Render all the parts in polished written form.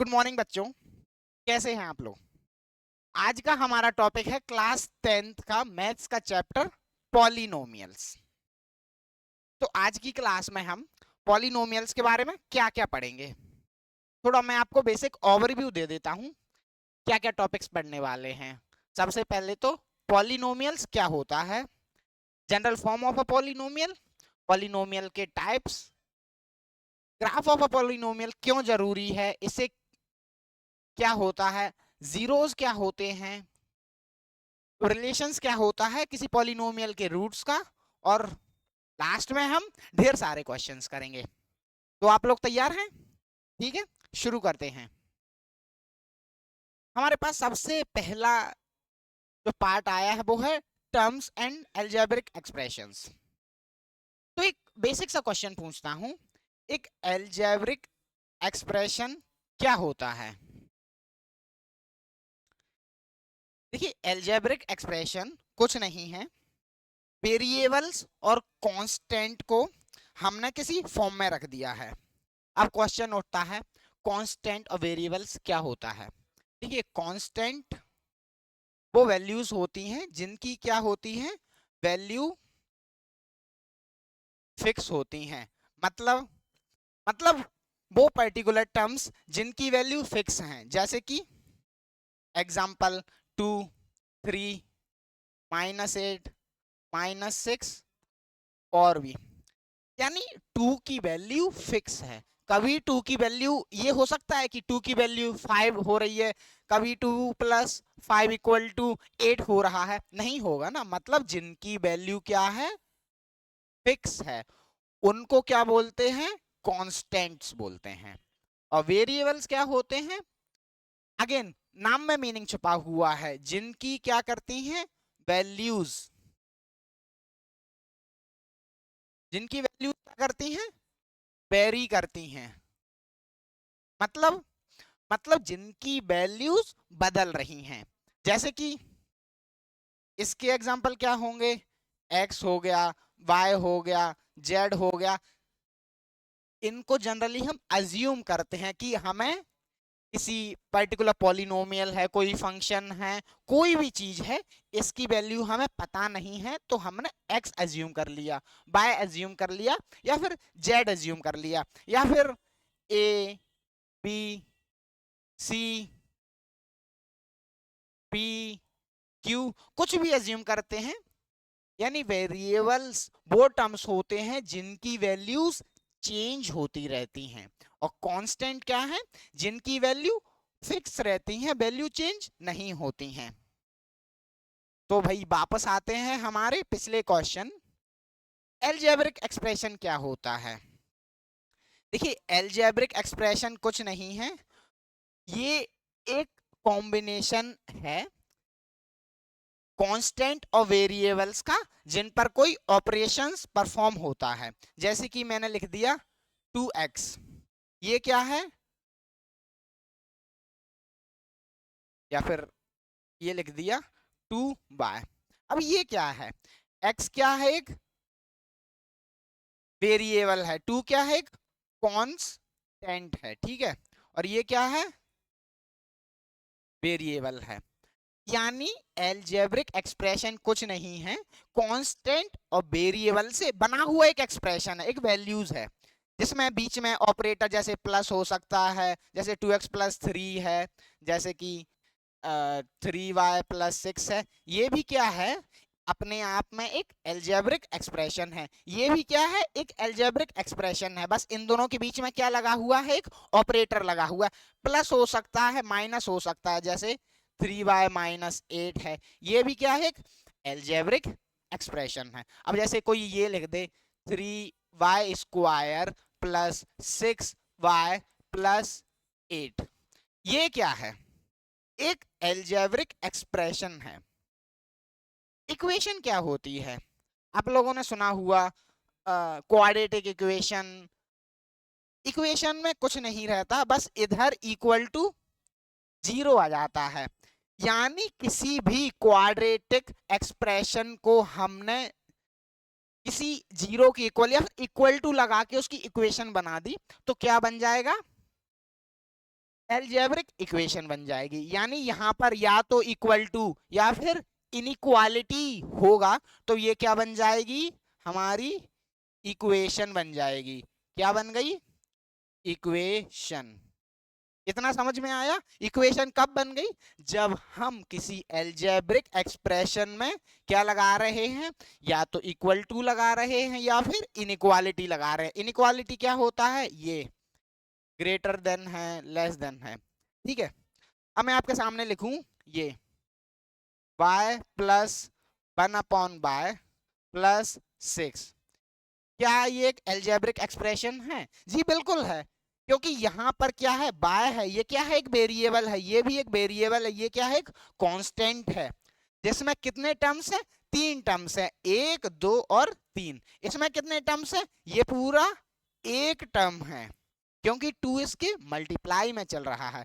Good morning बच्चों, कैसे हैं आप लोग। आज का हमारा टॉपिक है क्लास 10th का मैथ्स का चैप्टर पॉलिनोमियल्स। तो आज की क्लास में हम पॉलिनोमियल्स के बारे में क्या क्या पढ़ेंगे, थोड़ा मैं आपको बेसिक ओवरव्यू दे देता हूं क्या क्या टॉपिक्स पढ़ने वाले हैं। सबसे पहले तो पॉलिनोमियल्स क्या होता है, general form of a polynomial, polynomial के types, graph of a polynomial क्यों जरूरी है, इससे क्या होता है, जीरोस क्या होते हैं, रिलेशंस क्या होता है किसी पॉलिनोमियल के रूट्स का, और लास्ट में हम ढेर सारे क्वेश्चंस करेंगे। तो आप लोग तैयार हैं? ठीक है, शुरू करते हैं। हमारे पास सबसे पहला जो पार्ट आया है वो है टर्म्स एंड अलजेब्रिक एक्सप्रेशंस। तो एक बेसिक सा क्वेश्चन पूछता हूं, एक अलजेब्रिक एक्सप्रेशन क्या होता है। देखिए, अलजेब्रिक एक्सप्रेशन कुछ नहीं है, वेरिएबल्स और कांस्टेंट को हमने किसी फॉर्म में रख दिया है। अब क्वेश्चन उठता है, कांस्टेंट और वेरिएबल्स क्या होता है। देखिए, कांस्टेंट वो वैल्यूज होती हैं जिनकी क्या होती है, वैल्यू फिक्स होती हैं। मतलब मतलब वो पर्टिकुलर टर्म्स जिनकी वैल्यू फिक्स हैं, जैसे कि एग्जाम्पल 2, 3, -8, -6 और भी। यानी 2 की वैल्यू फिक्स है। कभी 2 की वैल्यू ये हो सकता है कि 2 की वैल्यू 5 हो रही है, कभी 2 + 5 = 8 हो रहा है, नहीं होगा ना। मतलब जिनकी वैल्यू क्या है, फिक्स है, उनको क्या बोलते हैं, कांस्टेंट्स बोलते हैं। और वेरिएबल्स क्या होते हैं, अगेन नाम में मीनिंग छुपा हुआ है, जिनकी क्या करती हैं, वैल्यूज, जिनकी वैल्यूज क्या करती हैं, वेरी करती हैं। मतलब जिनकी वैल्यूज बदल रही हैं। जैसे कि इसके एग्जांपल क्या होंगे, x हो गया, y हो गया, z हो गया। इनको जनरली हम अज्यूम करते हैं कि हमें किसी पर्टिकुलर पॉलिनोमियल है, कोई फंक्शन है, कोई भी चीज है, इसकी वैल्यू हमें पता नहीं है, तो हमने x अज्यूम कर लिया, y अज्यूम कर लिया, या फिर z अज्यूम कर लिया, या फिर a, b, c, p, q कुछ भी अज्यूम करते हैं। यानी वेरिएबल्स वो टर्म्स होते हैं जिनकी वैल्यूज चेंज होती रहती हैं, और कांस्टेंट क्या है, जिनकी वैल्यू फिक्स रहती हैं, वैल्यू चेंज नहीं होती हैं। तो भाई वापस आते हैं हमारे पिछले क्वेश्चन, अलजेब्रिक एक्सप्रेशन क्या होता है। देखिए, अलजेब्रिक एक्सप्रेशन कुछ नहीं है, ये एक कॉम्बिनेशन है कांस्टेंट और वेरिएबल्स का, जिन पर कोई ऑपरेशंस परफॉर्म होता है। जैसे कि मैंने लिख दिया 2x, ये क्या है, या फिर ये लिख दिया 2y। अब ये क्या है, x क्या है, एक वेरिएबल है, 2 क्या है, एक कांस्टेंट है, ठीक है, और ये क्या है, वेरिएबल है। यानी अलजेब्रिक एक्सप्रेशन कुछ नहीं है, कांस्टेंट और वेरिएबल से बना हुआ एक एक्सप्रेशन है, एक वैल्यूज है, जिसमें बीच में ऑपरेटर जैसे प्लस हो सकता है, जैसे 2x + 3 है, जैसे कि 3y + 6 है। ये भी क्या है, अपने आप में एक अलजेब्रिक एक्सप्रेशन है। ये भी क्या है, एक अलजेब्रिक एक्सप्रेशन है, बस इन दोनों के बीच में क्या लगा हुआ है, एक ऑपरेटर लगा हुआ है। प्लस हो सकता है, माइनस हो सकता है, जैसे 3y - 8 है, ये भी क्या है, एक अलजेब्रिक एक्सप्रेशन है। अब जैसे कोई ये लिख दे 3y² + 6y + 8, ये क्या है, एक अलजेब्रिक एक्सप्रेशन है। इक्वेशन क्या होती है, आप लोगों ने सुना हुआ क्वाड्रेटिक इक्वेशन। इक्वेशन में कुछ नहीं रहता, बस इधर = 0 आ जाता है। यानी किसी भी क्वाड्रेटिक एक्सप्रेशन को हमने किसी 0 के इक्वल या इक्वल टू लगा के उसकी इक्वेशन बना दी, तो क्या बन जाएगा, एल्जेब्रिक इक्वेशन बन जाएगी। यानी यहां पर या तो इक्वल टू या फिर इनइक्वालिटी होगा, तो ये क्या बन जाएगी, हमारी इक्वेशन बन जाएगी। क्या बन गई, इक्वेशन। इतना समझ में आया। इक्वेशन कब बन गई, जब हम किसी एल्जेब्रिक एक्सप्रेशन में क्या लगा रहे हैं, या तो इक्वल टू लगा रहे हैं या फिर इनइक्वालिटी लगा रहे हैं। इनइक्वालिटी क्या होता है, ये ग्रेटर देन है, लेस देन है। ठीक है, अब मैं आपके सामने लिखूं ये y प्लस 1/y प्लस 6। क्या ये एक एल्जेब्रिक एक्सप्रेशन है, जी बिल्कुल है, क्योंकि यहां पर क्या है, y है, ये क्या है, एक वेरिएबल है, ये भी एक वेरिएबल है, ये क्या है, एक कांस्टेंट है, जिसमें कितने टर्म्स है, 3 टर्म्स है, 1 2 और 3। इसमें कितने टर्म्स है, ये पूरा एक टर्म है, क्योंकि 2 इसके मल्टीप्लाई में चल रहा है।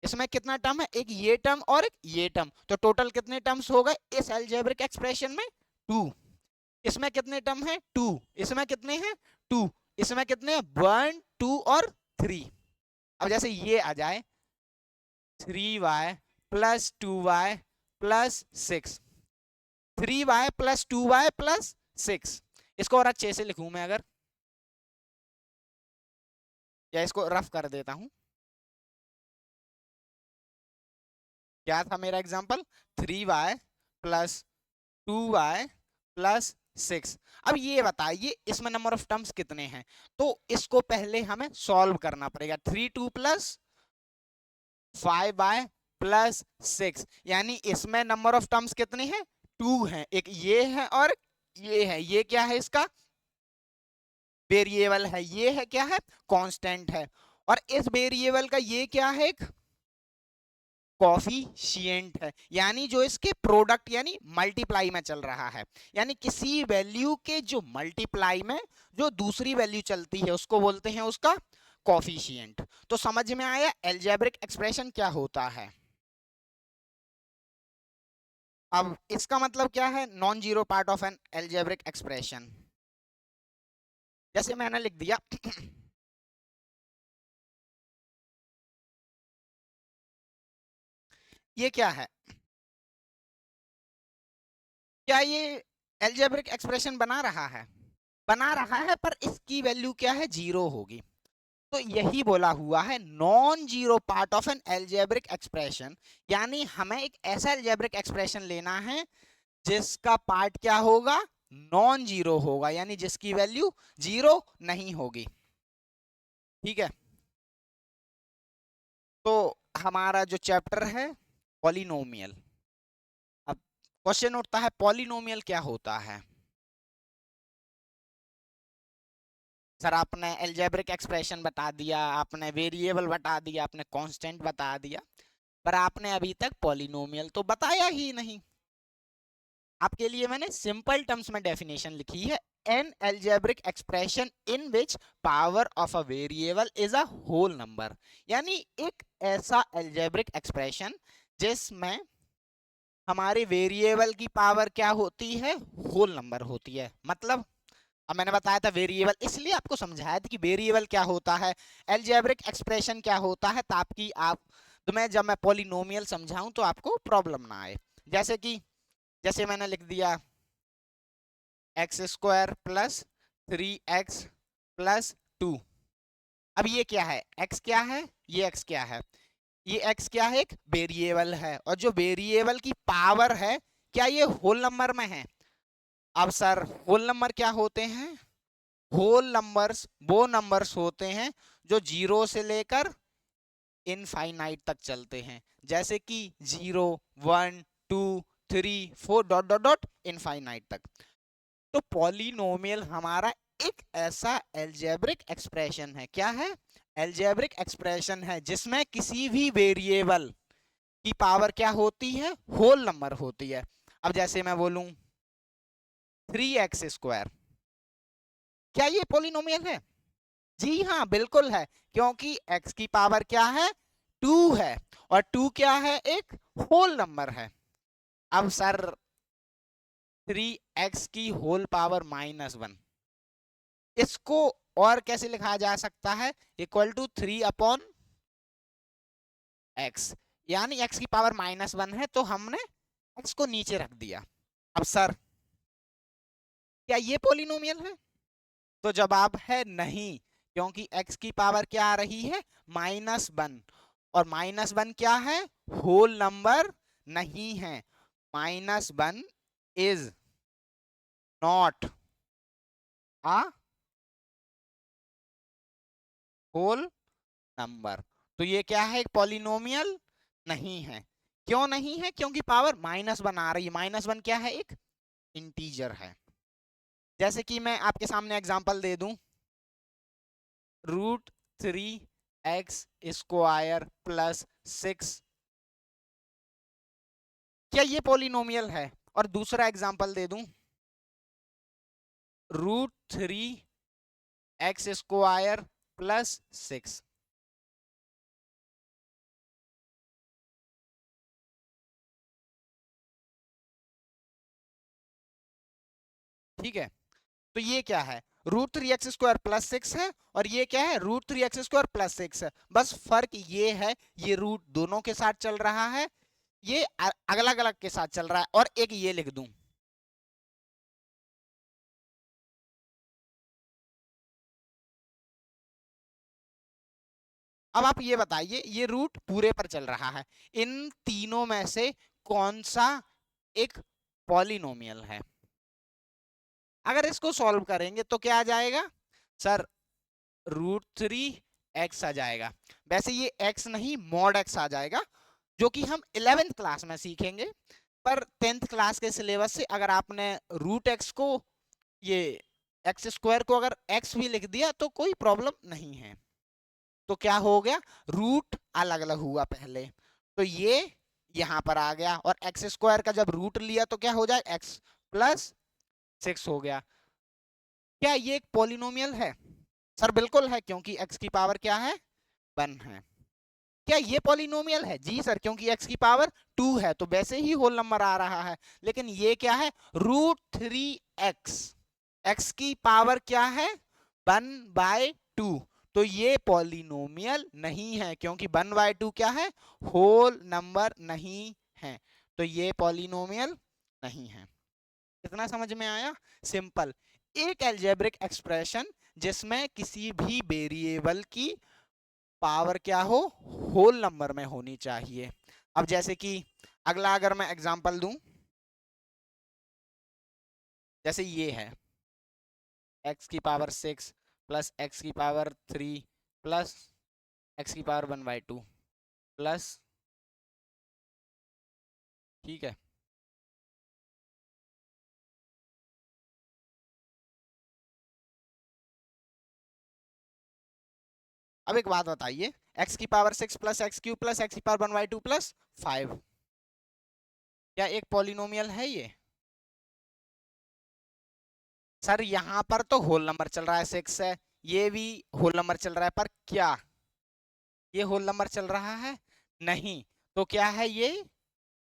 इसमें कितना टर्म है, एक ये टर्म और एक ये टर्म, तो टोटल कितने टर्म्स हो गए इस एल्जेब्रिक एक्सप्रेशन में, 2। इसमें कितने टर्म है, 2। इसमें कितने हैं, 2। इसमें कितने, 1 2 और 3। अब जैसे ये आ जाए 3y plus 2y plus 6, 3y plus 2y plus 6। इसको और अच्छे से लिखूं मैं अगर, या इसको रफ कर देता हूं। क्या था मेरा example, 3y plus 2y plus 6। अब ये बताइए इसमें नंबर ऑफ टर्म्स कितने हैं, तो इसको पहले हमें सॉल्व करना पड़ेगा। 3 2 प्लस 5y प्लस 6, यानी इसमें नंबर ऑफ टर्म्स कितने हैं, 2 हैं, एक ये है और ये है। ये क्या है, इसका वेरिएबल है, ये है क्या है, कांस्टेंट है। और इस वेरिएबल का ये क्या है, एक कॉफिशिएंट है, यानी जो इसके प्रोडक्ट यानी मल्टीप्लाई में चल रहा है। यानी किसी वैल्यू के जो मल्टीप्लाई में जो दूसरी वैल्यू चलती है उसको बोलते हैं उसका कॉफिशिएंट। तो समझ में आया एल्जेब्रिक एक्सप्रेशन क्या होता है। अब इसका मतलब क्या है, non zero part of N algebraic expression. जैसे मैंने लिख दिया ये क्या है, क्या ये एल्जेब्रिक एक्सप्रेशन बना रहा है, बना रहा है, पर इसकी वैल्यू क्या है, 0 होगी। तो यही बोला हुआ है non zero part of N algebraic expression, यानी हमें एक ऐसा एल्जेब्रिक एक्सप्रेशन लेना है जिसका पार्ट क्या होगा, नॉन जीरो होगा, यानी जिसकी वैल्यू 0 नहीं होगी। ठीक है, तो हमारा जो चैप्टर है पॉलिनोमियल। अब क्वेश्चन उठता है पॉलिनोमियल क्या होता है। सर आपने एल्जेब्रिक एक्सप्रेशन बता दिया, आपने वेरिएबल बता दिया, आपने कांस्टेंट बता दिया, पर आपने अभी तक पॉलिनोमियल तो बताया ही नहीं। आपके लिए मैंने सिंपल टर्म्स में डेफिनेशन लिखी है, an algebraic expression in which power of a variable is a whole number. यानी एक ऐसा एल्जेब्रिक एक्सप्रेशन जिसमें हमारे वेरिएबल की पावर क्या होती है, होल नंबर होती है। मतलब अब मैंने बताया था वेरिएबल, इसलिए आपको समझाया था कि वेरिएबल क्या होता है, एल्जेब्रिक एक्सप्रेशन क्या होता है, ताकि आप तो मैं जब मैं पॉलिनोमियल समझाऊं तो आपको प्रॉब्लम ना आए। जैसे कि जैसे मैंने लिख दिया x square plus 3x plus 2। अब ये क्या है, x क्या है, ये x क्या है, ये x क्या है, एक वेरिएबल है, और जो वेरिएबल की पावर है क्या ये होल नंबर में है। अब सर होल नंबर क्या होते हैं, होल नंबर्स वो नंबर्स होते हैं जो 0 से लेकर इनफाइनाइट तक चलते हैं, जैसे कि 0 1 2 3 4 डॉट डॉट डॉट इनफाइनाइट तक। तो पॉलिनोमियल हमारा एक ऐसा एल्जेब्रिक एक्सप्रेशन है, क्या है, एल्जेब्रिक एक्सप्रेशन है जिसमें किसी भी वेरिएबल की पावर क्या होती है, होल नंबर होती है। अब जैसे मैं बोलूं 3x², क्या ये पॉलिनोमियल है, जी हाँ बिल्कुल है, क्योंकि x की पावर क्या है, 2 है, और 2 क्या है, एक होल नंबर है। अब सर 3x की होल पावर -1, इसको और कैसे लिखा जा सकता है, इक्वल टू 3 अपॉन एक्स, यानी एक्स की पावर -1 है तो हमने एक्स को नीचे रख दिया। अब सर क्या ये पॉलिनोमियल है? तो जवाब है नहीं, क्योंकि x की पावर क्या आ रही है? -1, और -1 क्या है? होल नंबर नहीं है। -1 is not a whole number. तो ये क्या है? एक पॉलिनोमियल नहीं है। क्यों नहीं है? क्योंकि पावर -1 आ रही है। -1 क्या है? एक इंटीजर है। जैसे कि मैं आपके सामने एग्जांपल दे दूं, √3x² + 6, क्या ये पॉलिनोमियल है? और दूसरा एग्जांपल दे दूं, √3x² + 6, ठीक है? तो ये क्या है? √3x² + 6 है, और ये क्या है? √3x² + 6 है। बस फर्क ये है, ये रूट दोनों के साथ चल रहा है, ये अलग अलग के साथ चल रहा है। और एक ये लिख दूं, अब आप ये बताइए, ये रूट पूरे पर चल रहा है, इन तीनों में से कौन सा एक पॉलिनोमियल है? अगर इसको सॉल्व करेंगे तो क्या आ जाएगा सर? √3x आ जाएगा। वैसे ये x नहीं, मॉड x आ जाएगा, जो कि हम 11th क्लास में सीखेंगे। पर 10th क्लास के सिलेबस से अगर आपने √x को, ये x² को अगर x भी लिख दिया तो कोई प्रॉब्लम नहीं है। तो क्या हो गया? रूट अलग अलग हुआ पहले, तो ये यहां पर आ गया, और x² का जब रूट लिया तो क्या हो जाए? x + 6 हो गया। क्या ये एक पॉलिनोमियल है? सर बिल्कुल है, क्योंकि x की पावर क्या है? 1 है। क्या ये पॉलिनोमियल है? जी सर, क्योंकि x की पावर 2 है, तो वैसे ही होल नंबर आ रहा है। लेकिन ये क्या है? √3x, x की पावर क्या है? 1/2, तो ये पॉलिनोमियल नहीं है, क्योंकि 1/2 क्या है? होल नंबर नहीं है, तो ये पॉलिनोमियल नहीं है। कितना समझ में आया? सिंपल। एक अलजेब्रिक एक्सप्रेशन जिसमें किसी भी वेरिएबल की पावर क्या हो? होल नंबर में होनी चाहिए। अब जैसे कि अगला अगर मैं एग्जांपल दूं, जैसे ये है x की पावर 6 + x की पावर 3 + x की पावर 1/2 प्लस, ठीक है? अब एक बात बताइए, x की पावर 6 + x³ + x की पावर 1/2 + 5, क्या एक पॉलिनोमियल है ये? सर यहाँ पर तो होल नंबर चल रहा है, 6 है, ये भी होल नंबर चल रहा है, पर क्या ये होल नंबर चल रहा है? नहीं। तो क्या है ये?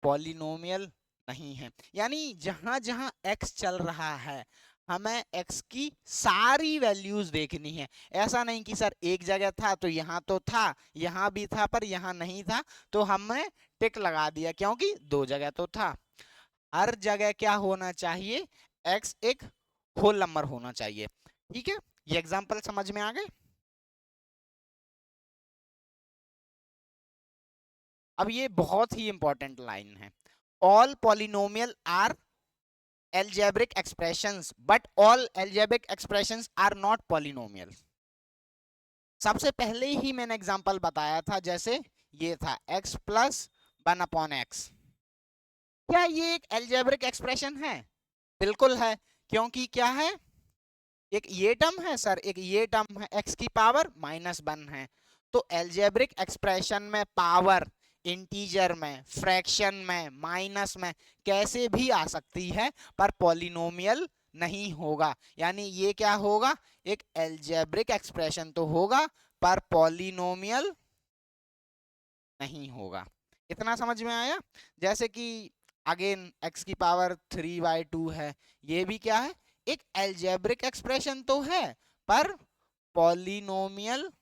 पॉलिनोमियल नहीं है। यानी जहां जहां x चल रहा है, हमें x की सारी वैल्यूज देखनी है। ऐसा नहीं कि सर एक जगह था तो यहाँ तो था, यहाँ भी था पर यहाँ नहीं था, तो हमने टिक लगा दिया, क्योंकि दो जगह तो था। हर जगह क्या होना चाहिए? x एक होल नंबर होना चाहिए। ठीक है, ये एग्जांपल समझ में आ गए? अब ये बहुत ही इंपॉर्टेंट लाइन है, all polynomial are algebraic expressions but all algebraic expressions are not polynomial। सबसे पहले ही मैंने एग्जांपल बताया था, जैसे ये था x + 1/x, क्या ये एक algebraic expression है? बिल्कुल है, क्योंकि क्या है? एक ये टर्म है सर, एक ये टर्म है, x की पावर -1 है। तो एल्जेब्रिक एक्सप्रेशन में पावर इंटीजर में, फ्रैक्शन में, माइनस में कैसे भी आ सकती है, पर पॉलिनोमियल नहीं होगा। यानी ये क्या होगा? एक एल्जेब्रिक एक्सप्रेशन तो होगा, पर पॉलिनोमियल नहीं होगा। इतना समझ में आया? जैसे कि अगेन x की पावर 3/2 है, ये भी क्या है? एक एल्जेब्रिक एक्सप्रेशन तो है, पर पॉलिनोमियल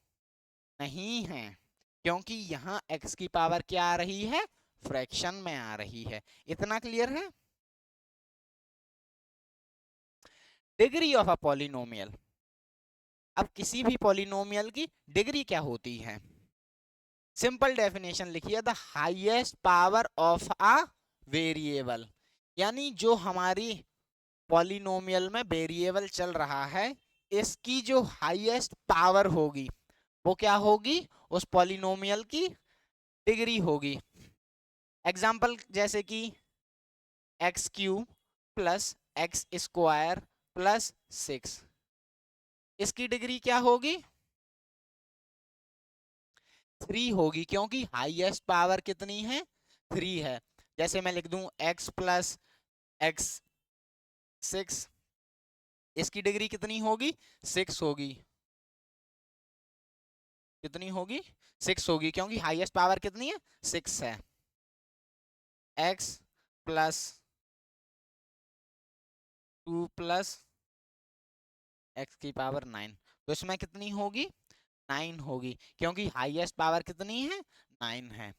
नहीं है। क्योंकि यहाँ x की पावर क्या आ रही है, फ्रैक्शन में आ रही है। इतना क्लियर है। डिग्री ऑफ अ पॉलिनोमियल, अब किसी भी पॉलिनोमियल की डिग्री क्या होती है? सिंपल डेफिनेशन लिखिए, the highest power of a variable, यानी जो हमारी पॉलिनोमियल में वेरिएबल चल रहा है, इसकी जो हाईएस्ट पावर होगी वो क्या होगी, उस पॉलिनोमियल की डिग्री होगी। एग्जाम्पल जैसे कि x cube plus x square plus 6, इसकी डिग्री क्या होगी, 3 होगी, क्योंकि हाईएस्ट पावर कितनी है, 3 है। जैसे मैं लिख दूं x प्लस एक्स 6, इसकी डिग्री कितनी होगी, 6 होगी। कितनी होगी, 6 होगी, क्योंकि हाईएस्ट पावर कितनी है, 6 है। x प्लस 2 प्लस एक्स की पावर 9, तो इसमें कितनी होगी, 9 होगी, क्योंकि हाईएस्ट पावर कितनी है, 9 है।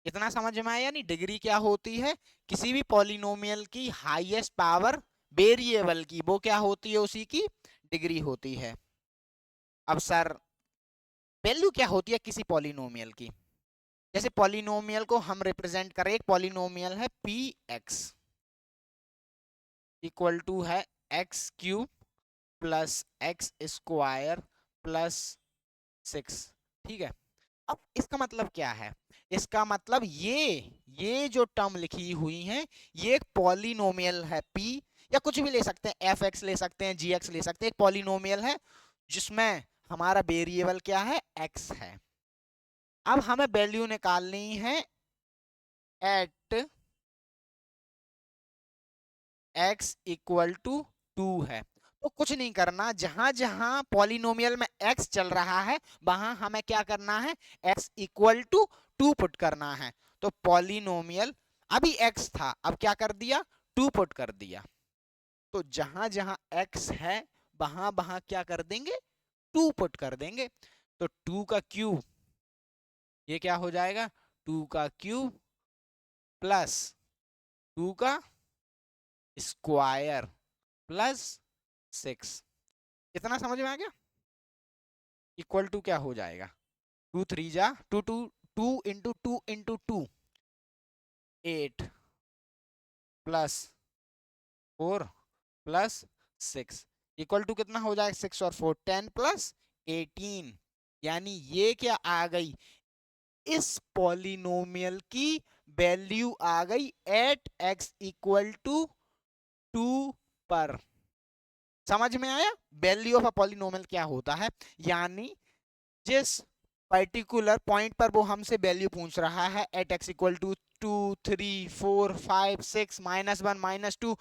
इतना समझ में आया? नहीं, डिग्री क्या होती है, किसी भी पॉलिनोमियल की हाईएस्ट पावर वेरिएबल की वो क्या होती है, उसी की डिग्री होती है। अब सर वैल्यू क्या होती है किसी पॉलिनोमियल की? जैसे पॉलिनोमियल को हम रिप्रेजेंट करें, एक पॉलिनोमियल है पी एक्स इक्वल टू है x cube plus x square plus 6, ठीक है। अब इसका मतलब क्या है, इसका मतलब ये जो टर्म लिखी हुई है ये एक पॉलिनोमियल है p, या कुछ भी ले सकते हैं, एफ एक्स ले सकते हैं, जी एक्स ले सकते हैं, एक पॉलिनोमियल है जिसमें हमारा वेरिएबल क्या है, x है। अब हमें वैल्यू निकालनी है एट x इक्वल टू 2 है। तो कुछ नहीं करना, जहां जहां पॉलिनोमियल में x चल रहा है वहां हमें क्या करना है, x इक्वल टू 2 पुट करना है। तो पॉलिनोमियल अभी x था, अब क्या कर दिया, 2 पुट कर दिया। तो जहां जहां x है वहां वहां क्या कर देंगे, 2 पुट कर देंगे। तो 2 का क्यूब, ये क्या हो जाएगा, 2 का क्यूब प्लस 2 का स्क्वायर प्लस 6। इतना समझ में आ गया? इक्वल टू क्या हो जाएगा, 2 3 जा 2 2, 2 into 2 into 2 8 plus 4 plus 6 equal to कितना हो जाएगा, 6 और 4 10 प्लस 18, यानी ये क्या आ गई, इस पॉलिनोमियल की वैल्यू आ गई एट एक्स इक्वल टू 2 पर। समझ में आया वैल्यू ऑफ अ पॉलिनोमियल क्या होता है, यानी जिस पर्टिकुलर पॉइंट पर वो हमसे वैल्यू पूछ रहा है at x equal to 2 3 4 5 6 -1 -2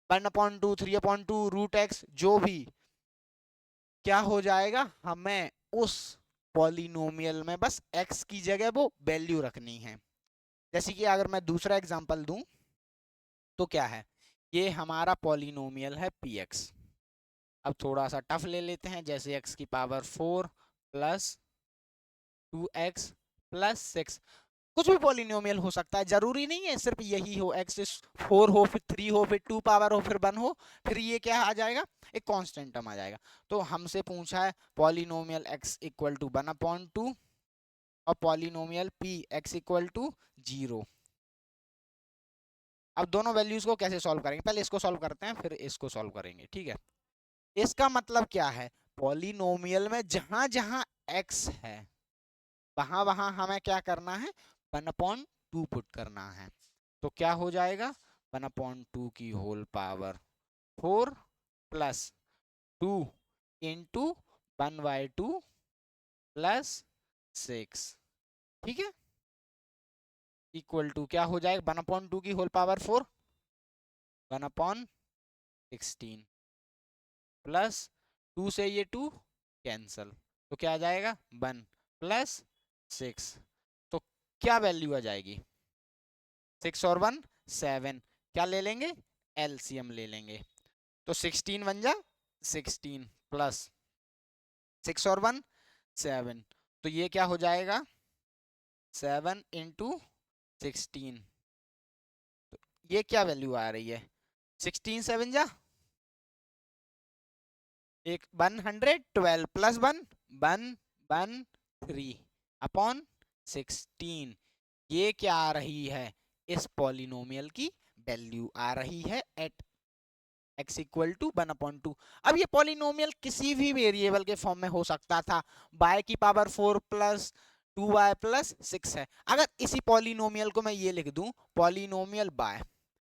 1/2 3/2 root x, जो भी क्या हो जाएगा, हमें उस पॉलिनोमियल में बस x की जगह वो वैल्यू रखनी है। जैसे कि अगर मैं दूसरा एग्जांपल दूं तो क्या है, ये हमारा पॉलिनोमियल है px। अब थोड़ा सा टफ ले लेते हैं, जैसे x की पावर 4 प्लस 2x प्लस 6, कुछ भी पॉलिनोमियल हो सकता है, जरूरी नहीं है सिर्फ यही हो, x 4 हो फिर 3 हो फिर 2 पावर हो फिर 1 हो, फिर ये क्या आ जाएगा, एक कांस्टेंट टर्म आ जाएगा। तो हमसे पूछा है पॉलिनोमियल x इक्वल टू 1/2 और polynomial p x equal to 0। अब दोनों वैल्यूज को कैसे सॉल्व करेंगे, पहले इसको सॉल्व करते हैं फिर इसको सॉल्व करेंगे, ठीक है। इसका मतलब क्या है, पॉलिनोमियल में जहां जहां x है वहां वहां हमें क्या करना है, 1/2 पुट करना है। तो क्या हो जाएगा, 1/2 की whole power 4 plus 2 into 1/2 plus 6, ठीक है, इक्वल टू क्या हो जाएगा, 1/2 की होल पावर 4 1/16 प्लस 2 से ये 2 कैंसल, तो क्या आ जाएगा 1 प्लस 6। तो क्या वैल्यू आ जाएगी, 6 और 1 7, क्या ले लेंगे, एलसीएम ले लेंगे। तो 16 बन जा 16 प्लस 6 और 1 7, तो ये क्या हो जाएगा 7 इंटू 16, तो ये क्या वैल्यू आ रही है? 16 7 जा एक 112 प्लस 1 113 अपॉन 16, ये क्या आ रही है? इस पॉलिनोमियल की वैल्यू आ रही है एट x इक्वल टू 1/2। अब ये पॉलिनोमियल किसी भी वेरिएबल के फॉर्म में हो सकता था, y की पावर 4 प्लस 2y प्लस 6 है। अगर इसी पॉलिनोमियल को मैं ये लिख दूं पॉलिनोमियल y,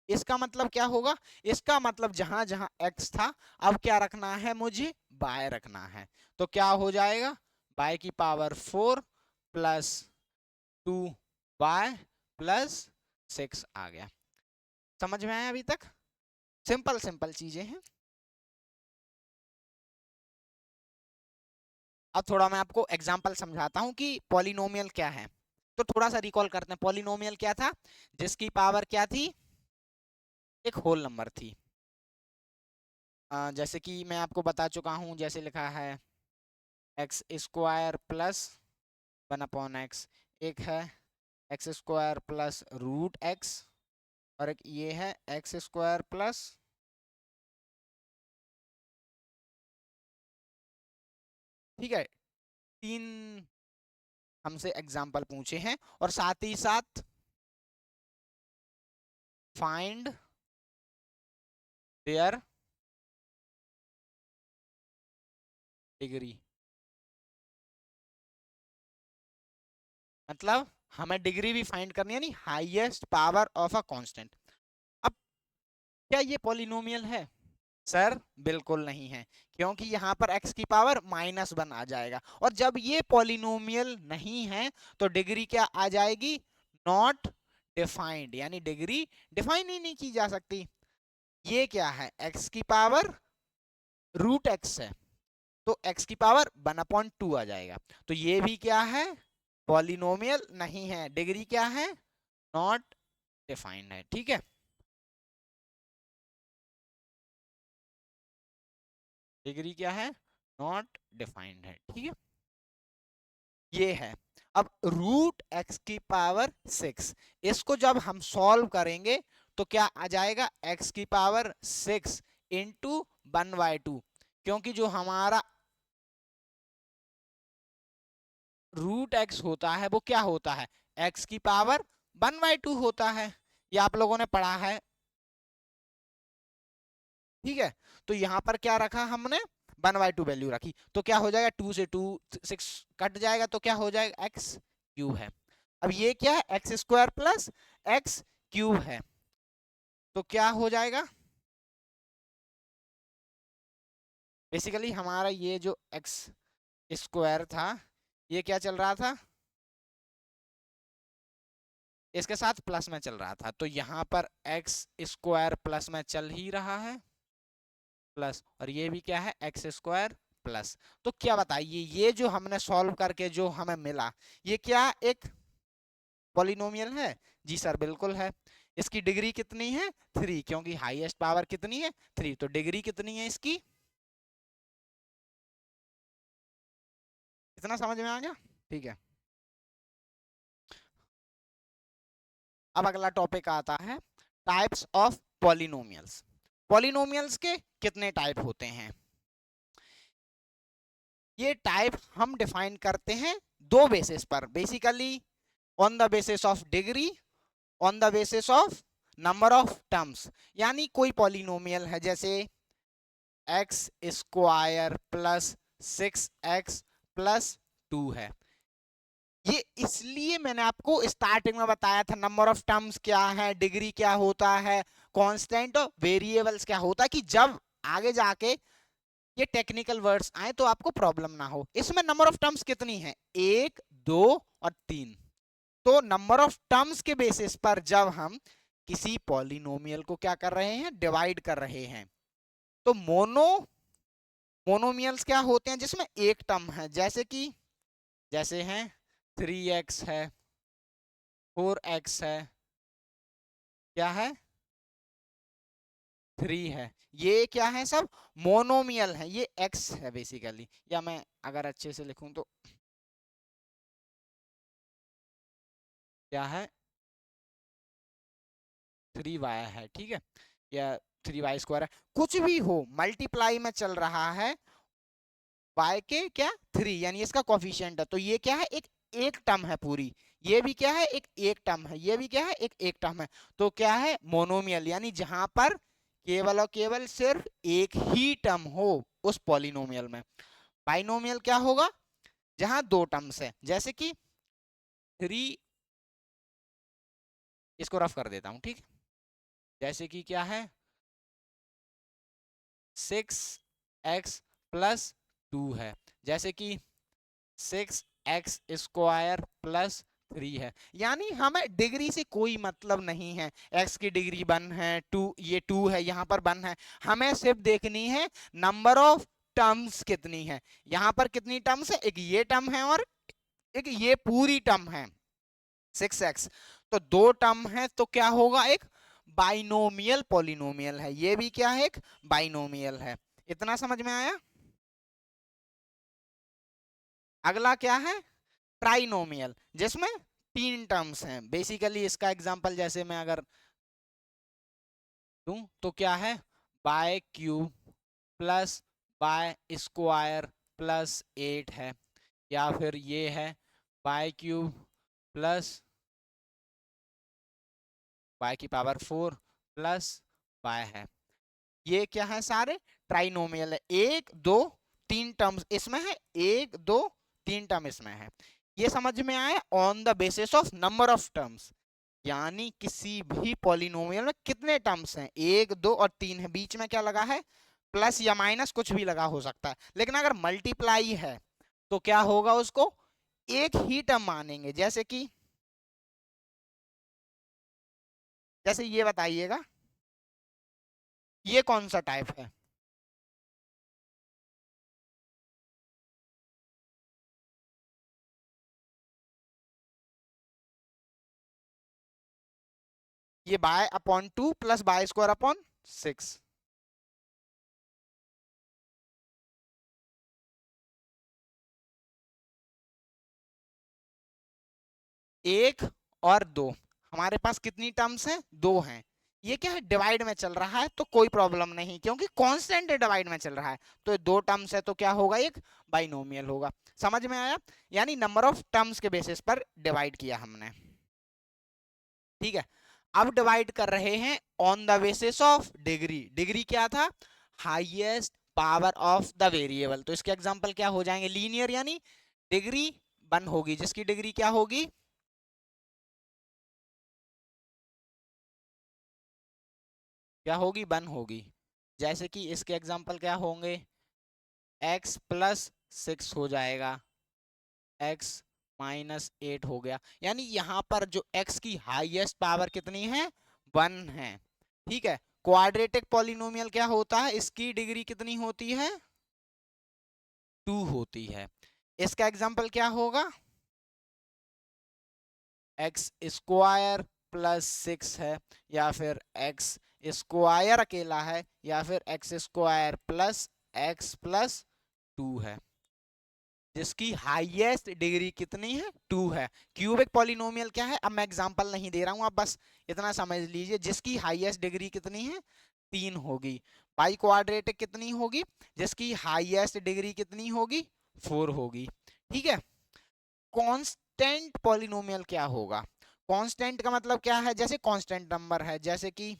इसका मतलब क्या होगा? इसका मतलब जहां जहां x था अब क्या रखना है? मुझे y रखना है। तो क्या हो जाएगा? y की पावर 4 प्लस 2y प्लस 6 आ गया। समझ में आया अभी तक? सिंपल सिंपल चीजें हैं। अब थोड़ा मैं आपको एग्जांपल समझाता हूं कि पॉलिनोमियल क्या है। तो थोड़ा सा रिकॉल करते हैं, पॉलिनोमियल क्या था? जिसकी पावर क्या थी? एक होल नंबर थी। जैसे कि मैं आपको बता चुका हूं, जैसे लिखा है एक्स स्क्वायर प्लस 1/x, एक है x square plus root x, और एक ये है एक्स स्क्वायर प्लस, ठीक है, 3 हमसे एग्जाम्पल पूछे हैं। और साथ ही साथ फाइंड देयर डिग्री, मतलब हमें डिग्री भी फाइंड करनी है, नहीं, highest power of a constant. अब क्या ये पॉलिनोमियल है? सर बिल्कुल नहीं है, क्योंकि यहाँ पर x की पावर -1 आ जाएगा, और जब ये पॉलिनोमियल नहीं है तो डिग्री क्या आ जाएगी? नॉट डिफाइंड, यानी डिग्री डिफाइन ही नहीं की जा सकती। ये क्या है? x की पावर रूट x है, तो x की पावर 1/2 आ जाएगा। तो ये भी क्या है? पॉलिनोमियल नहीं है। डिग्री क्या है? नॉट डिफाइंड है। ठीक है, डिग्री क्या है? नॉट डिफाइंड है। ठीक है, ये है। अब रूट एक्स की पावर 6, इसको जब हम सॉल्व करेंगे तो क्या आ जाएगा? x की पावर 6 इंटू 1/2, क्योंकि जो हमारा रूट एक्स होता है वो क्या होता है? x की पावर 1/2 होता है, ये आप लोगों ने पढ़ा है। ठीक है, तो यहां पर क्या रखा हमने? 1/2 वैल्यू रखी, तो क्या हो जाएगा? 2 से 2 6 कट जाएगा, तो क्या हो जाएगा? एक्स क्यूब है। अब ये क्या है? X square plus x cube है, तो क्या हो जाएगा? बेसिकली हमारा ये जो एक्स स्क्वायर था, ये क्या चल रहा था? इसके साथ प्लस में चल रहा था, तो यहाँ पर एक्स स्क्वायर प्लस में चल ही रहा है, प्लस, और ये भी क्या है? X square plus. तो क्या बताइए, ये जो हमने सॉल्व करके जो हमें मिला, ये क्या एक पॉलिनोमियल है? जी सर बिल्कुल है। इसकी डिग्री कितनी है? 3, क्योंकि हाईएस्ट पावर कितनी है? 3, तो डिग्री कितनी है इसकी? इतना समझ में आ गया? ठीक है, अब अगला टॉपिक आता है टाइप्स ऑफ पॉलिनोमियल्स। पॉलिनोमियल्स के कितने टाइप होते हैं? ये टाइप हम डिफाइन करते हैं दो बेसिस पर, basically on the basis of degree, on the basis of number of terms. यानी कोई पॉलिनोमियल है जैसे x square plus 6x plus 2 है, ये इसलिए मैंने आपको स्टार्टिंग में बताया था नंबर ऑफ टर्म्स क्या है, डिग्री क्या होता है, कांस्टेंट और वेरिएबल्स क्या होता है, कि जब आगे जाके ये टेक्निकल वर्ड्स आए तो आपको प्रॉब्लम ना हो। इसमें नंबर ऑफ टर्म्स कितनी है? 1 2 और 3। तो नंबर ऑफ टर्म्स के बेसिस पर जब हम किसी पॉलिनोमियल को क्या कर रहे हैं? डिवाइड कर रहे हैं। तो मोनोमियल्स क्या होते हैं? जिसमें एक टर्म है, जैसे कि जैसे हैं 3x है, 4x है, क्या है? 3 है, ये क्या है? सब मोनोमियल है, ये x है बेसिकली। या मैं अगर अच्छे से लिखूं तो क्या है 3y है, ठीक है, या 3y² है, कुछ भी हो मल्टीप्लाई में चल रहा है y के क्या 3, यानी इसका कोफिशिएंट है, तो ये क्या है एक टर्म है पूरी, ये भी क्या है एक टर्म है, ये भी क्या है एक टर्म है, तो क्या है मोनोमियल, यानी जहां पर केवल और केवल सिर्फ एक ही टर्म हो उस पॉलिनोमियल में। बाइनोमियल क्या होगा, जहां दो टर्म्स है, जैसे कि 3, इसको रफ कर देता हूं, ठीक, जैसे कि क्या है 6x+2 है, जैसे कि 6x² + 3 है, यानी हमें डिग्री से कोई मतलब नहीं है, x की डिग्री 1 है, 2 ये 2 है, यहाँ पर 1 है, हमें सिर्फ देखनी है नंबर ऑफ टर्म्स कितनी है, यहाँ पर कितनी टर्म्स है, एक ये टर्म है और एक ये पूरी टर्म है 6x, तो दो टर्म है, तो क्या होगा एक बाइनोमियल पॉलिनोमियल है, ये भी क्या है एक बाइनोमियल है। इतना समझ में आया। अगला क्या है ट्राइनोमियल, जिसमें तीन टर्म्स हैं, बेसिकली इसका एग्जांपल जैसे मैं अगर दूं तो क्या है y³ + y² + 8 है, या फिर ये है y³ + y⁴ + y है, ये क्या है सारे ट्राइनोमियल है, एक दो तीन टर्म्स इसमें है, एक दो तीन टर्म इसमें है, ये समझ में आया, on the basis of number of terms, यानी किसी भी पॉलिनोमियल में कितने टर्म्स हैं, एक दो और तीन है, बीच में क्या लगा है प्लस या माइनस कुछ भी लगा हो सकता है, लेकिन अगर मल्टीप्लाई है तो क्या होगा उसको एक ही टर्म मानेंगे, जैसे ये बताइएगा ये कौन सा टाइप है, ये y/2 + y² / 6, एक और दो, हमारे पास कितनी टर्म्स हैं दो हैं, ये क्या है डिवाइड में चल रहा है तो कोई प्रॉब्लम नहीं, क्योंकि कांस्टेंट डिवाइड में चल रहा है, तो दो टर्म्स है तो क्या होगा एक बाइनोमियल होगा। समझ में आया, यानी नंबर ऑफ टर्म्स के बेसिस पर डिवाइड किया हमने, ठीक है। अब डिवाइड कर रहे हैं on the basis of degree, degree क्या था highest power of the variable, तो इसके एग्जांपल क्या हो जाएंगे लीनियर, यानी डिग्री 1 होगी, जिसकी डिग्री क्या होगी क्या होगी 1 होगी, जैसे कि इसके एग्जांपल क्या होंगे x+6 हो जाएगा, x-8 हो गया, यानी यहां पर जो x की हाईएस्ट पावर कितनी है 1 है, ठीक है। क्वाड्रेटिक पॉलिनोमियल क्या होता है, इसकी डिग्री कितनी होती है 2 होती है, इसका एग्जांपल क्या होगा x² + 6 है, या फिर x² अकेला है, या फिर x² + x+2 है, जिसकी हाईएस्ट डिग्री कितनी है 2 है। क्यूबिक पॉलिनोमियल क्या है, अब मैं एग्जांपल नहीं दे रहा हूं, आप बस इतना समझ लीजिए, जिसकी हाईएस्ट डिग्री कितनी है 3 होगी। बाई क्वाड्रेटिक कितनी होगी, जिसकी हाईएस्ट डिग्री कितनी होगी 4 होगी, ठीक है। कांस्टेंट पॉलिनोमियल क्या होगा, कांस्टेंट का मतलब क्या है, जैसे कांस्टेंट नंबर है, जैसे कि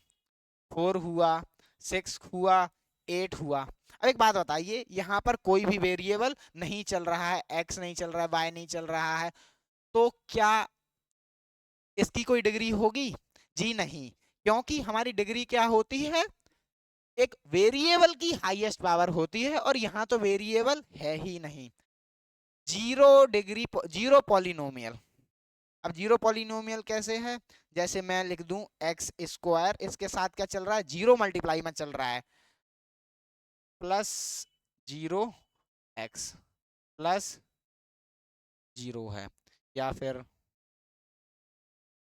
4 हुआ 6 हुआ 8 हुआ। अब एक बात बताइए, यहाँ पर कोई भी वेरिएबल नहीं चल रहा है, x नहीं चल रहा है, y नहीं चल रहा है, तो क्या इसकी कोई डिग्री होगी जी नहीं, क्योंकि हमारी डिग्री क्या होती है एक वेरिएबल की हाईएस्ट पावर होती है, और यहाँ तो वेरिएबल है ही नहीं, जीरो पॉलिनोमियल। अब जीरो पॉलिनोमियल कैसे है, जैसे मैं लिख दूं x², इसके साथ क्या चल रहा है जीरो मल्टीप्लाई में चल रहा है, +0x + 0 है, या फिर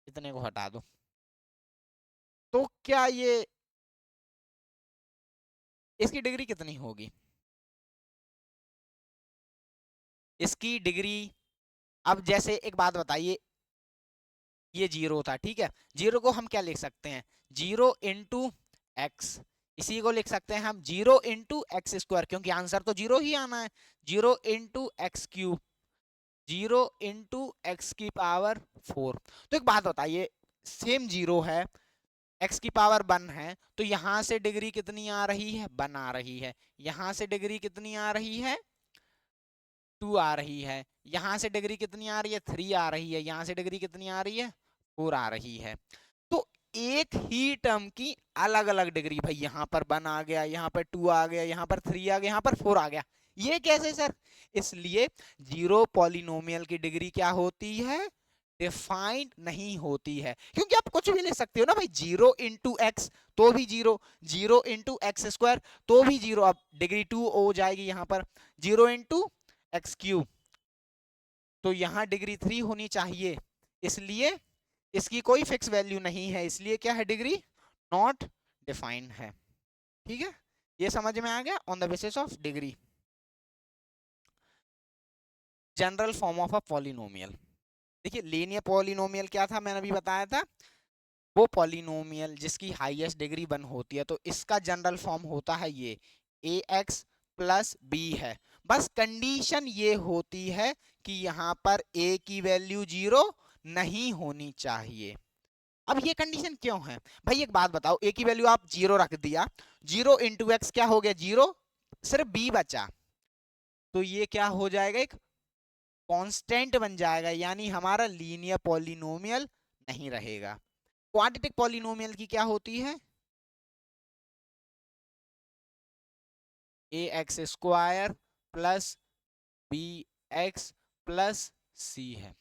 इतने को हटा दो, तो क्या ये इसकी डिग्री कितनी होगी, इसकी डिग्री, अब जैसे एक बात बताइए ये 0 था, ठीक है। 0 को हम क्या लिख सकते हैं, 0 इंटू एक्स, इसी को लिख सकते हैं हम 0 इंटू एक्स स्क्वायर, क्योंकि आंसर तो 0 ही आना है। 0 into x cube, 0 into x की पावर 4। तो एक बात बताइए, सेम 0 है, एक्स की पावर 1 है, तो यहां से डिग्री कितनी आ रही है, 1 आ रही है। यहां से डिग्री कितनी आ रही है, 2 आ रही है। यहां से डिग्री कितनी आ रही है, 3 आ रही है। यहां से डिग्री कितनी आ रही है, 4 आ रही है। तो एक ही टर्म की अलग अलग डिग्री, भाई यहाँ पर 1 आ गया, यहाँ पर 2 आ गया, यहाँ पर 3 आ गया, यहाँ पर 4 आ गया, ये कैसे सर? इसलिए जीरो पॉलिनोमियल की डिग्री क्या होती है, डिफाइंड नहीं होती है। क्योंकि आप कुछ भी लिख सकते हो ना भाई, 0 इंटू एक्स तो भी 0, 0 इंटू एक्स स्क्वायर तो भी 0। अब डिग्री 2 हो जाएगी यहाँ पर, 0 इंटू एक्स क्यूब, तो यहाँ डिग्री 3 होनी चाहिए। इसलिए इसकी कोई फिक्स वैल्यू नहीं है, इसलिए क्या है, डिग्री नॉट डिफाइंड है। ठीक है, ये समझ में आ गया, on the basis of degree. General form of a polynomial, देखिए लीनियर पॉलिनोमियल क्या था, मैंने अभी बताया था, वो पॉलिनोमियल जिसकी हाईएस्ट डिग्री 1 होती है। तो इसका जनरल फॉर्म होता है ये ए एक्स प्लस बी है। बस कंडीशन ये होती है कि यहाँ पर ए की वैल्यू 0 नहीं होनी चाहिए। अब ये कंडीशन क्यों है भाई, एक बात बताओ, ए की वैल्यू आप 0 रख दिया, 0 इंटू एक्स क्या हो गया, 0, सिर्फ बी बचा, तो ये क्या हो जाएगा, एक कांस्टेंट बन जाएगा, यानी हमारा लीनियर पॉलिनोमियल नहीं रहेगा। क्वाड्रेटिक पॉलिनोमियल की क्या होती है, A x square plus B x plus C है।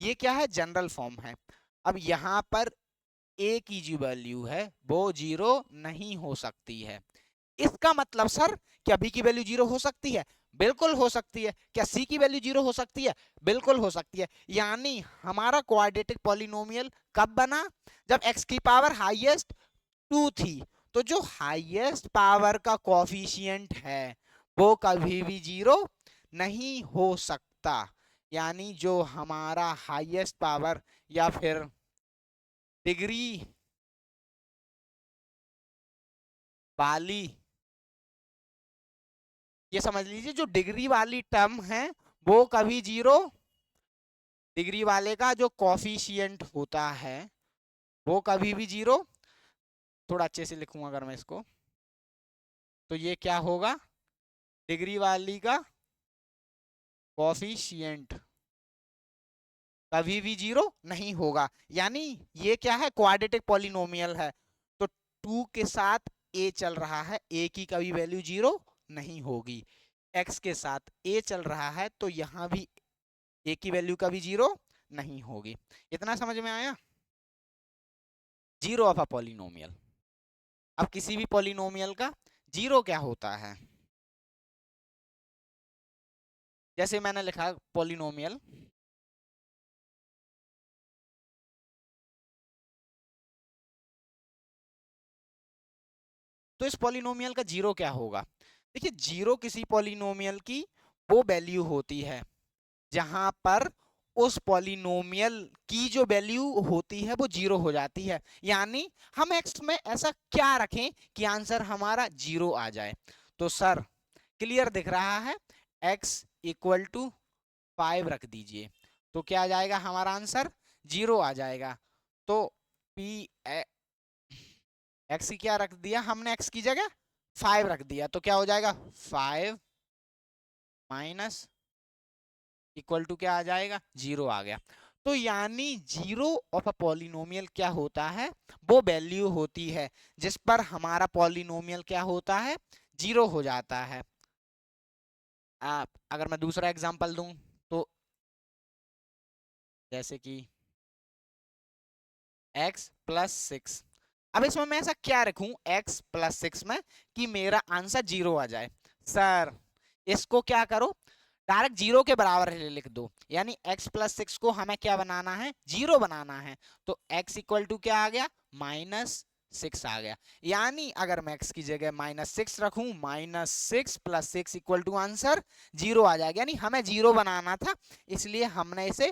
ये क्या है, जनरल फॉर्म है। अब यहां पर ए की जो वैल्यू है वो 0 नहीं हो सकती है। इसका मतलब सर, क्या बी की वैल्यू 0 हो सकती है, बिल्कुल हो सकती है। क्या सी की वैल्यू 0 हो सकती है, बिल्कुल हो सकती है। यानी हमारा क्वाड्रेटिक पॉलिनोमियल कब बना, जब एक्स की पावर हाईएस्ट 2 थी। तो जो हाईएस्ट पावर का कोफिशिएंट है वो कभी भी 0 नहीं हो सकता। यानी जो हमारा हाईएस्ट पावर या फिर डिग्री वाली, ये समझ लीजिए जो डिग्री वाली टर्म है वो कभी 0, डिग्री वाले का जो कॉफिशिएंट होता है वो कभी भी 0, थोड़ा अच्छे से लिखूंगा अगर मैं इसको, तो ये क्या होगा, डिग्री वाली का कॉफिशिएंट कभी भी 0 नहीं होगा। यानी ये क्या है, क्वाड्रेटिक पॉलिनोमियल है। तो 2 के साथ ए चल रहा है, ए की कभी वैल्यू 0 नहीं होगी। एक्स के साथ ए चल रहा है, तो यहां भी ए की वैल्यू कभी 0 नहीं होगी। इतना समझ में आया, जीरो ऑफ अ पॉलिनोमियल। अब किसी भी पॉलिनोमियल का जीरो क्या होता है, जैसे मैंने लिखा पॉलिनोमियल, तो इस पॉलिनोमियल का जीरो क्या होगा। देखिए जीरो किसी पॉलिनोमियल की वो वैल्यू होती है जहां पर उस पॉलिनोमियल की जो वैल्यू होती है वो 0 हो जाती है। यानी हम एक्स में ऐसा क्या रखें कि आंसर हमारा 0 आ जाए। तो सर क्लियर दिख रहा है, x इक्वल टू 5 रख दीजिए, तो क्या आ जाएगा हमारा आंसर, 0 आ जाएगा। तो p x की क्या रख दिया हमने, x की जगह 5 रख दिया, तो क्या हो जाएगा, 5 माइनस इक्वल टू क्या आ जाएगा, 0 आ गया। तो यानी जीरो ऑफ अ पॉलिनोमियल क्या होता है, वो वैल्यू होती है जिस पर हमारा पॉलिनोमियल क्या होता है, 0 हो जाता है। आप अगर मैं दूसरा एग्जांपल दूं, तो जैसे कि x प्लस 6, अब इसमें मैं ऐसा क्या रखूं x प्लस 6 में कि मेरा आंसर 0 आ जाए। सर इसको क्या करो, डायरेक्ट 0 के बराबर लिख दो, यानी x प्लस 6 को हमें क्या बनाना है, 0 बनाना है। तो x इक्वल टू क्या आ गया, -6 आ गया। यानी अगर मैं x की जगह -6 रखूं, -6 प्लस 6 इक्वल टू आंसर 0 आ जाएगा। यानी हमें 0 बनाना था, इसलिए हमने इसे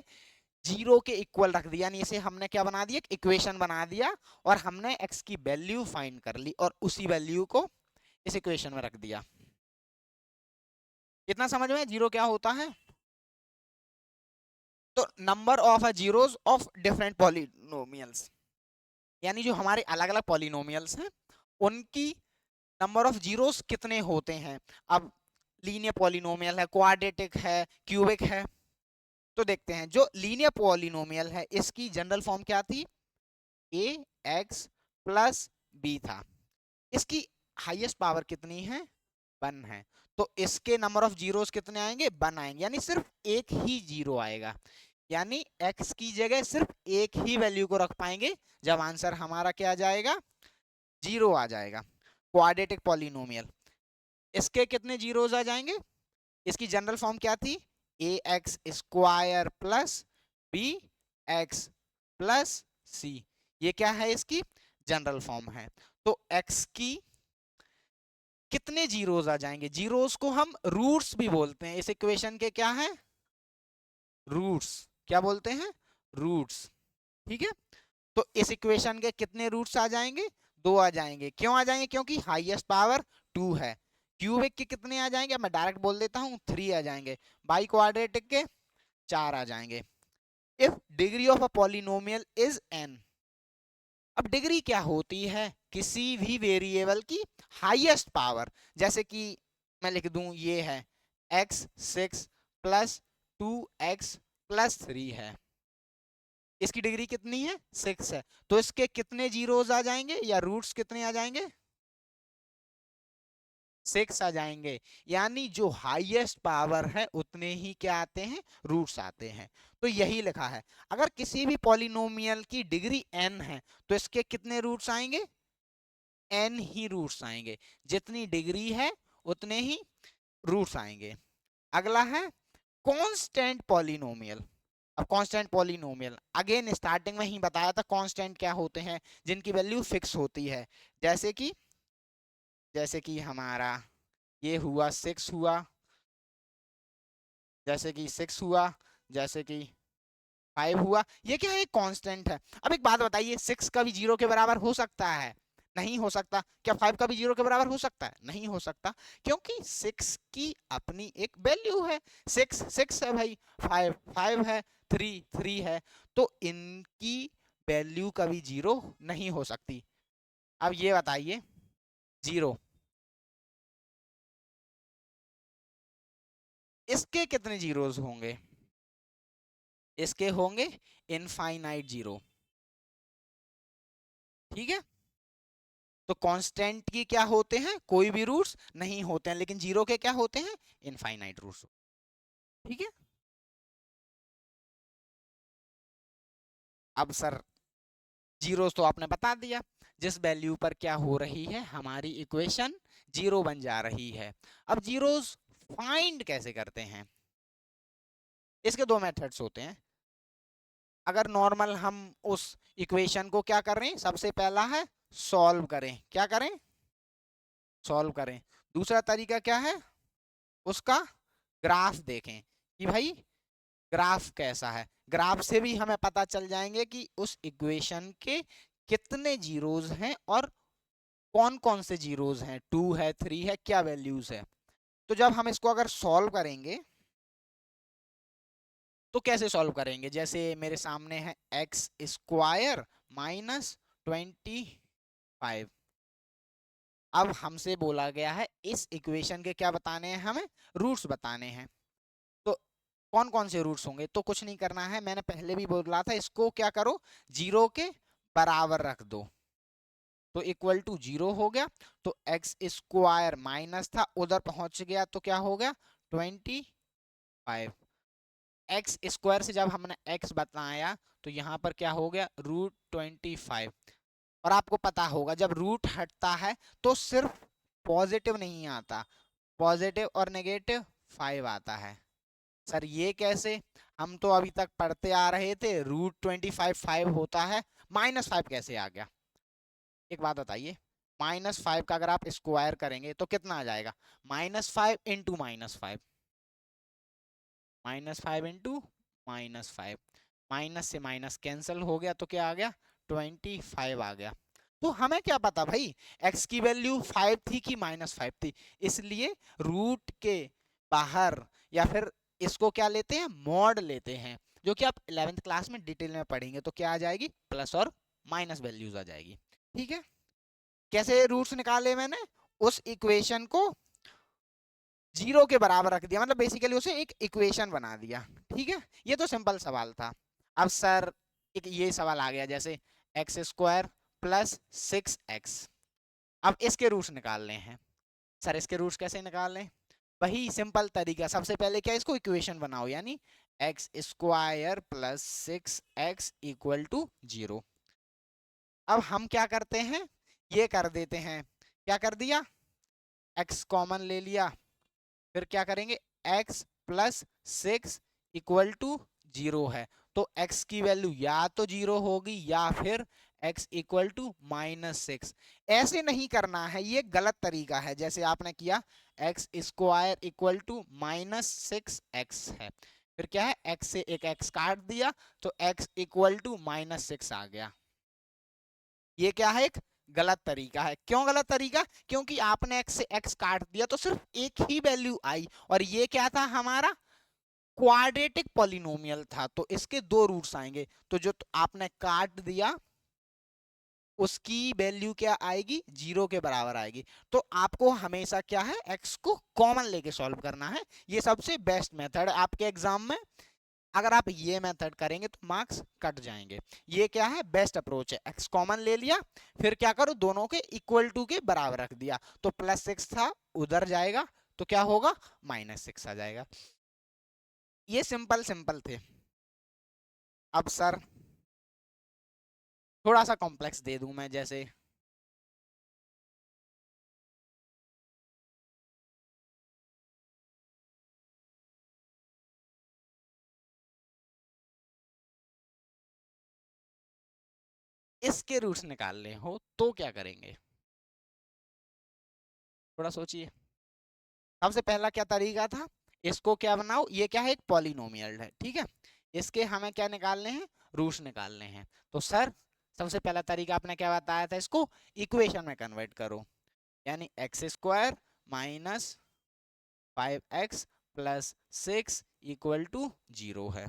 जीरो के इक्वल रख दिया, यानी इसे हमने क्या बना दिया, इक्वेशन बना दिया, और हमने x की वैल्यू फाइंड कर ली और उसी वैल्यू को इस इक्वेशन में रख दिया। कितना समझ में जीरो क्या होता है? तो number of zeros of different polynomials, यानी जो हमारे अलग अलग पॉलिनोमियल्स हैं उनकी नंबर ऑफ जीरोस कितने होते हैं। अब लीनियर पॉलिनोमियल है, क्वाड्रेटिक है, क्यूबिक है। तो देखते हैं, जो लीनियर पॉलिनोमियल है इसकी जनरल फॉर्म क्या थी, ए एक्स प्लस बी था। इसकी हाईएस्ट पावर कितनी है, 1 है। तो इसके नंबर ऑफ जीरोस कितने आएंगे, 1 आएंगे, यानी सिर्फ एक ही जीरो आएगा, यानी x की जगह सिर्फ एक ही वैल्यू को रख पाएंगे, जब आंसर हमारा क्या आ जाएगा, जीरो आ जाएगा। क्वाड्रेटिक पॉलिनोमियल, इसके कितने जीरोस आ जाएंगे, इसकी जनरल फॉर्म क्या थी, A x square plus B x plus C, ये क्या है, इसकी जनरल फॉर्म है। तो x की कितने जीरोस आ जाएंगे, जीरोस को हम रूट्स भी बोलते हैं, इस इक्वेशन के क्या है, रूट्स, क्या बोलते हैं, रूट्स। ठीक है, तो इस इक्वेशन के कितने रूट्स आ जाएंगे, 2 आ जाएंगे। क्यों आ जाएंगे, क्योंकि हाईएस्ट पावर 2 है। क्यूबिक के कितने आ जाएंगे, मैं डायरेक्ट बोल देता हूं 3 आ जाएंगे। बाई क्वाड्रेटिक के 4 आ जाएंगे। If degree of a polynomial is n, अब डिग्री क्या होती है, किसी भी वेरिएबल की हाईएस्ट पावर, जैसे कि मैं लिख दूं ये है x 6 प्लस 2x प्लस 3 है, इसकी डिग्री कितनी है, 6 है। तो इसके कितने जीरोस आ जाएंगे या रूट्स कितने आ जाएंगे, 6 आ जाएंगे, यानी जो हाईएस्ट पावर है उतने ही क्या आते हैं, रूट्स आते हैं। तो यही लिखा है, अगर किसी भी पॉलिनोमियल की डिग्री n है तो इसके कितने रूट्स आएंगे, n ही रूट्स आएंगे, जितनी डिग्री है उतने ही रूट्स आएंगे। अगला है कांस्टेंट पॉलिनोमियल। अब कांस्टेंट पॉलिनोमियल अगेन स्टार्टिंग में ही बताया था कांस्टेंट क्या होते हैं, जिनकी वैल्यू फिक्स होती है, जैसे कि हमारा ये हुआ 6 हुआ, जैसे कि 6 हुआ, जैसे कि 5 हुआ, ये क्या है, कांस्टेंट है। अब एक बात बताइए, 6 कभी जीरो के बराबर हो सकता है, नहीं हो सकता। क्या 5 कभी जीरो के बराबर हो सकता है, नहीं हो सकता, क्योंकि 6 की अपनी एक वैल्यू है। 6 6 है भाई, 5 5 है, 3 3 है, तो इनकी वैल्यू कभी जीरो नहीं हो सकती। अब ये बताइए, जीरो, इसके कितने जीरोस होंगे, इसके होंगे इनफाइनाइट जीरो। ठीक है, तो कांस्टेंट की क्या होते हैं, कोई भी रूट्स नहीं होते हैं, लेकिन जीरो के क्या होते हैं, इनफाइनाइट रूट्स। ठीक है, अब सर जीरोस तो आपने बता दिया, जिस वैल्यू पर क्या हो रही है हमारी इक्वेशन, जीरो बन जा रही है। अब जीरोस फाइंड कैसे करते हैं, इसके दो मेथड्स होते हैं। अगर नॉर्मल हम उस इक्वेशन को क्या कर रहे हैं, सबसे पहला है सॉल्व करें, क्या करें, सॉल्व करें। दूसरा तरीका क्या है, उसका ग्राफ देखें कि भाई ग्राफ कैसा है, ग्राफ से भी हमें पता चल जाएंगे कि उस इक्वेशन के कितने जीरोस हैं और कौन कौन से जीरोस हैं, 2 है, 3 है, क्या वैल्यूज है। तो जब हम इसको अगर सॉल्व करेंगे तो कैसे सॉल्व करेंगे, जैसे मेरे सामने है एक्स स्क्वायर माइनस 25। अब हमसे बोला गया है इस इक्वेशन के क्या बताने हैं, हमें रूट्स बताने हैं। तो कौन कौन से रूट्स होंगे, तो कुछ नहीं करना है, मैंने पहले भी बोला था, इसको क्या करो, जीरो के बराबर रख दो, तो इक्वल टू जीरो हो गया। तो एक्स स्क्वायर माइनस था, उधर पहुंच गया तो क्या हो गया, 25। एक्स स्क्वायर से जब हमने एक्स बताया तो यहाँ पर क्या हो गया, √25। और आपको पता होगा जब रूट हटता है तो सिर्फ पॉजिटिव नहीं आता, पॉजिटिव और नेगेटिव 5 आता है। सर ये कैसे, हम तो अभी तक पढ़ते आ रहे थे √25 5 होता है, -5 कैसे आ गया। एक बात बताइए, -5 का अगर आप स्क्वायर करेंगे तो कितना आ जाएगा, -5 इंटू -5, -5 इंटू -5, माइनस से माइनस कैंसिल हो गया तो क्या आ गया 25 आ गया। तो हमें क्या पता भाई x की वैल्यू 5 थी कि -5 थी, इसलिए रूट के बाहर या फिर इसको क्या लेते हैं मॉड लेते हैं, जो कि आप 11th क्लास में डिटेल में पढ़ेंगे। तो क्या आ जाएगी प्लस और माइनस वैल्यूज आ जाएगी। ठीक है, कैसे रूट्स निकाले मैंने, उस इक्वेशन को 0 के बराबर रख दिया, मतलब बेसिकली उसे एक इक्वेशन बना दिया। ठीक है, ये तो सिंपल सवाल था। अब सर एक ये सवाल आ गया जैसे x² प्लस 6x, अब इसके रूट्स निकालने हैं। सर इसके रूट्स कैसे निकालें, वही सिंपल तरीका, सबसे पहले क्या इसको इक्वेशन बनाओ, यानी x² plus 6x equal to 0। अब हम क्या करते हैं, ये कर देते हैं, क्या कर दिया x कॉमन ले लिया, फिर क्या करेंगे x प्लस 6 इक्वल टू 0 है, तो x की वैल्यू या तो 0 होगी या फिर x इक्वल टू -6। ऐसे नहीं करना है, ये गलत तरीका है जैसे आपने किया x² इक्वल टू -6x है, फिर क्या है x से एक x काट दिया तो x इक्वल टू -6 आ गया। ये क्या है एक गलत तरीका है। क्यों गलत तरीका, क्योंकि आपने x से x काट दिया तो सिर्फ एक ही वैल्यू आई, और ये क्या था हमारा क्वाड्रेटिक पॉलिनोमियल था, तो इसके दो रूट्स आएंगे, तो जो आपने काट दिया उसकी वैल्यू क्या आएगी 0 के बराबर आएगी। तो आपको हमेशा क्या है x को कॉमन लेके सॉल्व करना है, ये सबसे बेस्ट मेथड है आपके एग्जाम में। अगर आप ये मेथड करेंगे तो मार्क्स कट जाएंगे। ये क्या है बेस्ट अप्रोच है, x कॉमन ले लिया, फिर क्या करो दोनों के इक्वल टू के बराबर रख दिया, तो +6 था उधर जाएगा तो क्या होगा -6 आ जाएगा। ये सिंपल सिंपल थे। अब सर थोड़ा सा कॉम्प्लेक्स दे दूं मैं, जैसे इसके रूट्स निकालने हो तो क्या करेंगे, थोड़ा सोचिए। सबसे पहला क्या तरीका था, इसको क्या बनाओ, ये क्या है एक पॉलिनोमियल है, ठीक है, इसके हमें क्या निकालने हैं रूट्स निकालने हैं। तो सर सबसे पहला तरीका आपने क्या बताया था, इसको इक्वेशन में कन्वर्ट करो, यानी x² minus 5x plus 6 equal to 0 है।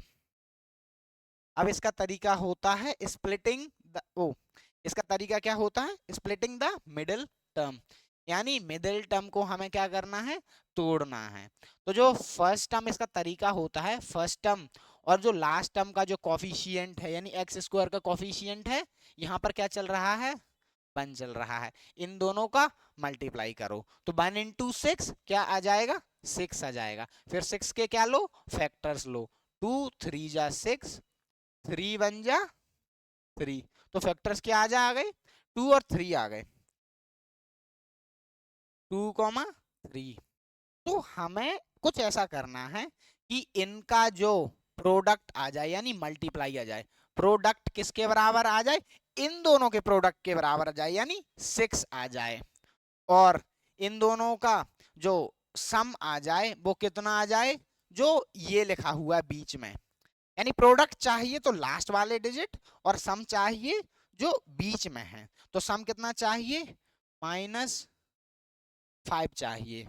अब इसका तरीका होता है स्प्लिटिंग द इसका तरीका क्या होता है स्प्लिटिंग द मिडिल टर्म, यानी मिडिल टर्म को हमें क्या करना है तोड़ना है। तो जो फर्स्ट टर्म इसका तरीका होता है, फर्स्ट टर्म और जो लास्ट टर्म का जो कॉफिशिएंट है यानी x² का कॉफिशिएंट है, यहाँ पर क्या चल रहा है 1 चल रहा है, इन दोनों का मल्टीप्लाई करो तो 1 इंटू 6 क्या आ जाएगा 6 आ जाएगा, फिर 6 के क्या लो फैक्टर्स लो, 2 3 जा 6, 3 1 जा 3, तो फैक्टर्स क्या आ गए 2 और 3 आ गए, 2,3। तो हमें कुछ ऐसा करना है कि इनका जो प्रोडक्ट आ जाए यानी मल्टीप्लाई आ जाए, प्रोडक्ट किसके बराबर आ जाए इन दोनों के प्रोडक्ट के बराबर आ जाए यानी 6 आ जाए, और इन दोनों का जो सम आ जाए वो कितना आ जाए जो ये लिखा हुआ है बीच में, यानी प्रोडक्ट चाहिए तो लास्ट वाले डिजिट और सम चाहिए जो बीच में है, तो सम कितना चाहिए -5 चाहिए।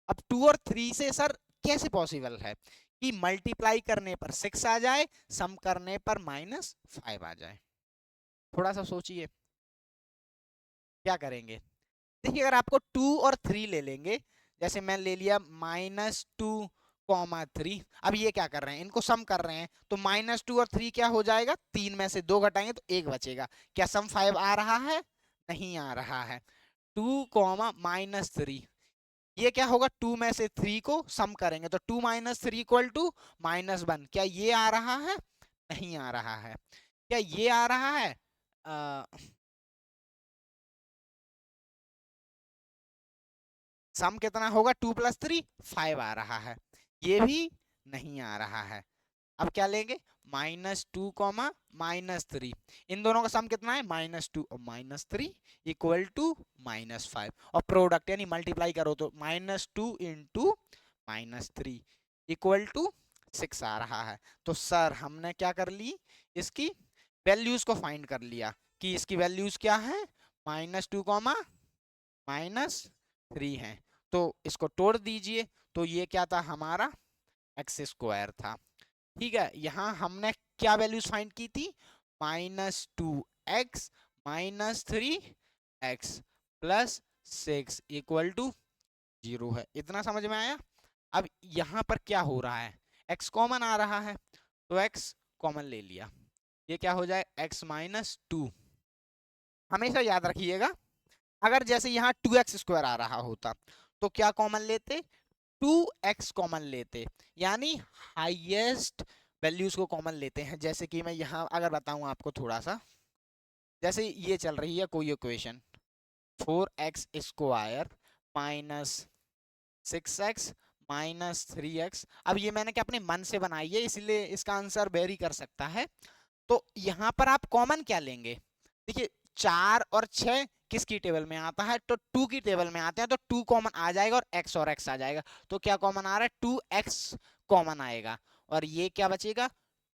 अब 2 और 3 से सर कैसे पॉसिबल है कि मल्टीप्लाई करने पर 6 आ जाए सम करने पर -5 आ जाए, थोड़ा सा सोचिए क्या करेंगे। देखिए अगर आपको 2 और 3 ले लेंगे, जैसे मैं ले लिया -2,3, अब ये क्या कर रहे हैं इनको सम कर रहे हैं, तो -2 और 3 क्या हो जाएगा 3 में से 2 घटाएंगे तो 1 बचेगा, क्या सम 5 आ रहा है नहीं आ रहा है, 2, -3, ये क्या होगा 2 में से 3 को सम करेंगे तो 2 - 3 इक्वल टू -1, क्या ये आ रहा है नहीं आ रहा है, क्या ये आ रहा है सम कितना होगा 2 + 3 5 आ रहा है, ये भी नहीं आ रहा है। अब क्या लेंगे -2, -3, इन दोनों का सम कितना है -2 और -3 इक्वल टू -5, और प्रोडक्ट यानी मल्टीप्लाई करो तो -2 इंटू -3 इक्वल टू 6 आ रहा है। तो सर हमने क्या कर ली, इसकी वैल्यूज को फाइंड कर लिया कि इसकी वैल्यूज क्या है, -2 -3 है। तो इसको तोड़ दीजिए, तो ये क्या था हमारा x² था। ठीक है, यहाँ हमने क्या वैल्यूज फाइंड की थी, -2x -3x +6 = 0 है। इतना समझ में आया। अब यहाँ पर क्या हो रहा है, x कॉमन आ रहा है, तो x कॉमन ले लिया, ये क्या हो जाए x -2। हमेशा याद रखिएगा, अगर जैसे यहाँ 2x² आ रहा होता तो क्या कॉमन लेते, 2x कॉमन लेते, यानी हाईएस्ट वैल्यूज को कॉमन लेते हैं। जैसे कि मैं यहाँ अगर बताऊं आपको थोड़ा सा, जैसे ये चल रही है कोई इक्वेशन 4x² -6x -3x। अब ये मैंने क्या अपने मन से बनाई है, इसलिए इसका आंसर वेरी कर सकता है। तो यहाँ पर आप कॉमन क्या लेंगे, देखिए 4 और 6 किसकी टेबल में आता है, तो 2 की टेबल में आते हैं, तो 2 कॉमन आ जाएगा और x आ जाएगा। तो क्या कॉमन आ रहा है, 2x कॉमन आएगा, और ये क्या बचेगा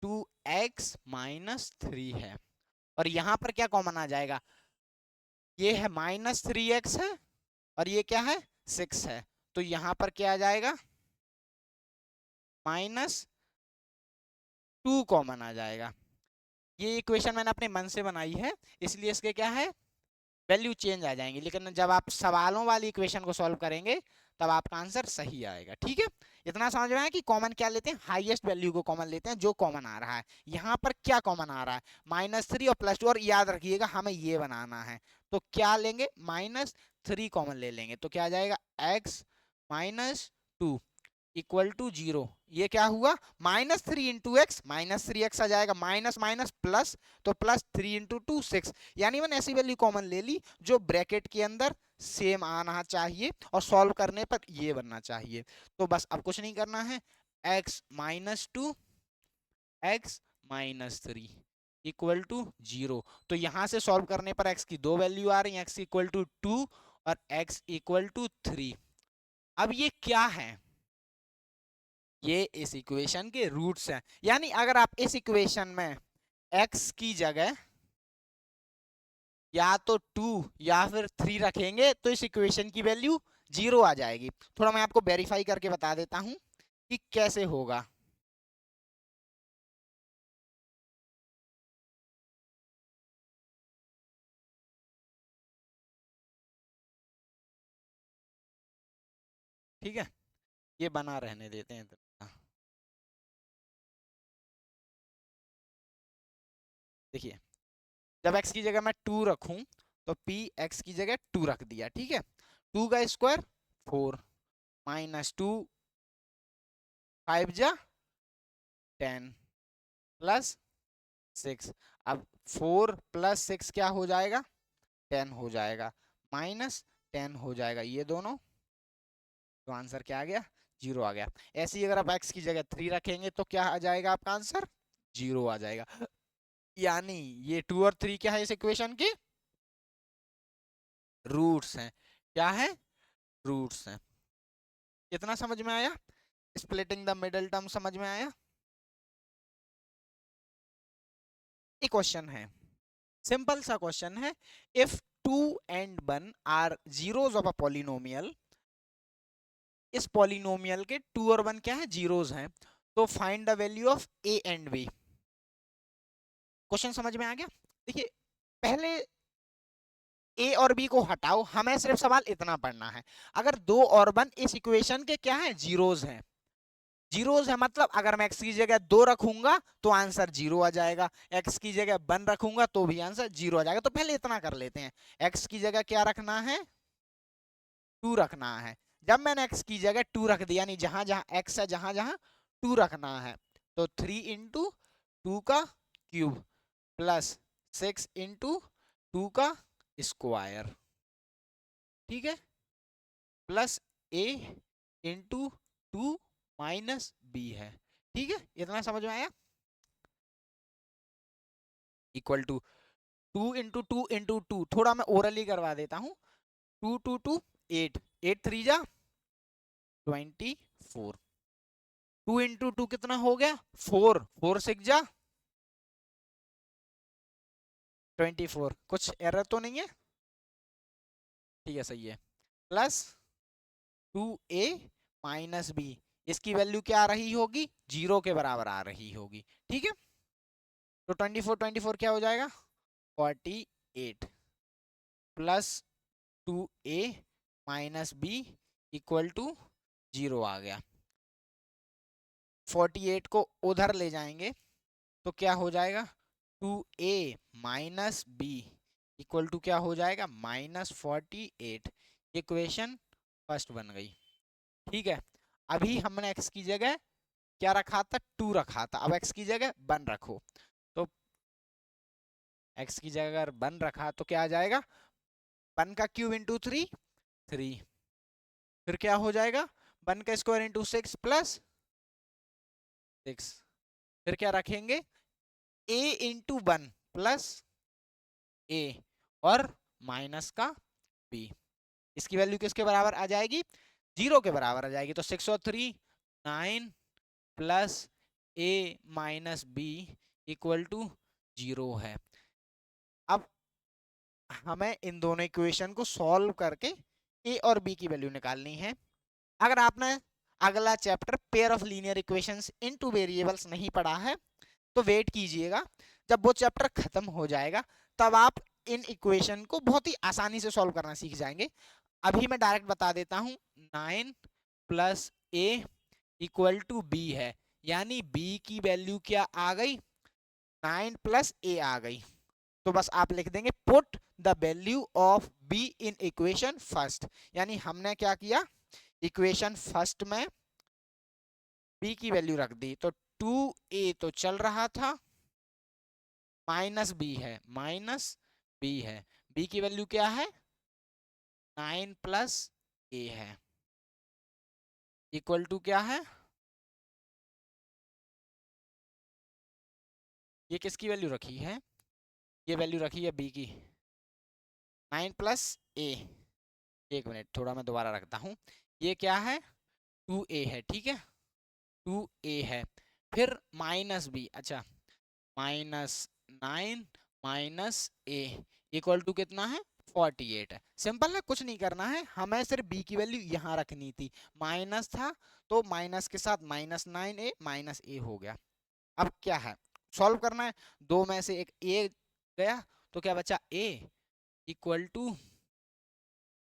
2x -3 है। और यहाँ पर क्या कॉमन आ जाएगा, ये है -3x है और ये क्या है 6 है, तो यहाँ पर क्या आ जाएगा -2 कॉमन आ जाएगा। ये इक्वेशन मैंने अपने मन से बनाई है, इसलिए इसके क्या है वैल्यू चेंज आ जाएंगी, लेकिन जब आप सवालों वाली इक्वेशन को सॉल्व करेंगे तब आपका आंसर सही आएगा। ठीक है, इतना समझ में आया कि कॉमन क्या लेते हैं, हाईएस्ट वैल्यू को कॉमन लेते हैं, जो कॉमन आ रहा है। यहाँ पर क्या कॉमन आ रहा है, -3 और +2, और याद रखिएगा हमें ये बनाना है, तो क्या लेंगे -3 कॉमन ले लेंगे, तो क्या आ जाएगा x -2 = 0। ये क्या हुआ -3 × x, -3x आ जाएगा, माइनस माइनस प्लस, तो +3 × 2 6, यानी मैंने ऐसी वैल्यू कॉमन ले ली जो ब्रैकेट के अंदर सेम आना चाहिए और सॉल्व करने पर ये बनना चाहिए। तो बस अब कुछ नहीं करना है, x -2 x -3 = 0। तो यहां से सॉल्व करने पर x की दो वैल्यू आ रही है, x = 2 और x = 3। अब ये क्या है, ये इस इक्वेशन के रूट्स हैं, यानी अगर आप इस इक्वेशन में x की जगह या तो 2 या फिर 3 रखेंगे तो इस इक्वेशन की वैल्यू 0 आ जाएगी। थोड़ा मैं आपको वेरीफाई करके बता देता हूं कि कैसे होगा। ठीक है, ये बना रहने देते हैं। देखिए, जब x की जगह मैं 2 रखूं तो p x की जगह 2 रख दिया, ठीक है, 2 का स्क्वायर 4 -2 5 जा 10 +6। अब 4 + 6 क्या हो जाएगा 10 हो जाएगा, -10 हो जाएगा, ये दोनों, तो आंसर क्या आ गया 0 आ गया। ऐसे ही अगर आप x की जगह 3 रखेंगे तो क्या आ जाएगा आपका आंसर 0 आ जाएगा। यानी ये 2 और 3 क्या है इस इक्वेशन के रूट्स हैं, क्या है रूट्स हैं। कितना समझ में आया, स्प्लिटिंग द मिडिल टर्म समझ में आया। एक क्वेश्चन है, सिंपल सा क्वेश्चन है, if 2 and 1 are zeros of a polynomial, इस पॉलिनोमियल के 2 और 1 क्या है जीरोस हैं, तो find the value of a and b। Question समझ में आ गया। देखिए, पहले a और b को हटाओ, हमें सिर्फ सवाल इतना पढ़ना है, अगर 2 और 1 इस इक्वेशन के क्या है जीरोस हैं, जीरोस है मतलब अगर मैं x की जगह 2 रखूंगा तो आंसर 0 आ जाएगा, x की जगह 1 रखूंगा तो भी आंसर 0 आ जाएगा। तो पहले इतना कर लेते हैं, x की जगह क्या रखना है 2 रखना है। जब मैंने x की जगह 2 रख दिया, यानी जहां जहां x है जहां जहां 2 रखना है, तो 3 × 2 का क्यूब +6 × 2 का स्क्वायर, ठीक है, प्लस a × 2 - b है। ठीक है, इतना समझ में आया, इक्वल टू 2 × 2 × 2, थोड़ा मैं ओरली करवा देता हूं, 2 2 2 8 8 3 जा 24, 2 इंटू 2 कितना हो गया 4, 4 6 जा 24, कुछ एरर तो नहीं है? ठीक है सही है। प्लस 2a माइनस बी, इसकी वैल्यू क्या आ रही होगी 0 के बराबर आ रही होगी। ठीक है, तो 24 24 क्या हो जाएगा 48 plus 2a minus b equal to 0 आ गया। 48 को उधर ले जाएंगे तो क्या हो जाएगा 2a minus b equal to क्या हो जाएगा -48। इक्वेशन फर्स्ट बन गई। ठीक है, अभी हमने x की जगह क्या रखा था 2 रखा था, अब x की जगह 1 रखो, तो x की जगह अगर 1 रखा तो क्या आ जाएगा 1 का क्यूब इंटू 3 3, फिर क्या हो जाएगा 1 का स्क्वायर इंटू 6 प्लस 6, फिर क्या रखेंगे a इंटू 1 प्लस a और माइनस का b, इसकी वैल्यू किसके बराबर आ जाएगी 0 के बराबर आ जाएगी। तो 6 और 3 9 plus a minus b equal to 0 है। अब हमें इन दोनों इक्वेशन को सॉल्व करके a और b की वैल्यू निकालनी है। अगर आपने अगला chapter pair of linear equations in two variables नहीं पढ़ा है तो वेट कीजिएगा, जब वो चैप्टर खत्म हो जाएगा तब आप इन इक्वेशन को बहुत ही आसानी से सॉल्व करना सीख जाएंगे। अभी मैं डायरेक्ट बता देता हूं 9 plus a equal to b है, यानी b की वैल्यू क्या आ गई 9 प्लस a आ गई। तो बस आप लिख देंगे put the value of b in equation first, यानी हमने क्या किया इक्वेशन फर्स्ट में b की वैल्यू रख दी। तो 2a तो चल रहा था माइनस b है, माइनस b है, b की वैल्यू क्या है 9 प्लस a है इक्वल टू क्या है, ये किसकी वैल्यू रखी है, ये वैल्यू रखी है b की 9 प्लस a। एक मिनट थोड़ा मैं दोबारा रखता हूँ, ये क्या है 2a है, ठीक है 2a है, फिर माइनस b, अच्छा -9 माइनस a इक्वल टू कितना है 48 है। सिंपल है, कुछ नहीं करना है, हमें सिर्फ b की वैल्यू यहाँ रखनी थी, माइनस था तो माइनस के साथ -9a माइनस a हो गया। अब क्या है सॉल्व करना है, दो में से एक a गया तो क्या बचा a इक्वल टू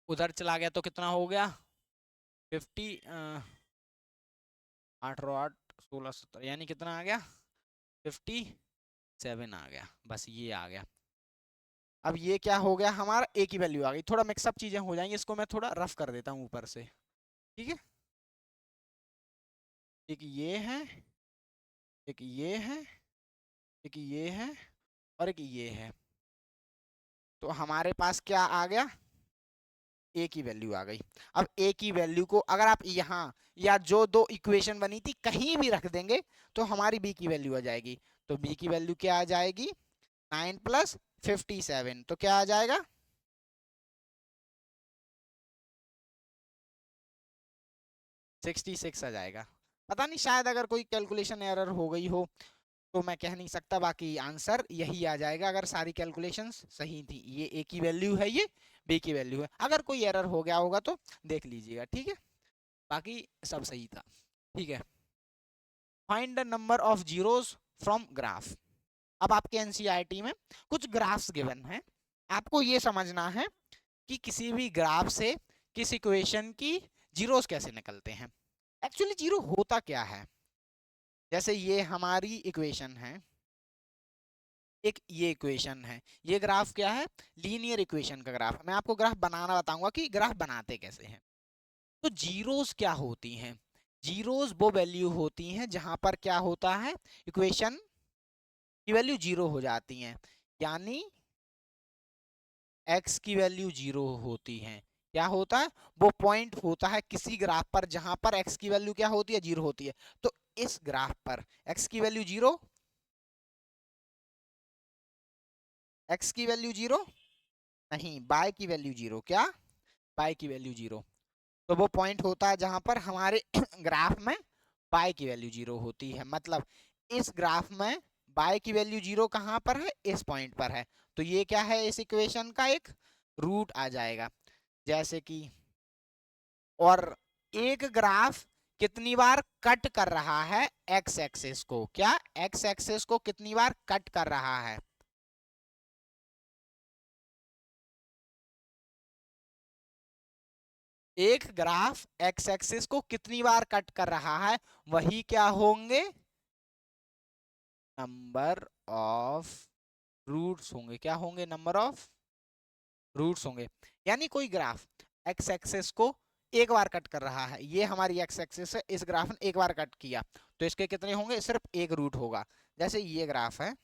उधर चला गया तो कितना हो गया 50 8 और 8 16 17, यानी कितना आ गया 57 आ गया, बस ये आ गया। अब ये क्या हो गया हमारा a की वैल्यू आ गई, थोड़ा मिक्सअप चीजें हो जाएंगी, इसको मैं थोड़ा रफ कर देता हूँ ऊपर से। ठीक है, एक ये है, एक ये है, एक ये है और एक ये है, तो हमारे पास क्या आ गया a की वैल्यू आ गई। अब a की वैल्यू को अगर आप यहाँ या जो दो इक्वेशन बनी थी कहीं भी रख देंगे तो हमारी b की वैल्यू आ जाएगी। तो b की वैल्यू क्या आ जाएगी 9 प्लस 57, तो क्या आ जाएगा 66 आ जाएगा। पता नहीं शायद अगर कोई कैलकुलेशन एरर हो गई हो तो मैं कह नहीं सकता, बाकी आंसर यही आ जाएगा अगर सारी कैलकुलेशंस सही थी। ये a की वैल्यू है, ये b की वैल्यू है, अगर कोई एरर हो गया होगा तो देख लीजिएगा। ठीक है, बाकी सब सही था। ठीक है, find the number of zeros from graph. अब आपके एनसीईआरटी में कुछ ग्राफ्स गिवन हैं, आपको ये समझना है कि किसी भी ग्राफ से किस इक्वेशन की जीरोस कैसे निकलते हैं। एक्चुअली जीरो होता क्या है, जैसे ये हमारी इक्वेशन है, एक ये इक्वेशन है, ये ग्राफ क्या है लीनियर इक्वेशन का ग्राफ। मैं आपको ग्राफ बनाना बताऊंगा कि ग्राफ बनाते कैसे हैं। तो जीरोस क्या होती हैं, जीरोस वो वैल्यू होती हैं जहां पर क्या होता है इक्वेशन की वैल्यू जीरो हो जाती हैं, यानी x की वैल्यू जीरो होती है। क्या होता है वो पॉइंट होता है किसी ग्राफ पर जहां पर x की वैल्यू क्या होती है जीरो होती है। तो इस ग्राफ पर x की वैल्यू जीरो, x की वैल्यू जीरो नहीं, y की वैल्यू जीरो, क्या y की वैल्यू जीरो। तो वो पॉइंट होता है जहां पर हमारे ग्राफ में बाय की वैल्यू 0 होती है। मतलब इस ग्राफ में बाय की वैल्यू 0 कहाँ पर है, इस पॉइंट पर है। तो ये क्या है, इस इक्वेशन का एक रूट आ जाएगा। जैसे कि और एक ग्राफ कितनी बार कट कर रहा है एक्स एक्सिस को, क्या एक्स एक्सिस को कितनी बार कट कर रहा है। एक ग्राफ एक्स एक्सिस को कितनी बार कट कर रहा है, वही क्या होंगे, नंबर ऑफ रूट्स होंगे। क्या होंगे, नंबर ऑफ रूट्स होंगे। यानी कोई ग्राफ एक्स एक्सिस को एक बार कट कर रहा है, ये हमारी एक्स एक्सिस है, इस ग्राफ ने एक बार कट किया, तो इसके कितने होंगे, सिर्फ एक रूट होगा। जैसे ये ग्राफ है,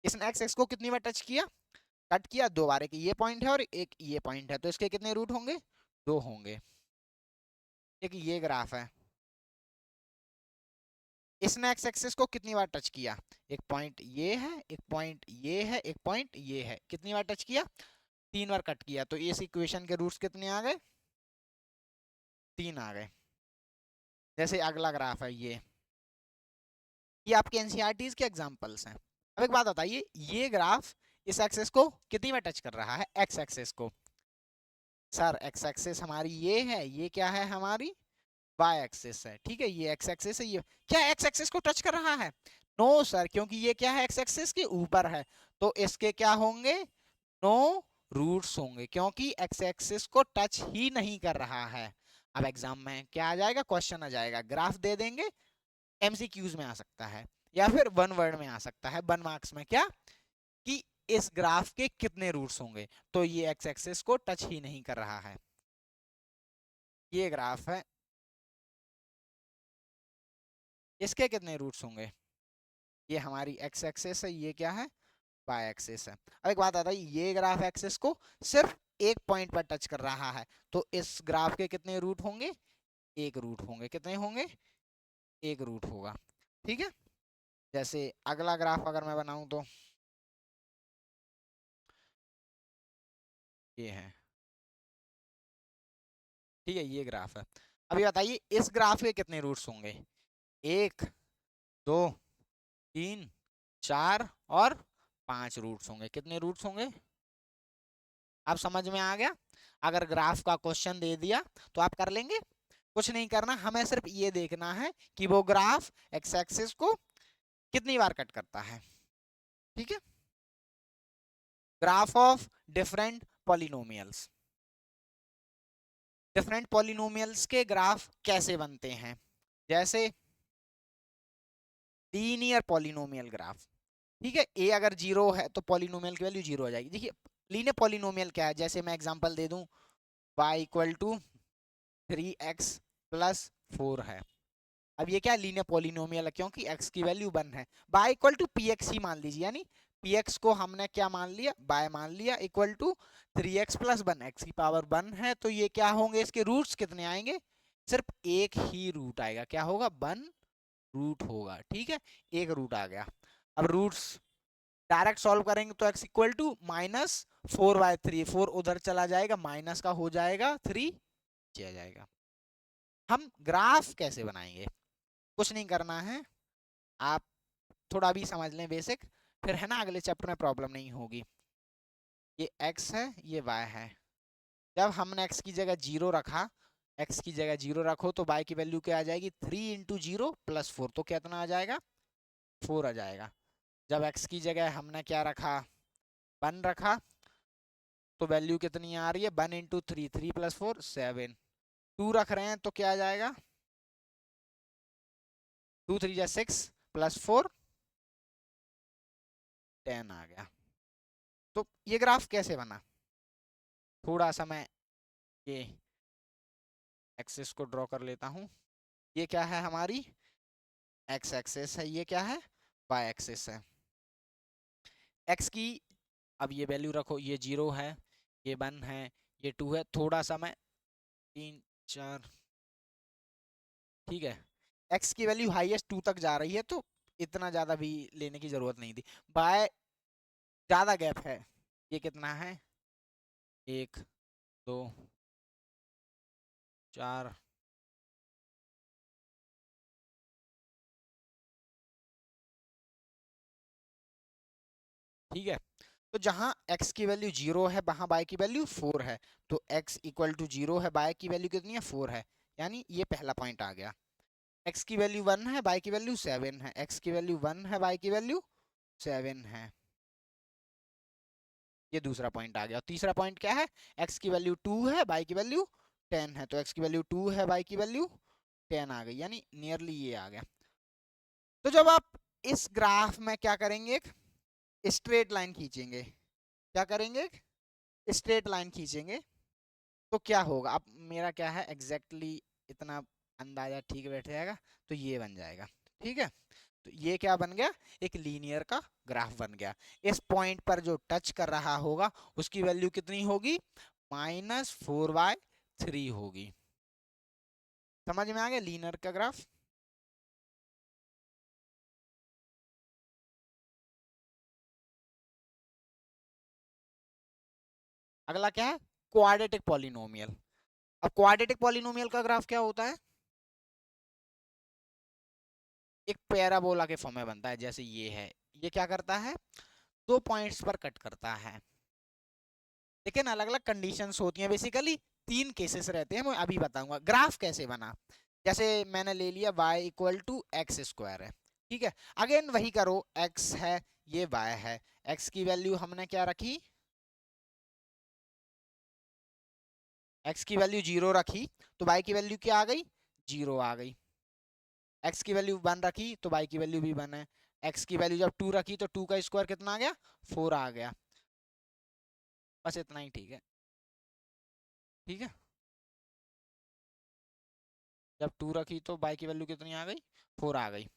इसने एक्स एक्स को कितनी बार टच किया, कट किया दो बार, एक ये पॉइंट है और एक ये पॉइंट है, तो इसके कितने रूट होंगे, दो होंगे। एक ये ग्राफ है, इसने एक्स एक्सिस को कितनी बार टच किया, एक पॉइंट ये है, एक पॉइंट ये है, एक पॉइंट ये है, कितनी बार टच किया, तीन बार कट किया, तो इस इक्वेशन के रूट्स कितने आ गए, तीन आ गए। जैसे अगला ग्राफ है ये आपके एनसीईआरटीज के एग्जांपल्स हैं। अब एक बात बताइए, ये ग्राफ इस एक्सेस को कितनी बार टच कर रहा है, एक्स एक्सेस को। सर एक्स एक्सेस हमारी ये है, ये क्या है हमारी वाई एक्सेस है, ठीक है, ये एक्स एक्सेस है, ये क्या एक्स एक्सेस को टच कर रहा है, नो सर, क्योंकि ये क्या है एक्स एक्सेस के ऊपर है, तो इसके क्या होंगे, नो रूट्स होंगे, क्योंकि एक्स एक्सिस को टच ही नहीं कर रहा है। अब एग्जाम में क्या आ जाएगा, क्वेश्चन आ जाएगा, ग्राफ दे देंगे, एमसीक्यूज में आ सकता है या फिर वन वर्ड में आ सकता है, वन मार्क्स में, क्या कि इस ग्राफ के कितने रूट्स होंगे, तो ये एक्स एक्सिस को टच ही नहीं कर रहा है। ये ग्राफ है, इसके कितने रूट्स होंगे, ये हमारी एक्स एक्सिस है, ये क्या है वाई एक्सिस है। अब एक बात आता है, ये ग्राफ एक्सिस को सिर्फ एक पॉइंट पर टच कर रहा है, तो इस ग्राफ के कितने रूट होंगे, एक रूट होंगे, कितने होंगे, एक रूट होगा, ठीक है। जैसे अगला ग्राफ अगर मैं बनाऊं तो ये है, ठीक है, ये ग्राफ है। अभी बताइए इस ग्राफ के कितने रूट्स होंगे, एक, दो, तीन, चार और पांच रूट्स होंगे, कितने रूट्स होंगे, आप समझ में आ गया। अगर ग्राफ का क्वेश्चन दे दिया तो आप कर लेंगे, कुछ नहीं करना, हमें सिर्फ ये देखना है कि वो ग्राफ एक्स एक्सिस को कितनी बार कट करता है, ठीक है। Graph of different polynomials, different polynomials के ग्राफ कैसे बनते हैं, जैसे लीनियर पॉलिनोमियल ग्राफ, ठीक है, ए अगर जीरो है तो पॉलिनोमियल की वैल्यू जीरो आ जाएगी। देखिए लीनियर पॉलिनोमियल क्या है, जैसे मैं एग्जांपल दे दूं, y equal to 3x plus 4 है। अब ये क्या लीनियर पॉलिनोमियल है, क्योंकि x की वैल्यू 1 है। y equal to P X ही मान लीजिए, यानी px को हमने क्या मान लिया, y मान लिया, equal to 3x plus 1, x की पावर 1 है, तो ये क्या होंगे, इसके रूट्स कितने आएंगे, सिर्फ एक ही रूट आएगा, क्या होगा, 1 रूट होगा, ठीक है, एक रूट आ गया। अब रूट्स डायरेक्ट सॉल्व करेंगे तो x इक्वल टू -4/3, 4 उधर चला जाएगा, माइनस का हो जाएगा 3 किया जाएगा। हम ग्राफ कैसे बनाएंगे, कुछ नहीं करना है, आप थोड़ा भी समझ लें बेसिक, फिर है ना अगले चैप्टर में प्रॉब्लम नहीं होगी। ये x है, ये y है, जब हमने x की जगह जीरो रखा, x की जगह जीरो रखो तो y की वैल्यू क्या आ जाएगी, 3 इंटू जीरो प्लस 4, तो कितना आ जाएगा, 4 आ जाएगा। जब x की जगह हमने क्या रखा, 1 रखा, तो वैल्यू कितनी आ रही है, 1 इंटू 3, 3 प्लस 4 7, 2 रख रहे हैं तो क्या आ जाएगा, 2 3 जा 6 प्लस 4 10 आ गया। तो ये ग्राफ कैसे बना, थोड़ा सा मैं ये एक्सिस को ड्रॉ कर लेता हूँ। ये क्या है हमारी एक्स एक्सिस है, ये क्या है वाई एक्सिस है। एक्स की अब ये वैल्यू रखो, ये 0 है, ये 1 है, ये 2 है, थोड़ा सा मैं 3 4, ठीक है, एक्स की वैल्यू हाईएस्ट 2 तक जा रही है, तो इतना ज्यादा भी लेने की जरूरत नहीं थी। बाय ज्यादा गैप है, ये कितना है, 1 2 4। ठीक है, तो जहां x की वैल्यू 0 है वहां y की वैल्यू 4 है, तो x इक्वल टू 0 है, y की वैल्यू कितनी है 4 है, यानी ये पहला पॉइंट आ गया। x की वैल्यू 1 है, y की वैल्यू 7 है, x की वैल्यू 1 है, y की वैल्यू 7 है, ये दूसरा पॉइंट आ गया। और तीसरा पॉइंट क्या है, x की वैल्यू 2 है, y की वैल्यू 10 है, तो x की वैल्यू 2 है, y की वैल्यू 10 आ गई, यानी नियरली ये आ गया। तो जब आप इस ग्राफ में क्या करेंगे, एक स्ट्रेट लाइन खींचेंगे, क्या करेंगे, स्ट्रेट लाइन खींचेंगे, तो क्या होगा, अब मेरा क्या है एग्जैक्टली इतना अंदाजा ठीक बैठ जाएगा, तो ये बन जाएगा। ठीक है, तो ये क्या बन गया, एक लीनियर का ग्राफ बन गया। इस पॉइंट पर जो टच कर रहा होगा उसकी वैल्यू कितनी होगी, -4/3 होगी। समझ में आ गया लीनियर का ग्राफ। अगला क्या है, क्वाड्रेटिक पॉलिनोमियल। अब क्वाड्रेटिक पॉलिनोमियल का ग्राफ क्या होता है, एक पैराबोला के फॉर्म में बनता है, जैसे ये है, ये क्या करता है, 2 पॉइंट्स पर कट करता है, लेकिन अलग अलग कंडीशंस होती हैं, बेसिकली 3 केसेस रहते हैं, मैं अभी बताऊंगा। ग्राफ कैसे बना, जैसे मैंने ले लिया y equal to x square है, ठीक है, अगेन वही करो, x है, ये y है, x की वैल्यू हमने क्या रखी, x की वैल्यू 0 रखी, तो y की वैल्यू क्या आ गई, 0 आ गई। x की वैल्यू 1 रखी तो y की वैल्यू भी 1 है। x की वैल्यू जब 2 रखी तो 2 का स्क्वायर कितना आ गया, 4 आ गया। बस इतना ही, ठीक है, ठीक है, जब 2 रखी तो y की वैल्यू कितनी आ गई, 4 आ गई।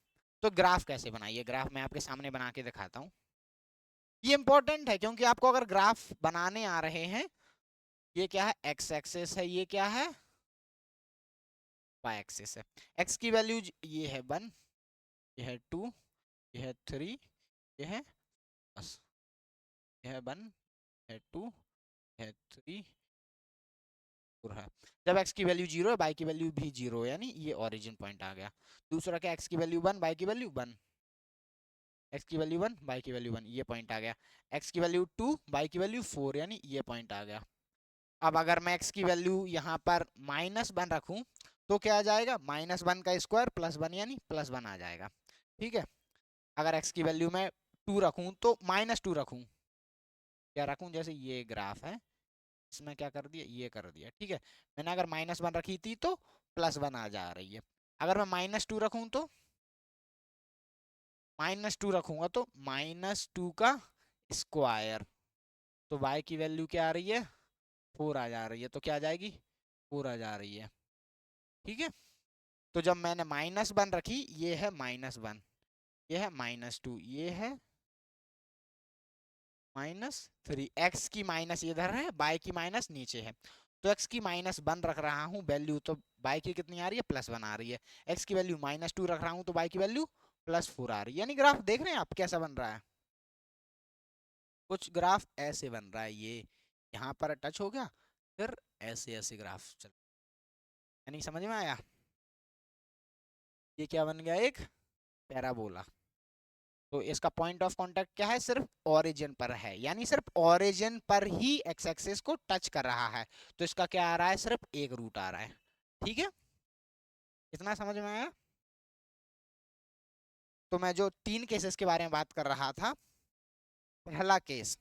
तो ग्राफ कैसे बनाइए, ग्राफ मैं आपके सामने बना के दिखाता हूँ। ये इंपॉर्टेंट है क्योंकि आपको अगर ग्राफ बनाने आ रहे हैं, ये क्या है, एक्स एक्सिस है, ये क्या है, वाई एक्सिस है। एक्स की वैल्यू ये है 1, ये है 2, ये है 3, ये है बस, ये है 1, है 2, है 3, और है। जब x की वैल्यू 0 है, y की वैल्यू भी 0 है, यानी ये ओरिजिन पॉइंट आ गया। दूसरा क्या, x की वैल्यू 1, y की वैल्यू 1, x की वैल्यू 1, y की वैल्यू 1, ये पॉइंट आ गया। x की वैल्यू 2, y की वैल्यू 4, यानी ये पॉइंट आ गया। अब अगर मैं x की वैल्यू यहाँ पर -1 रखूं तो क्या आ जाएगा, -1 का स्क्वायर +1, यानी +1 आ जाएगा। ठीक है, अगर x की वैल्यू मैं 2 रखूं तो -2 रखूं, क्या रखूं, जैसे ये ग्राफ है, इसमें क्या कर दिया, ये कर दिया। ठीक है, मैंने अगर -1 रखी थी तो +1 आ जा रही है। अगर मैं -2 रखूं तो -2 रखूंगा तो -2 का स्क्वायर, तो y की वैल्यू क्या आ रही है, 4 आ जा रही है, तो क्या आ जाएगी, 4 आ जा रही है। ठीक है, तो जब मैंने -1 रखी, ये है -1, ये है -2, ये है -3, x की माइनस इधर है, y की माइनस नीचे है, तो x की -1 रख रहा हूँ वैल्यू, तो y की कितनी आ रही है, +1 आ रही है। x की वैल्यू -2 रख रहा हूँ तो y की वैल्यू +4 आ रही है। यानी ग्राफ देख रहे हैं आप कैसा बन रहा है, कुछ ग्राफ ऐसे बन रहा है, ये यहाँ पर टच हो गया, फिर ऐसे ऐसे ग्राफ चल, यानी समझ में आया, ये क्या बन गया, एक पैराबोला। तो इसका पॉइंट ऑफ कांटेक्ट क्या है, सिर्फ ओरिजिन पर है, यानी सिर्फ ओरिजिन पर ही एक्स एक्सिस को टच कर रहा है, तो इसका क्या आ रहा है, सिर्फ एक रूट आ रहा है। ठीक है, इतना समझ में आया। तो मैं जो 3 केसेस के बारे में बात कर रहा था, पहला केस,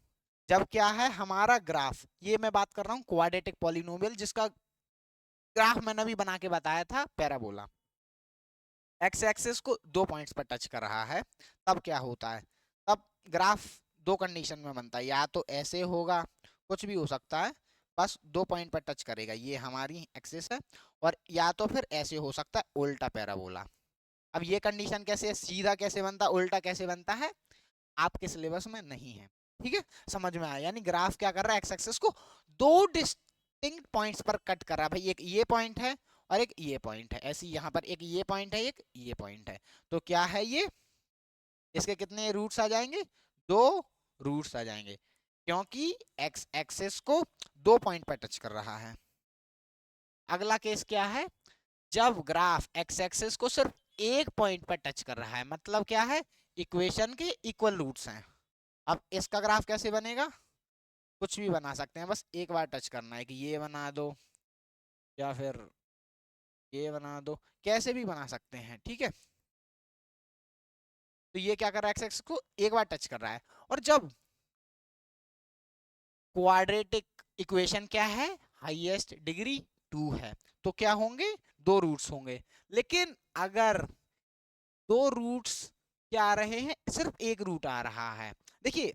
जब क्या है हमारा ग्राफ, ये मैं बात कर रहा हूँ क्वाड्रेटिक पॉलिनोमियल जिसका ग्राफ मैंने अभी बना के बताया था, पैराबोला, एक्स एक्सिस को 2 पॉइंट्स पर टच कर रहा है, तब क्या होता है, तब ग्राफ 2 कंडीशन में बनता है, या तो ऐसे होगा, कुछ भी हो सकता है, बस 2 पॉइंट पर टच करेगा, ये हमारी एक्सिस है, और या तो फिर ऐसे हो सकता है उल्टा पैराबोला। अब ये कंडीशन कैसे है, सीधा कैसे बनता है, उल्टा कैसे बनता है, आपके सिलेबस में नहीं है। ठीक है, समझ में आया, यानी ग्राफ क्या कर रहा है, एक्स एक्सिस को 2 डिस्टिंक्ट पॉइंट्स पर कट कर रहा है, भाई एक ये पॉइंट है और एक ये पॉइंट है, ऐसी यहाँ पर एक ये पॉइंट है, एक ये पॉइंट है, तो क्या है ये, इसके कितने रूट्स आ जाएंगे, 2 रूट्स आ जाएंगे, क्योंकि एक्स एक्सिस को 2 पॉइंट पर टच कर रहा है। अगला केस क्या है, जब ग्राफ एक्स एक्सिस को सिर्फ एक पॉइंट पर टच कर रहा है, मतलब क्या है, इक्वेशन के इक्वल रूट्स हैं। अब इसका ग्राफ कैसे बनेगा, कुछ भी बना सकते हैं, बस एक बार टच करना है कि ये बना दो या फिर ये बना दो, कैसे भी बना सकते हैं, ठीक है। तो ये क्या कर रहा है, एक्स एक्सिस को एक बार टच कर रहा है। और जब क्वाड्रेटिक इक्वेशन क्या है, हाईएस्ट डिग्री 2 है, तो क्या होंगे, दो रूट्स होंगे। लेकिन अगर दो रूट्स क्या आ रहे हैं, सिर्फ एक रूट आ रहा है, देखिए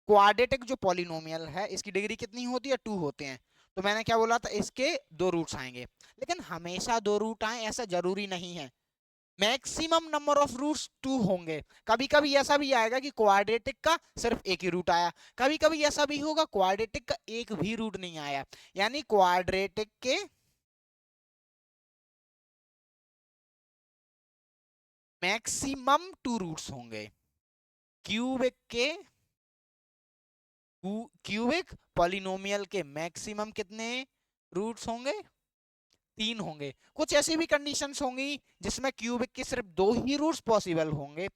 क्वाड्रेटिक जो पॉलिनोमियल है इसकी डिग्री कितनी होती है, 2 होते हैं। तो मैंने क्या बोला था, इसके दो रूट्स आएंगे, लेकिन हमेशा दो रूट आए ऐसा जरूरी नहीं है। मैक्सिमम नंबर ऑफ रूट्स 2 होंगे। कभी कभी ऐसा भी आएगा कि क्वाड्रेटिक का सिर्फ एक ही रूट आया, कभी कभी ऐसा भी होगा क्वाड्रेटिक का एक भी रूट नहीं आया। यानी क्वाड्रेटिक के मैक्सिमम 2 रूट्स होंगे, क्यूबिक के क्यूबिक पॉलिनोमियल के मैक्सिमम कितने रूट्स होंगे, 3 होंगे। कुछ ऐसी भी कंडीशंस होंगी जिसमें क्यूबिक के सिर्फ 2 ही रूट्स पॉसिबल होंगे,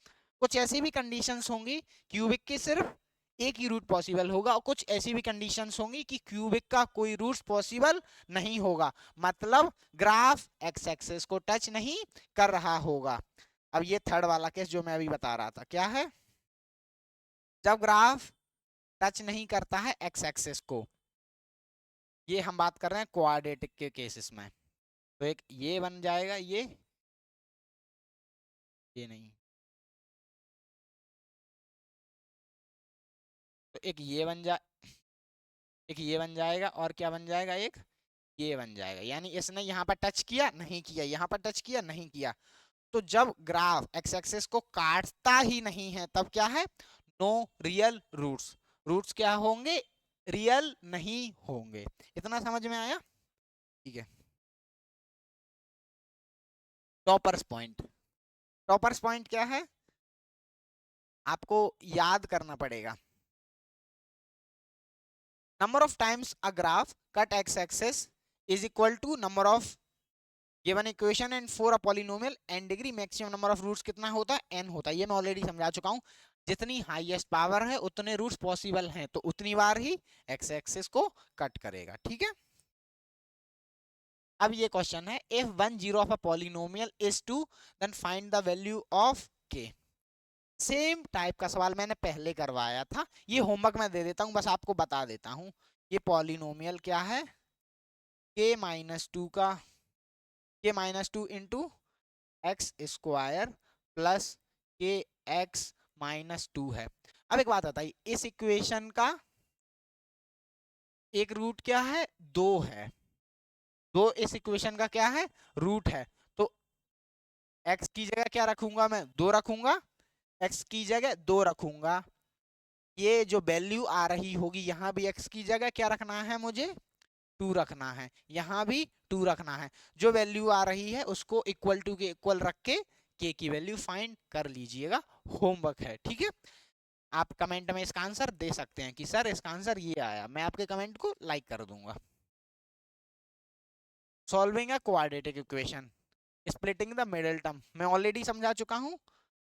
कुछ ऐसी भी कंडीशंस होंगी क्यूबिक के सिर्फ एक ही रूट पॉसिबल होगा, और कुछ ऐसी भी कंडीशंस होंगी कि क्यूबिक का कोई रूट पॉसिबल नहीं होगा, मतलब ग्राफ एक्स एक्सिस को टच नहीं कर रहा होगा। अब ये थर्ड वाला केस जो मैं अभी बता रहा था क्या है, जब ग्राफ टच नहीं करता है एक्स एक्सिस को, ये हम बात कर रहे हैं क्वाड्रेटिक के केसेस में। तो एक ये बन जाएगा, ये नहीं, तो एक ये बन जाएगा, और क्या बन जाएगा, एक ये बन जाएगा। यानी इसने यहाँ पर टच किया नहीं किया, यहाँ पर टच किया नहीं किया। तो जब ग्राफ एक्स एक्सिस को काटता ही नहीं है तब क्या है, नो रियल रूट्स, रूट्स क्या होंगे, रियल नहीं होंगे। इतना समझ में आया, ठीक है। टॉपर्स पॉइंट, टॉपर्स पॉइंट क्या है, आपको याद करना पड़ेगा। Number of times a graph cut x axis is equal to number of given equation and for a polynomial and degree maximum number of roots कितना होता है, n होता है। ये मैं ऑलरेडी समझा चुका हूँ, जितनी हाईएस्ट पावर है उतने रूट्स पॉसिबल हैं, तो उतनी बार ही एक्स एक्सिस को कट करेगा, ठीक है। अब ये क्वेश्चन है, if one zero of a polynomial is two then find the value of k. Same type का सवाल मैंने पहले करवाया था, ये होमवर्क मैं दे देता हूँ, बस आपको बता देता हूँ। ये पॉलिनोमियल क्या है, के माइनस टू का के minus two into X square plus के एक्स माइनस टू है। अब एक बात बताइए, इस इक्वेशन का एक रूट क्या है, दो है, दो इस इक्वेशन का क्या है, रूट है। तो x की जगह क्या रखूंगा, मैं दो रखूंगा, x की जगह दो रखूंगा। ये जो वैल्यू आ रही होगी, यहाँ भी x की जगह क्या रखना है मुझे, टू रखना है, यहाँ भी टू रखना है। जो वैल्यू आ रही है उसको इक्वल टू के इक्वल रख के k की वैल्यू फाइंड कर लीजिएगा, होमवर्क है, ठीक है। आप कमेंट में इसका आंसर दे सकते हैं कि सर इसका आंसर ये आया, मैं आपके कमेंट को लाइक कर दूंगा। Solving a quadratic equation, splitting the middle term, मैं ऑलरेडी समझा चुका हूँ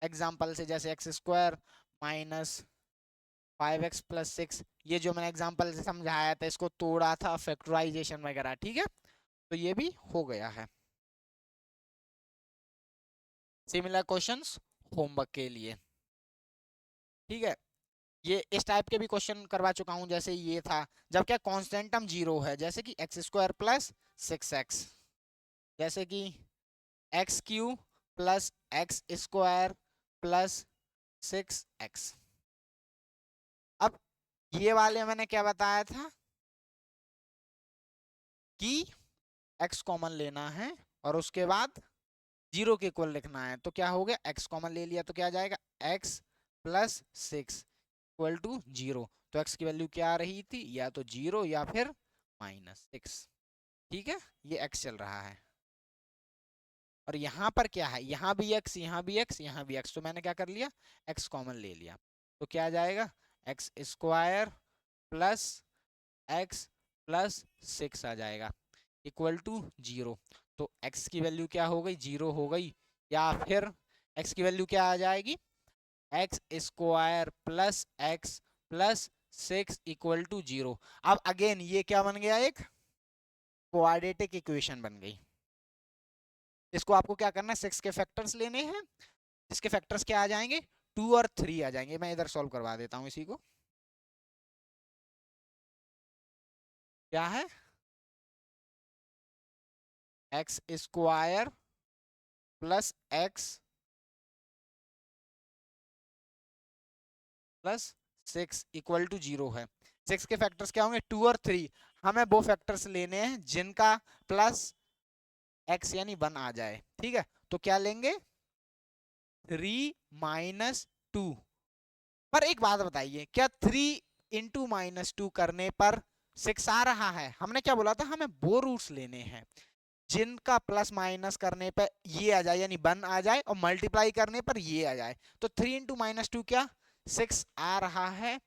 एग्जांपल से, जैसे x square minus 5x plus 6, ये जो मैंने एग्जांपल से समझाया था, इसको तोड़ा था, फैक्टराइजेशन वगैरह, ठीक है। तो ये भी हो गया है। सिमिलर क्वेश्चंस होमवर्क के लिए, ठीक है। ये इस टाइप के भी क्वेश्चन करवा चुका हूं, जैसे ये था जब क्या कांस्टेंट टर्म जीरो है, जैसे कि एक्स स्क्वायर प्लस 6x, जैसे कि x Q plus x square plus 6x। अब ये वाले मैंने क्या बताया था कि x कॉमन लेना है और उसके बाद जीरो के इक्वल लिखना है। तो क्या हो गया, x कॉमन ले लिया तो क्या आ जाएगा, x plus 6 equal to zero. तो x की वैल्यू क्या आ रही थी, या तो जीरो या फिर -6, ठीक है। ये x चल रहा है, और यहाँ पर क्या है, यहाँ भी x, यहाँ भी x, यहाँ भी x, तो मैंने क्या कर लिया, x कॉमन ले लिया। तो क्या आ जाएगा, x square plus x plus 6 आ जाएगा। Equal to 0। तो x की वैल्यू क्या हो गई, 0 हो गई, या फिर x की वैल्यू क्या आ जाएगी, x square plus x plus 6 equal to 0। अब अगेन ये क्या बन गया, एक क्वाड्रेटिक इक्वेशन बन गई। इसको आपको क्या करना है, 6 के फैक्टर्स लेने हैं, जिसके फैक्टर्स क्या आ जाएंगे, 2 और 3 आ जाएंगे। मैं इधर सॉल्व करवा देता हूं इसी को। क्या है, x square plus x plus 6 equal to 0 है। 6 के फैक्टर्स क्या होंगे, 2 और 3। हमें वो फैक्टर्स लेने हैं जिनका प्लस x यानी 1 आ जाए। ठीक है, तो क्या लेंगे, 3 माइनस 2। पर एक बात बताइए, क्या 3 इंटू माइनस 2 करने पर 6 आ रहा है? हमने क्या बोला था, हमें वो रूट्स लेने हैं जिनका प्लस माइनस करने पर ये आ जाए यानी 1 आ जाए, और मल्टीप्लाई करने पर ये आ जाए। तो 3 इंटू माइनस 2 क्या 6 आ रहा है,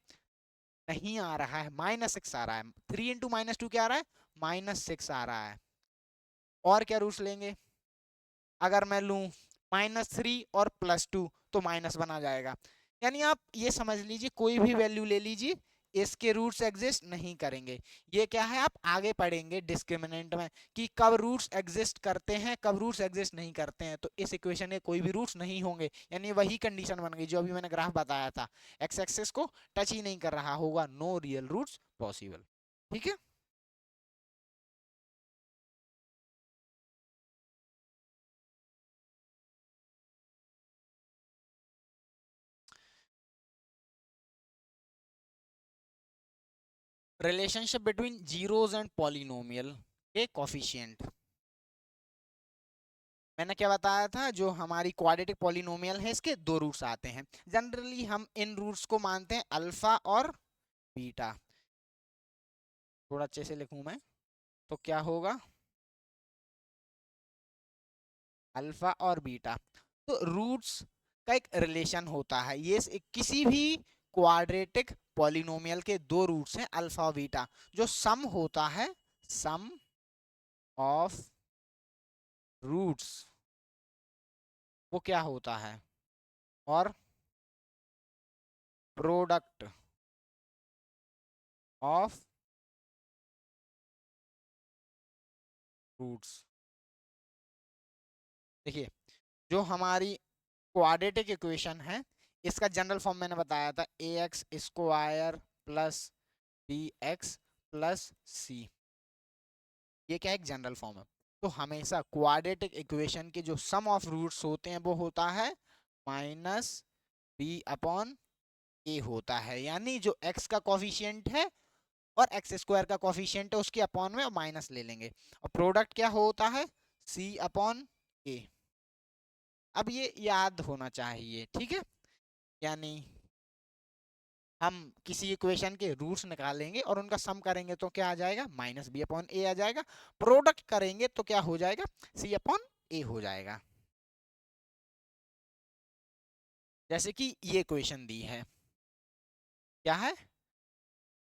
नहीं आ रहा है, -6 आ रहा है। 3 इंटू माइनस 2 क्या आ रहा है, -6 आ रहा है। और क्या रूट्स लेंगे, अगर मैं लूं -3 और +2 तो -1 आ जाएगा। यानी आप ये समझ लीजिए, कोई भी वैल्यू ले लीजिए, इसके रूट्स एग्जिस्ट नहीं करेंगे। ये क्या है, आप आगे पढ़ेंगे डिस्क्रिमिनेंट में कि कब रूट्स एग्जिस्ट करते हैं, कब रूट्स एग्जिस्ट नहीं करते हैं। तो इस इक्वेशन में कोई भी रूट्स नहीं होंगे, यानी वही कंडीशन बन गई जो अभी मैंने ग्राफ बताया था, एक्स एक्सिस को टच ही नहीं कर रहा होगा, नो रियल रूट्स पॉसिबल। ठीक है, relationship between zeros and polynomial के कोफिशिएंट। मैंने क्या बताया था, जो हमारी क्वाड्रेटिक पॉलिनोमियल है इसके दो रूट्स आते हैं। जनरली हम इन रूट्स को मानते हैं अल्फा और बीटा। थोड़ा अच्छे से लिखूं मैं, तो क्या होगा, अल्फा और बीटा। तो रूट्स का एक रिलेशन होता है, ये किसी भी क्वाड्रेटिक पॉलिनोमियल के दो रूट्स हैं अल्फा और बीटा। जो सम होता है, सम ऑफ रूट्स, वो क्या होता है, और प्रोडक्ट ऑफ रूट्स। देखिए, जो हमारी क्वाड्रेटिक इक्वेशन है, इसका जनरल फॉर्म मैंने बताया था, A x square plus B x plus C. ये क्या एक जनरल फॉर्म है। तो हमेशा क्वाड्रेटिक इक्वेशन के जो सम ऑफ रूट्स होते हैं वो होता है -b/a होता है। यानी जो x का कोफिशिएंट है और एक्स स्क्वायर का कोफिशिएंट है, उसके अपॉन में माइनस ले लेंगे, और प्रोडक्ट क्या होता है, c/a। अब ये याद होना चाहिए, ठीक है। यानी हम किसी इक्वेशन के रूट्स निकालेंगे और उनका सम करेंगे तो क्या आ जाएगा, -b/a आ जाएगा। प्रोडक्ट करेंगे तो क्या हो जाएगा, c/a हो जाएगा। जैसे कि ये इक्वेशन दी है, क्या है,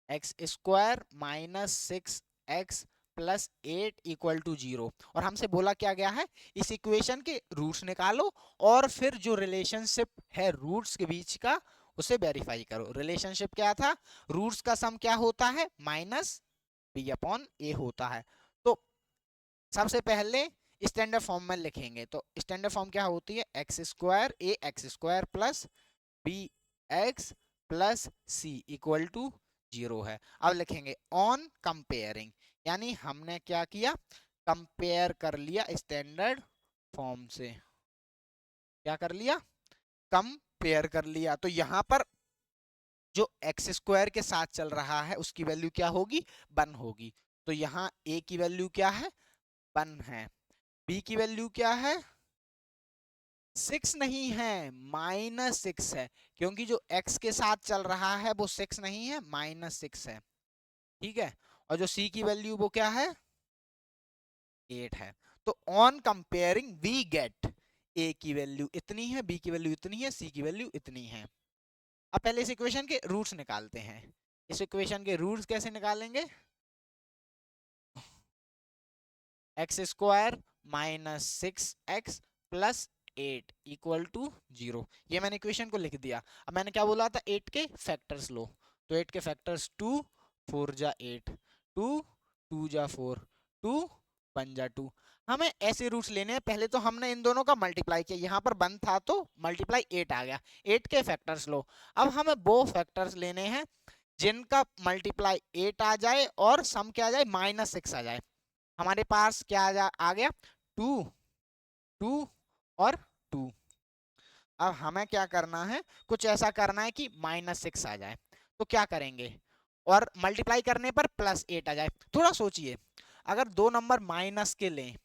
x square -6x plus 8 equal to 0। और हमसे बोला क्या गया है, इस इक्वेशन के रूट्स निकालो और फिर जो रिलेशनशिप है रूट्स के बीच का उसे वेरीफाई करो। रिलेशनशिप क्या था, रूट्स का सम क्या होता है, -b/a होता है। तो सबसे पहले स्टैंडर्ड फॉर्म में लिखेंगे, तो स्टैंडर्ड फॉर्म क्या होती है, x square a x square plus B x plus C equal to 0 है। अब लिखेंगे ऑन कंपेयरिंग, यानी हमने क्या किया, कंपेयर कर लिया स्टैंडर्ड फॉर्म से। क्या कर लिया, कंपेयर कर लिया। तो यहां पर जो एक्स स्क्वायर के साथ चल रहा है उसकी वैल्यू क्या होगी, 1 होगी। तो यहाँ ए की वैल्यू क्या है, 1 है। बी की वैल्यू क्या है, 6 नहीं है, -6 है, क्योंकि जो x के साथ चल रहा है वो 6 नहीं है, -6 है। ठीक है, और जो c की वैल्यू वो क्या है, 8 है। तो on comparing we get a की वैल्यू इतनी है, b की वैल्यू इतनी है, c की वैल्यू इतनी है। अब पहले इस इक्वेशन के रूट्स निकालते हैं। इस इक्वेशन के रूट्स कैसे निकालेंगे, x square minus 6x plus 8 equal to 0। ये मैंने इक्वेशन को लिख दिया। अब मैंने क्या बोला था, 8 के फैक्टर्स लो, तो 8 के फैक्टर्स 2 4 जा 8, 2 2 जा 4, 2 1 जा 2। हमें ऐसे रूट्स लेने हैं। पहले तो हमने इन दोनों का मल्टीप्लाई किया, यहाँ पर 1 था तो मल्टीप्लाई 8 आ गया। 8 के फैक्टर्स लो। अब हमें वो फैक्टर्स लेने हैं जिनका मल्टीप्लाई 8 आ जाए और सम क्या आ जाए, -6 आ जाए। हमारे पास क्या आ गया, 2 2 और 2। अब हमें क्या करना है, कुछ ऐसा करना है कि -6 आ जाए। तो क्या करेंगे, और मल्टीप्लाई करने पर +8 आ जाए। थोड़ा सोचिए, अगर दो नंबर माइनस के लें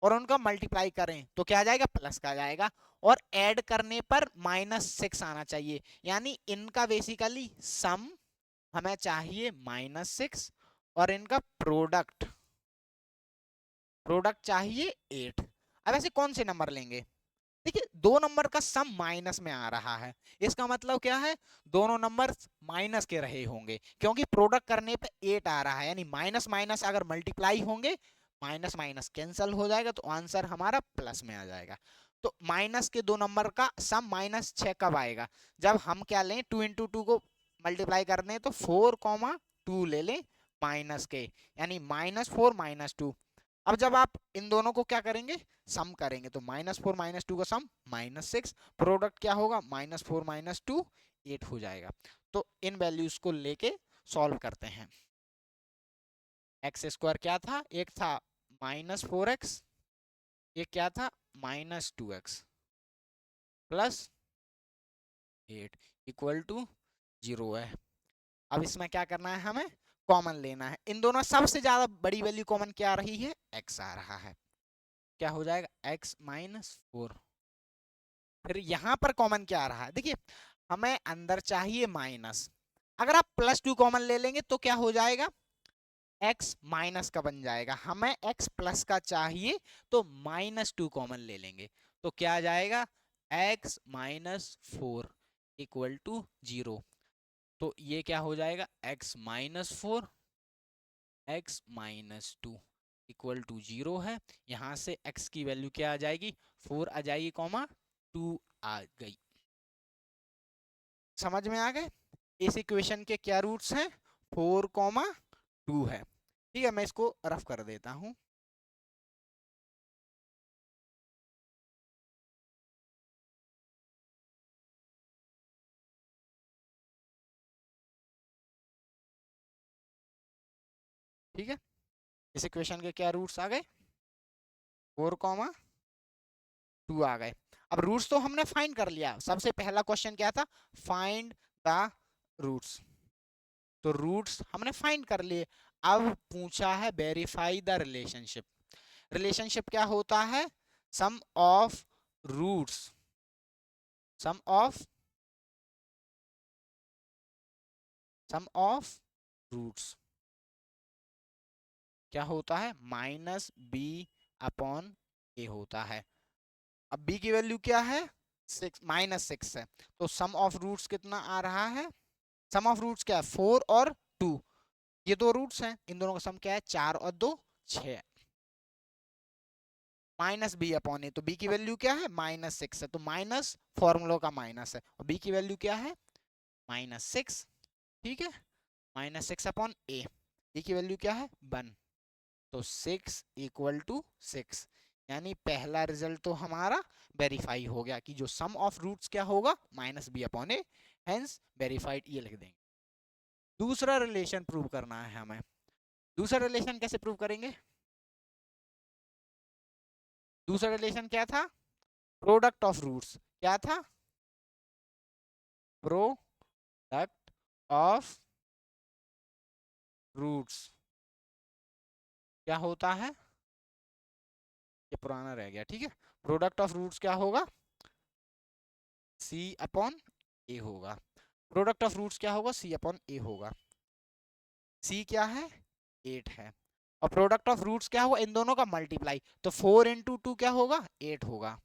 और उनका मल्टीप्लाई करें तो क्या आ जाएगा, प्लस का आ जाएगा। और ऐड करने पर -6 आना चाहिए, यानी इनका बेसिकली सम हमें चाहिए -6 और इनका प्रोडक्ट चाहिए 8। अब ऐसे कौन से नंबर लेंगे, देखिए दो नंबर का सम माइनस में आ रहा है, इसका मतलब क्या है, दोनों नंबर माइनस के रहे होंगे, क्योंकि प्रोडक्ट करने पे 8 आ रहा है, यानी माइनस माइनस अगर मल्टीप्लाई होंगे, माइनस माइनस कैंसल हो जाएगा, तो आंसर हमारा प्लस में आ जाएगा। तो माइनस के दो नंबर का सम -6 कब आएगा, जब हम क्या लें, 2 इंटू 2 को मल्टीप्लाई करने हैं तो 4, 2 ले लें माइनस के, यानी -4 -2। अब जब आप इन दोनों को क्या करेंगे, सम करेंगे, तो -4 -2 का सम -6, प्रोडक्ट क्या होगा, -4 -2 8 हो जाएगा। तो इन वैल्यूज को लेके सॉल्व करते हैं। एक्स स्क्वायर क्या था, एक था -4x, एक क्या था -2x प्लस 8 इक्वल टू 0 है। अब इसमें क्या करना है, हमें कॉमन लेना है। इन दोनों सबसे ज्यादा बड़ी वैल्यू कॉमन क्या आ रही है, x आ रहा है। क्या हो जाएगा, x -4। फिर यहां पर कॉमन क्या आ रहा है, देखिए हमें अंदर चाहिए माइनस, अगर आप +2 कॉमन ले लेंगे तो क्या हो जाएगा, x माइनस का बन जाएगा। हमें x प्लस का चाहिए तो -2 कॉमन ले लेंगे, तो क्या आ जाएगा, x -4 इक्वल टू 0। तो ये क्या हो जाएगा, x -4 x -2 इक्वल टू 0 है। यहां से x की वैल्यू क्या आ जाएगी, 4 आ जाएगी, कॉमा 2 आ गई। समझ में आ गए, इस इक्वेशन के क्या रूट्स हैं, 4, 2 है। ठीक है, मैं इसको रफ कर देता हूं। ठीक है, इस इक्वेशन के क्या रूट्स आ गए, 4, 2 आ गए। अब रूट्स तो हमने फाइंड कर लिया। सबसे पहला क्वेश्चन क्या था, फाइंड द रूट्स, तो रूट्स हमने फाइंड कर लिए। अब पूछा है वेरीफाई द रिलेशनशिप। रिलेशनशिप क्या होता है, sum of roots, sum of roots क्या होता है, -b/a होता है। अब b की वैल्यू क्या है, 6 -6 है, तो सम ऑफ रूट्स कितना आ रहा है, सम ऑफ रूट्स क्या है, 4 और 2। ये दो रूट्स हैं, इन दोनों का सम क्या है, 4 और 2 6, -b/a, तो b की वैल्यू क्या है, -6 है, तो माइनस फॉर्मूला का माइनस है, और b की वैल्यू क्या है, -6। ठीक है, -6/a, b की वैल्यू क्या है, 1, तो 6 इक्वल टू 6, यानी पहला रिजल्ट तो हमारा वेरीफाई हो गया कि जो सम ऑफ रूट्स क्या होगा, -b/a, हेंस वेरीफाइड, ये लिख देंगे। दूसरा रिलेशन प्रूव करना है हमें। दूसरा रिलेशन कैसे प्रूव करेंगे, दूसरा रिलेशन क्या था, प्रोडक्ट ऑफ रूट्स। क्या था, प्रोडक्ट ऑफ रूट्स क्या होता है, ये पुराना रह गया। ठीक है, प्रोडक्ट ऑफ रूट्स क्या होगा, c/a होगा। प्रोडक्ट ऑफ रूट्स क्या होगा, c/a होगा। c क्या है, 8 है, और प्रोडक्ट ऑफ रूट्स क्या होगा, इन दोनों का मल्टीप्लाई, तो 4 इंटू 2 क्या होगा, 8 होगा।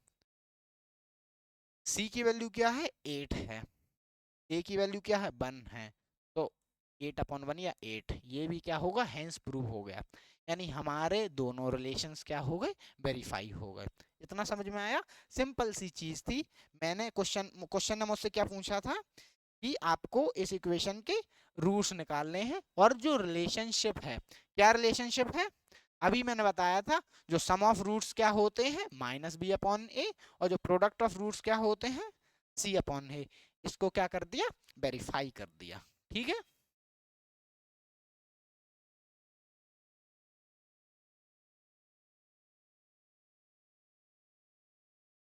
c की वैल्यू क्या है, 8 है, a की वैल्यू क्या है, 1 है, तो 8/1 या 8, ये भी क्या होगा, हेंस प्रूव हो गया। यानी हमारे दोनों रिलेशंस क्या हो गए, वेरीफाई हो गए। इतना समझ में आया, सिंपल सी चीज थी। मैंने क्वेश्चन ने मुझसे क्या पूछा था कि आपको इस इक्वेशन के रूट्स निकालने हैं, और जो रिलेशनशिप है, क्या रिलेशनशिप है, अभी मैंने बताया था, जो सम ऑफ रूट्स क्या होते हैं, -b/a, और जो प्रोडक्ट ऑफ रूट्स क्या होते हैं, c/a। इसको क्या कर दिया, वेरीफाई कर दिया। ठीक है,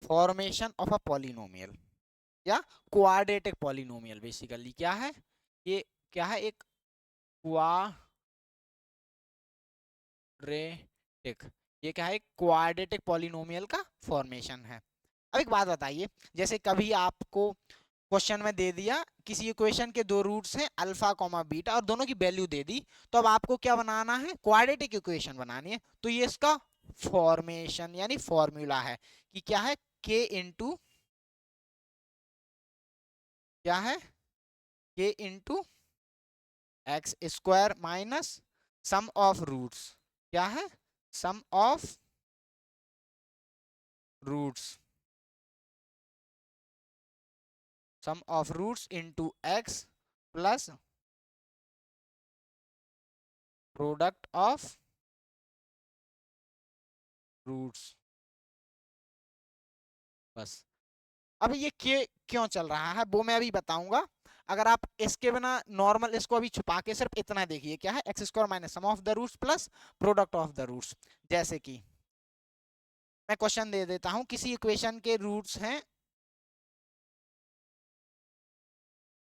फॉर्मेशन ऑफ अ पॉलिनोमियल या क्वाड्रेटिक पॉलिनोमियल, बेसिकली क्या है ये, क्या है, एक क्वाड्रेटिक, ये क्या है, क्वाड्रेटिक पॉलिनोमियल का फॉर्मेशन है। अब एक बात बताइए, जैसे कभी आपको क्वेश्चन में दे दिया किसी इक्वेशन के दो रूट्स हैं अल्फा कॉमा बीटा, और दोनों की वैल्यू दे दी, तो अब आपको क्या बनाना है, क्वाड्रेटिक इक्वेशन बनानी है। तो ये इसका फॉर्मेशन यानी फॉर्मूला है कि क्या है, k इंटू, क्या है, k into X square minus sum of roots, क्या है, sum of roots, sum of roots into X plus product of roots. बस, अब ये क्यों चल रहा है वो मैं अभी बताऊंगा। अगर आप इसके बिना नॉर्मल इसको अभी छुपा के सिर्फ इतना देखिए, क्या है, x square minus sum of the roots plus product of the roots. जैसे कि मैं क्वेश्चन दे देता हूं, किसी इक्वेशन के रूट्स हैं,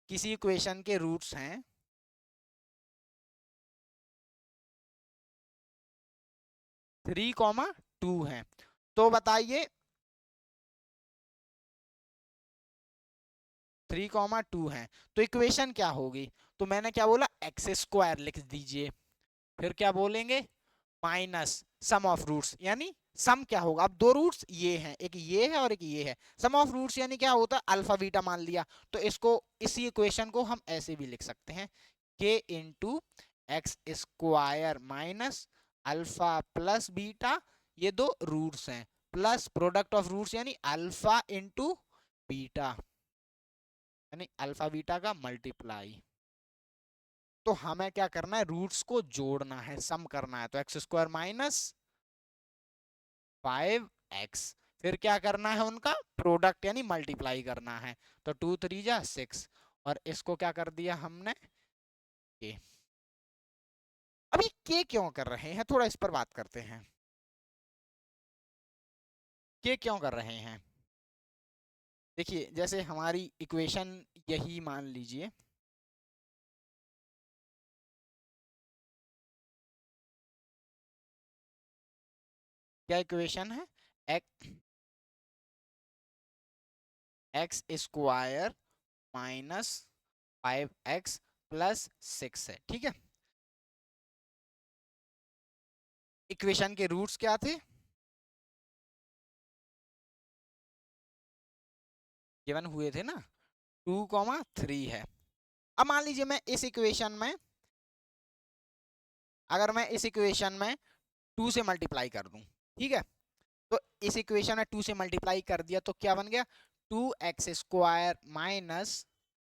किसी इक्वेशन के रूट्स हैं 3,2 हैं, तो बताइए 3,2 हैं, तो इक्वेशन क्या होगी। तो मैंने क्या बोला, एक्स स्क्वायर लिख दीजिए, फिर क्या बोलेंगे, माइनस सम ऑफ रूट्स, यानी सम क्या होगा, अब दो रूट्स ये हैं, एक ये है और एक ये है, सम ऑफ रूट्स यानी क्या होता है, अल्फा बीटा मान लिया। तो इसको, इसी इक्वेशन को हम ऐसे भी लिख सकते हैं, k into X square minus alpha plus beta, ये दो रूट्स हैं, प्लस प्रोडक्ट ऑफ रूट्स यानी अल्फा इंटू बीटा, यानी अल्फा बीटा का मल्टीप्लाई। तो हमें क्या करना है, रूट्स को जोड़ना है, सम करना है, तो एक्स स्क्वायर माइनस 5x, फिर क्या करना है, उनका प्रोडक्ट यानी मल्टीप्लाई करना है, तो 2 3 जा 6, और इसको क्या कर दिया हमने, k। अभी k क्यों कर रहे हैं, थोड़ा इस पर बात करते हैं, k क्यों कर रहे हैं। देखिए, जैसे हमारी इक्वेशन यही मान लीजिए, क्या इक्वेशन है, x square minus 5x plus 6 है, ठीक है। इक्वेशन के रूट्स क्या थे, गिवन हुए थे ना, 2,3 है। अब मान लीजिए मैं इस इक्वेशन में, अगर मैं इस इक्वेशन में 2 से मल्टीप्लाई कर दूं, ठीक है, तो इस इक्वेशन में 2 से मल्टीप्लाई कर दिया तो क्या बन गया, 2x स्क्वायर माइनस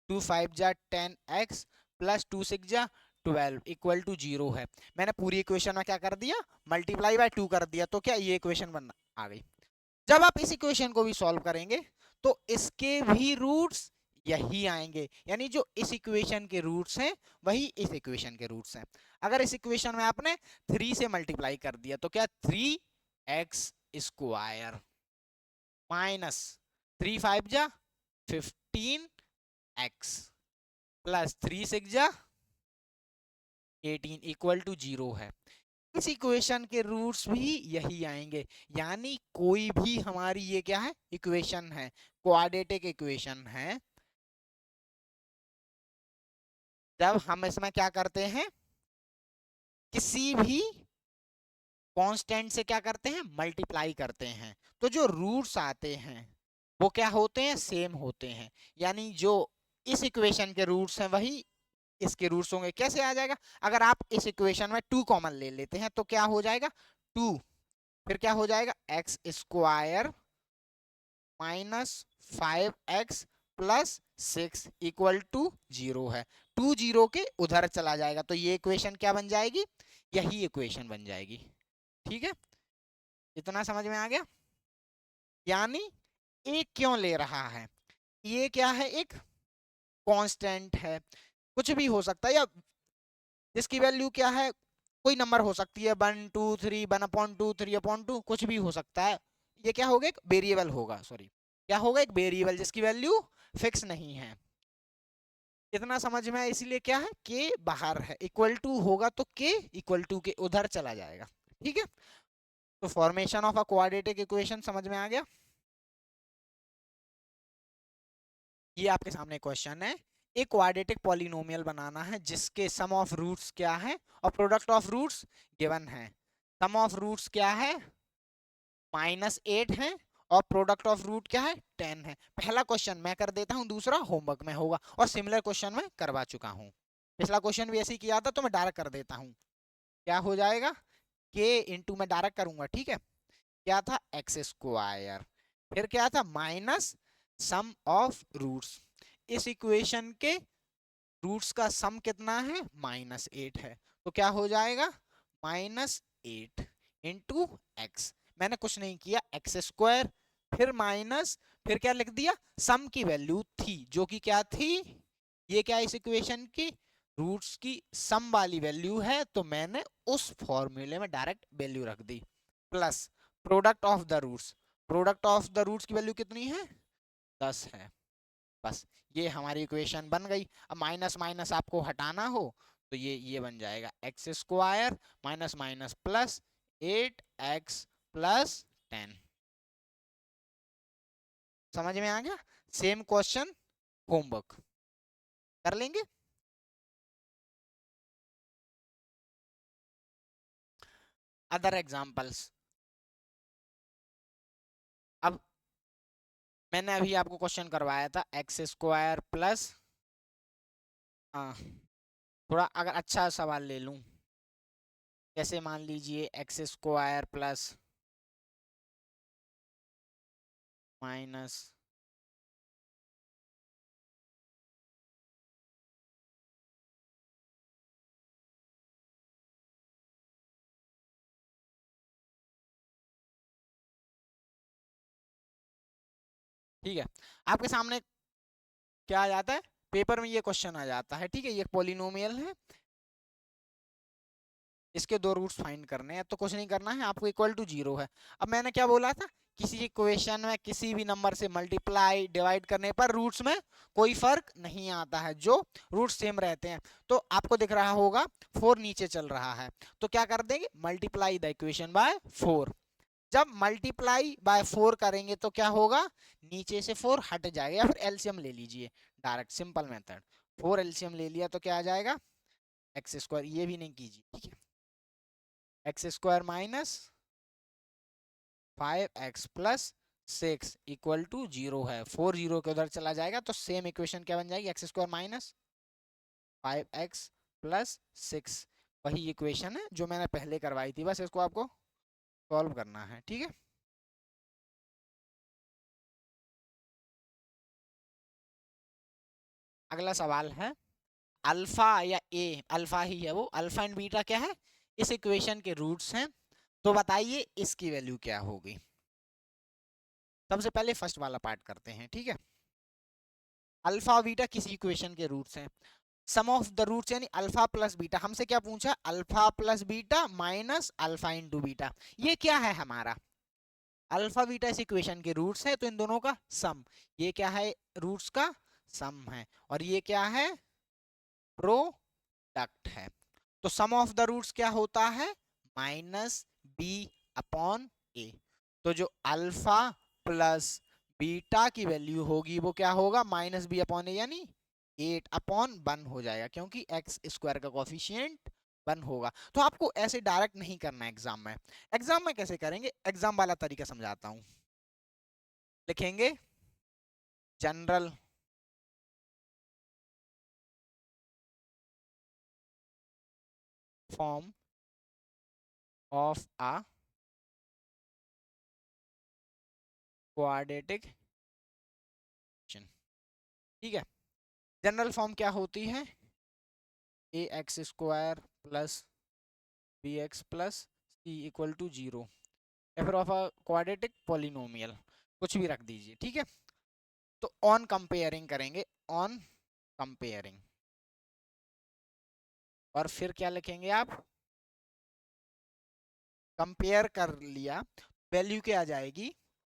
2 5 जा 10x प्लस 2 6 जा 12 इक्वल टू 0 है। मैंने पूरी इक्वेशन में क्या कर दिया, मल्टीप्लाई बाय 2 कर दिया, तो क्या ये इक्वेशन बन आ गई। जब आप इस इक्वेशन को भी सॉल्व करेंगे तो इसके भी रूट्स यही आएंगे, यानी जो इस इक्वेशन के रूट्स हैं वही इस इक्वेशन के रूट्स हैं। अगर इस इक्वेशन में आपने 3 से मल्टीप्लाई कर दिया तो क्या 3x स्क्वायर माइनस 3 5 जा 15x प्लस 3 6 जा 18 इक्वल टू 0 है। इस इक्वेशन के रूट्स भी यही आएंगे, यानी कोई भी हमारी ये क्या है, इक्वेशन है, क्वाड्रेटिक इक्वेशन है, जब हम इसमें क्या करते हैं, किसी भी कांस्टेंट से क्या करते हैं, मल्टीप्लाई करते हैं, तो जो रूट्स आते हैं वो क्या होते हैं, सेम होते हैं। यानी जो इस इक्वेशन के रूट्स हैं वही इसके रूट्स होंगे। कैसे आ जाएगा? अगर आप इस इक्वेशन में 2 कॉमन ले लेते हैं तो क्या हो जाएगा? 2, फिर क्या हो जाएगा? X square minus 5x plus 6 equal to 0 है। 2 0 के उधर चला जाएगा तो ये इक्वेशन क्या बन जाएगी? यही इक्वेशन बन जाएगी। ठीक है, इतना समझ में आ गया? यानी एक क्यों ले रहा है? ये क्या है? एक कांस्टेंट है, कुछ भी हो सकता है, या जिसकी वैल्यू क्या है, कोई नंबर हो सकती है, 1 2 3 1/2 3/2, कुछ भी हो सकता है। ये क्या होगा? एक वेरिएबल होगा, सॉरी क्या होगा? एक वेरिएबल जिसकी वैल्यू फिक्स नहीं है। इतना समझ में आया? इसीलिए क्या है? के बाहर है, इक्वल टू होगा तो के इक्वल टू के उधर चला जाएगा। ठीक है, तो formation of a quadratic equation समझ में आ गया? ये आपके सामने क्वेश्चन है, एक क्वाड्रेटिक पॉलिनोमियल बनाना है जिसके सम ऑफ रूट्स क्या है और प्रोडक्ट ऑफ रूट्स गिवन है। सम ऑफ रूट्स क्या है? -8 है और प्रोडक्ट ऑफ रूट क्या है? 10 है। पहला क्वेश्चन मैं कर देता हूं, दूसरा होमवर्क में होगा, और सिमिलर क्वेश्चन मैं करवा चुका हूं। पिछला क्वेश्चन भी ऐसे ही किया था तो मैं डायरेक्ट कर देता हूं। क्या हो जाएगा? के इंटू मैं डायरेक्ट करूंगा, ठीक है। क्या था? एक्स स्क्वायर, फिर क्या था? Minus sum of roots. इस इक्वेशन के रूट्स का सम कितना है? -8 है, तो क्या हो जाएगा? -8 इंटू एक्स। मैंने कुछ नहीं किया, एक्स स्क्वायर, फिर माइनस, फिर क्या लिख दिया? सम की वैल्यू थी, जो कि क्या थी? ये क्या इस इक्वेशन की रूट्स की सम वाली वैल्यू है, तो मैंने उस फॉर्मूले में डायरेक्ट वैल्यू रख दी, plus product of the roots. Product of the roots की वैल्यू कितनी है? 10 है। बस ये हमारी इक्वेशन बन गई। अब माइनस माइनस आपको हटाना हो तो ये बन जाएगा x square minus minus plus 8x plus 10। समझ में आ गया? सेम क्वेश्चन होमवर्क कर लेंगे। अदर एग्जांपल्स, अब मैंने अभी आपको क्वेश्चन करवाया था एक्स स्क्वायर प्लस, थोड़ा अगर अच्छा सवाल ले लूं, जैसे मान लीजिए एक्स स्क्वायर प्लस माइनस, ठीक है, आपके सामने क्या आ जाता है? पेपर में ये क्वेश्चन आ जाता है, ठीक है। ये पॉलिनोमियल है, इसके 2 रूट्स फाइंड करने हैं, तो कुछ नहीं करना है आपको, इक्वल टू 0 है। अब मैंने क्या बोला था? किसी इक्वेशन में किसी भी नंबर से मल्टीप्लाई डिवाइड करने पर रूट्स में कोई फर्क नहीं आता है, जो रूट्स सेम रहते हैं। तो आपको दिख रहा होगा 4 नीचे चल रहा है, तो क्या कर देंगे? Multiply the equation by 4। जब मल्टीप्लाई बाय 4 करेंगे तो क्या होगा? नीचे से 4 हट जाएगा, या फिर एलसीएम ले लीजिए, डायरेक्ट सिंपल मेथड। 4 एलसीएम ले लिया तो क्या आ जाएगा? एक्स स्क्वायर, ये भी नहीं कीजिए, ठीक है। X square minus 5x plus 6 equal to 0 है। 4 0 के उधर चला जाएगा तो सेम इक्वेशन क्या बन जाएगी? X square minus 5x plus 6, वही इक्वेशन है जो मैंने पहले करवाई थी, बस इसको आपको सॉल्व करना है, ठीक है। अगला सवाल है, अल्फा या ए, अल्फा ही है वो, अल्फा एंड बीटा क्या है? इस इक्वेशन के रूट्स हैं, तो बताइए इसकी वैल्यू क्या होगी। सबसे पहले फर्स्ट वाला पार्ट करते हैं, ठीक है। अल्फा और बीटा किसी इक्वेशन के रूट्स हैं, सम ऑफ द रूट्स यानी अल्फा प्लस बीटा। हमसे क्या पूछा? Alpha plus beta minus alpha into beta. ये क्या है हमारा? अल्फा बीटा इस इक्वेशन के रूट्स है, तो इन दोनों का सम। ये क्या है? रूट्स का सम है, और ये क्या है? प्रोडक्ट है। तो सम ऑफ द रूट्स क्या होता है? -b/a। तो जो अल्फा प्लस बीटा की वैल्यू होगी वो क्या होगा? -b/a, यानी 8/1 हो जाएगा, क्योंकि एक्स स्क्वायर का कोफिशिएंट 1 होगा। तो आपको ऐसे डायरेक्ट नहीं करना एग्जाम में। एग्जाम में कैसे करेंगे? एग्जाम वाला तरीका समझाता हूं। लिखेंगे general form of a quadratic equation. ठीक है, जनरल फॉर्म क्या होती है? A x square plus B x plus C equal to 0, या फिर ऑफ अ क्वाड्रेटिक पॉलिनोमियल, कुछ भी रख दीजिए। ठीक है, तो ऑन कंपेयरिंग करेंगे, ऑन कंपेयरिंग, और फिर क्या लिखेंगे आप? कंपेयर कर लिया, वैल्यू क्या आ जाएगी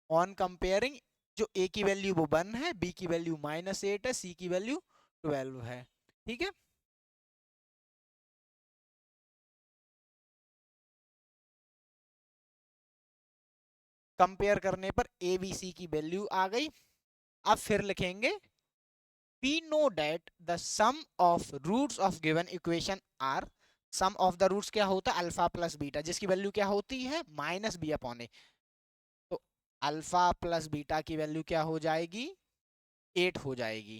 ऑन कंपेयरिंग? जो ए की वैल्यू वो 1 है, बी की वैल्यू -8 है, सी की वैल्यू 12 है। ठीक है, कंपेयर करने पर ए बी सी की वैल्यू आ गई। अब फिर लिखेंगे we know that the sum of roots of given equation are, sum of the roots क्या होता है? अल्फा प्लस बीटा, जिसकी वैल्यू क्या होती है? -b/a। तो अल्फा प्लस बीटा की वैल्यू क्या हो जाएगी? 8 हो जाएगी,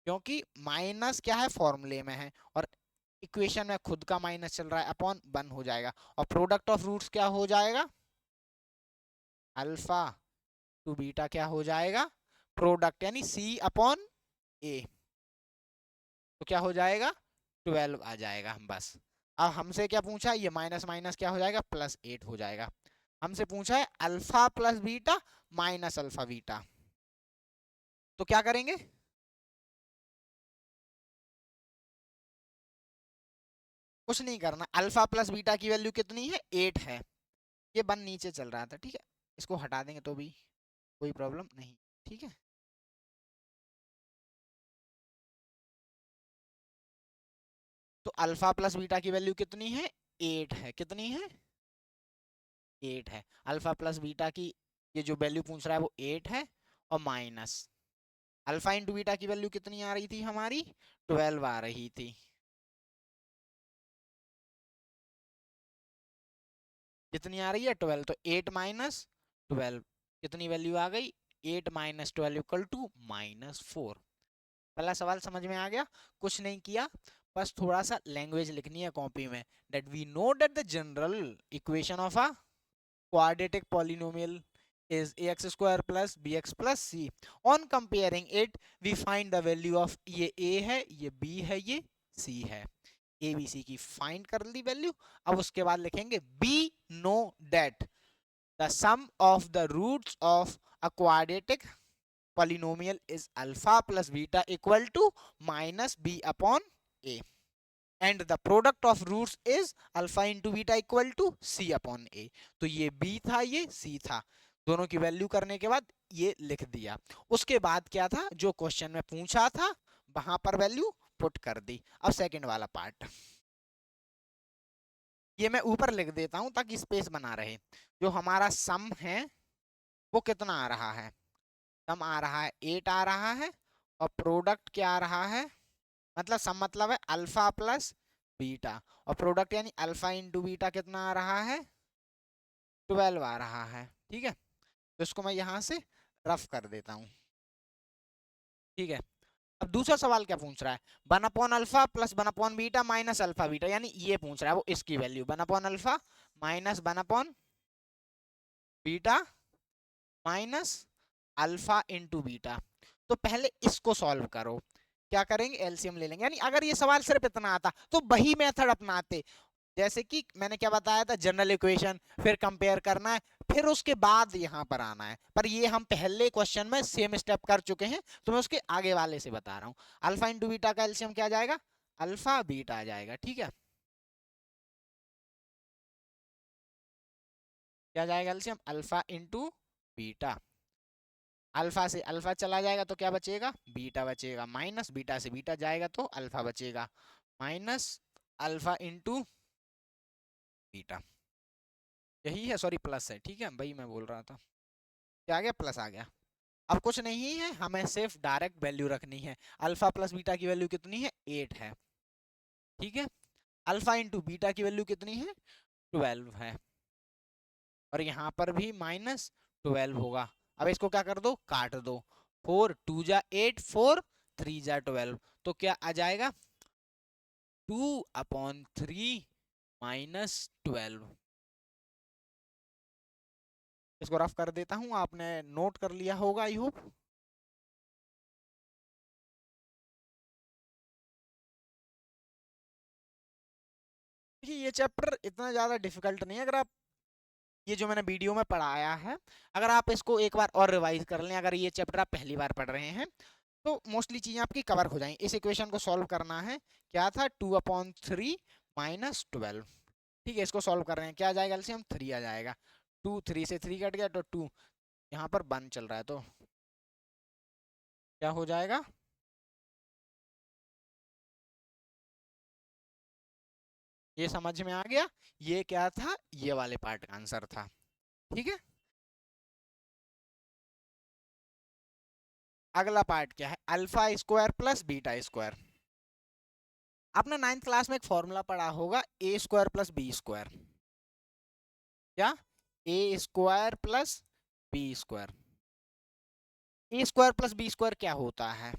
क्योंकि माइनस क्या है? फॉर्मूले में है, और इक्वेशन में खुद का माइनस चल रहा है, अपॉन 1 हो जाएगा। और प्रोडक्ट ऑफ रूट्स क्या हो जाएगा? अल्फा टू बीटा क्या हो जाएगा? प्रोडक्ट यानी सी अपॉन ए, तो क्या हो जाएगा? 12 आ जाएगा बस। अब हमसे क्या पूछा? ये माइनस माइनस क्या हो जाएगा? +8 हो जाएगा। हमसे पूछा है alpha plus beta minus alpha beta, तो क्या करेंगे? कुछ नहीं करना, अल्फा प्लस बीटा की वैल्यू कितनी है? 8 है। ये 1 नीचे चल रहा था, ठीक है, इसको हटा देंगे तो भी कोई प्रॉब्लम नहीं। ठीक है, तो अल्फा प्लस बीटा की वैल्यू कितनी है? 8 है। कितनी है? 8 है। अल्फा प्लस बीटा की ये जो वैल्यू पूछ रहा है वो 8 है, और माइनस अल्फा इंटू बीटा की वैल्यू कितनी आ रही थी हमारी? 12 आ रही थी। कितनी आ रही है? 12, तो 8 माइनस 12, कितनी वैल्यू आ गई? 8 माइनस 12 इक्वल टू -4। पहला सवाल समझ में आ गया? कुछ नहीं किया, बस थोड़ा सा लैंग्वेज लिखनी है कॉपी में, that we know that the general equation of a quadratic polynomial is ax square plus bx plus c. On comparing it, we find the value of, ये a है, ये b है, ये c है। A B C की find कर ली value. अब उसके बाद लिखेंगे we know that the sum of the roots of a quadratic polynomial is alpha plus beta equal to -b/a, and the product of roots is alpha into beta equal to c/a। तो ये b था, ये c था, दोनों की value करने के बाद ये लिख दिया। उसके बाद क्या था? जो क्वेश्चन में पूछा था वहां पर वैल्यू पुट कर दी। अब सेकंड वाला पार्ट, ये मैं ऊपर लिख देता हूं ताकि स्पेस बना रहे। जो हमारा सम है वो कितना आ रहा है? सम आ रहा है 8 आ रहा है, और प्रोडक्ट क्या आ रहा है? मतलब सम मतलब है अल्फा प्लस बीटा, और प्रोडक्ट यानी अल्फा इंटू बीटा कितना आ रहा है? 12 आ रहा है। ठीक है, तो इसको मैं यहां से रफ कर देता हूं। ठीक है, अब दूसरा सवाल क्या पूछ रहा है? 1/अल्फा प्लस 1/बीटा माइनस अल्फा बीटा, यानी ये पूछ रहा है वो इसकी वैल्यू 1/अल्फा माइनस 1/बीटा माइनस अल्फा इंटू बीटा। तो पहले इसको सॉल्व करो। क्या करेंगे? एलसीएम ले लेंगे। यानी अगर ये सवाल सिर्फ इतना आता तो वही मेथड अपनाते, जैसे कि मैंने क्या बताया था, जनरल इक्वेशन, फिर कंपेयर करना है, फिर उसके बाद यहां पर आना है। पर ये हम पहले क्वेश्चन में सेम स्टेप कर चुके हैं, तो मैं उसके आगे वाले से बता रहा हूं। अल्फा इंटू बीटा का एलसीएम क्या आ जाएगा? अल्फा बीटा आ जाएगा। ठीक है, क्या जाएगा LCM? Alpha into beta. Alpha से अल्फा चला जाएगा तो क्या बचेगा? बीटा बचेगा, माइनस बीटा से बीटा जाएगा तो अल्फा बचेगा, माइनस अल्फा इंटू बीटा। यही है, सॉरी प्लस है। ठीक है, वही मैं बोल रहा था। क्या आ गया? प्लस आ गया। अब कुछ नहीं है, हमें सिर्फ डायरेक्ट वैल्यू रखनी है। अल्फा प्लस बीटा की वैल्यू कितनी है? 8 है। ठीक है, अल्फा इंटू बीटा की वैल्यू कितनी है? 12 है, और यहाँ पर भी -12 होगा। अब इसको क्या कर दो? काट दो। 4 2 जा 8, 4 3 जा 12, तो क्या आ जाएगा? 2/3 माइनस 12। इसको रफ कर देता हूं, आपने नोट कर लिया होगा आई होप। देखिए ये चैप्टर इतना ज्यादा डिफिकल्ट नहीं है, अगर आप ये जो मैंने वीडियो में पढ़ाया है अगर आप इसको एक बार और रिवाइज कर लें, अगर ये चैप्टर आप पहली बार पढ़ रहे हैं तो मोस्टली चीजें आपकी कवर हो जाएंगी। इस इक्वेशन को सॉल्व करना है, क्या था 2/3 माइनस 12। ठीक है, इसको सॉल्व कर रहे हैं, क्या आ जाएगा एलसीएम 3 आ जाएगा। 2 3 से 3 कट गया तो 2, यहाँ पर 1 चल रहा है तो क्या हो जाएगा, ये समझ में आ गया। ये क्या था, ये वाले पार्ट का आंसर था। ठीक है, अगला पार्ट क्या है, alpha square plus beta square. आपने 9th क्लास में एक फॉर्मूला पढ़ा होगा, ए स्क्वायर प्लस बी स्क्वायर। क्या, ए स्क्वायर प्लस बी स्क्वायर। ए स्क्वायर प्लस बी स्क्वायर क्या होता है,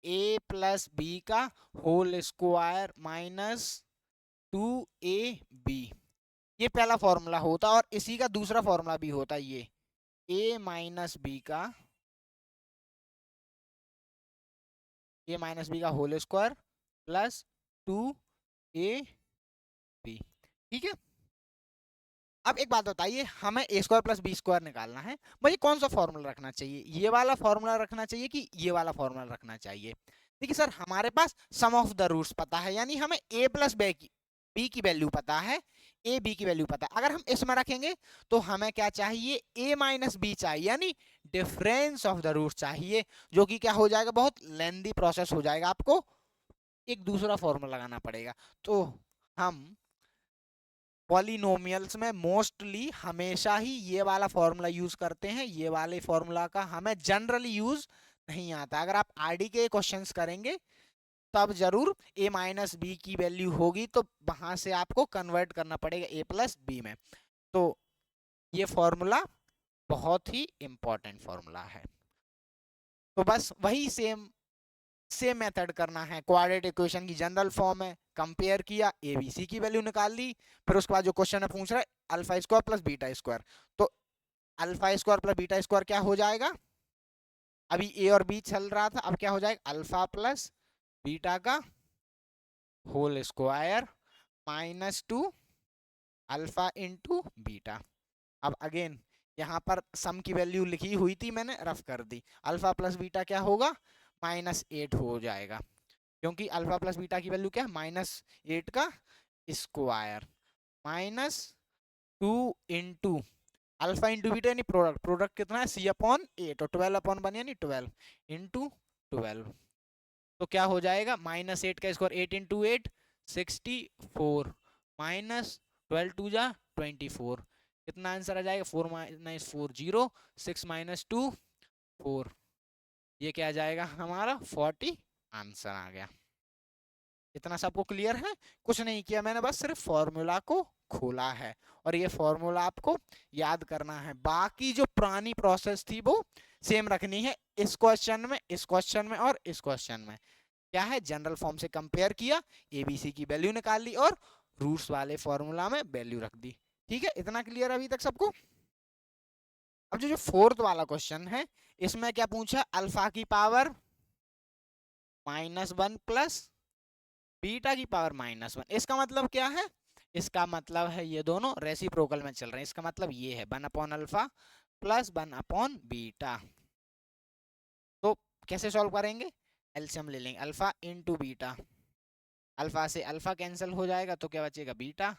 ए प्लस बी का होल स्क्वायर माइनस 2ab। ये पहला फॉर्मूला होता है और इसी का दूसरा फॉर्मूला भी होता है, ये ए माइनस बी का, ए माइनस बी का होल स्क्वायर प्लस 2ab। ठीक है, अब एक बात बताइए, हमें ए स्क्वायर प्लस बी स्क्वायर निकालना है, भाई कौन सा फॉर्मूला रखना चाहिए, ये वाला फॉर्मूला रखना चाहिए कि ये वाला फॉर्मूला रखना चाहिए। देखिए सर, हमारे पास सम ऑफ द रूट्स पता है, यानी हमें ए प्लस बी की वैल्यू पता है, ए बी की वैल्यू पता है। अगर हम इसमें रखेंगे तो हमें क्या चाहिए, ए माइनस बी चाहिए, यानी डिफरेंस ऑफ द रूट चाहिए, जो कि क्या हो जाएगा, बहुत लेंदी प्रोसेस हो जाएगा, आपको एक दूसरा फॉर्मूला लगाना पड़ेगा। तो हम पॉलिनोमियल्स में मोस्टली हमेशा ही ये वाला फॉर्मूला यूज करते हैं, ये वाले फॉर्मूला का हमें जनरली यूज नहीं आता। अगर आप आरडी के क्वेश्चंस करेंगे तब जरूर ए माइनस बी की वैल्यू होगी, तो वहां से आपको कन्वर्ट करना पड़ेगा ए प्लस बी में। तो ये फॉर्मूला बहुत ही इंपॉर्टेंट फॉर्मूला है। तो बस वही सेम मेथड करना है, क्वाड्रेटिक इक्वेशन की जनरल फॉर्म है, कंपेयर किया, एबीसी की वैल्यू निकाल ली, फिर उसके बाद जो क्वेश्चन है पूछ रहा है alpha square plus beta square, तो alpha square plus beta square क्या हो जाएगा, अभी ए और बी चल रहा था, अब क्या हो जाएगा अल्फा प्लस बीटा का whole square minus 2 alpha into beta. अब अगेन यहाँ पर सम की वैल्यू लिखी हुई थी, मैंने रफ कर दी, अल्फा प्लस बीटा क्या होगा -8 हो जाएगा, क्योंकि अल्फा प्लस बीटा की वैल्यू क्या है -8 का square minus 2 into alpha into beta यानी प्रोडक्ट, प्रोडक्ट कितना है c/8 और 12/1 यानी 12 इंटू 12। तो क्या हो जाएगा, -8 का स्क्वायर 8 इंटू 8 64 माइनस 12 टू जा 24, कितना आंसर आ जाएगा 4 - 4 0 6 - 2 4, ये क्या आ जाएगा हमारा 40 आंसर आ गया। इतना सबको क्लियर है, कुछ नहीं किया मैंने, बस सिर्फ फॉर्मूला को खोला है और ये फॉर्मूला आपको याद करना है, बाकी जो पुरानी प्रोसेस थी वो सेम रखनी है, इस क्वेश्चन में, इस क्वेश्चन में और इस क्वेश्चन में क्या है, जनरल फॉर्म से कंपेयर किया, एबीसी की वैल्यू निकाल ली और रूट्स वाले फॉर्मूला में वैल्यू रख दी। ठीक है, इतना क्लियर अभी तक सबको। अब जो फोर्थ वाला क्वेश्चन है, इसमें क्या पूछा, अल्फा की पावर -1 प्लस बीटा की पावर -1, इसका मतलब क्या है, इसका मतलब है ये दोनों रेसिप्रोकल में चल रहे हैं, इसका मतलब ये है 1/अल्फा प्लस 1/बीटा। तो कैसे सॉल्व करेंगे, एलसीएम ले लेंगे, अल्फा इंटू बीटा, अल्फा से अल्फा कैंसिल हो जाएगा तो क्या बचेगा बीटा,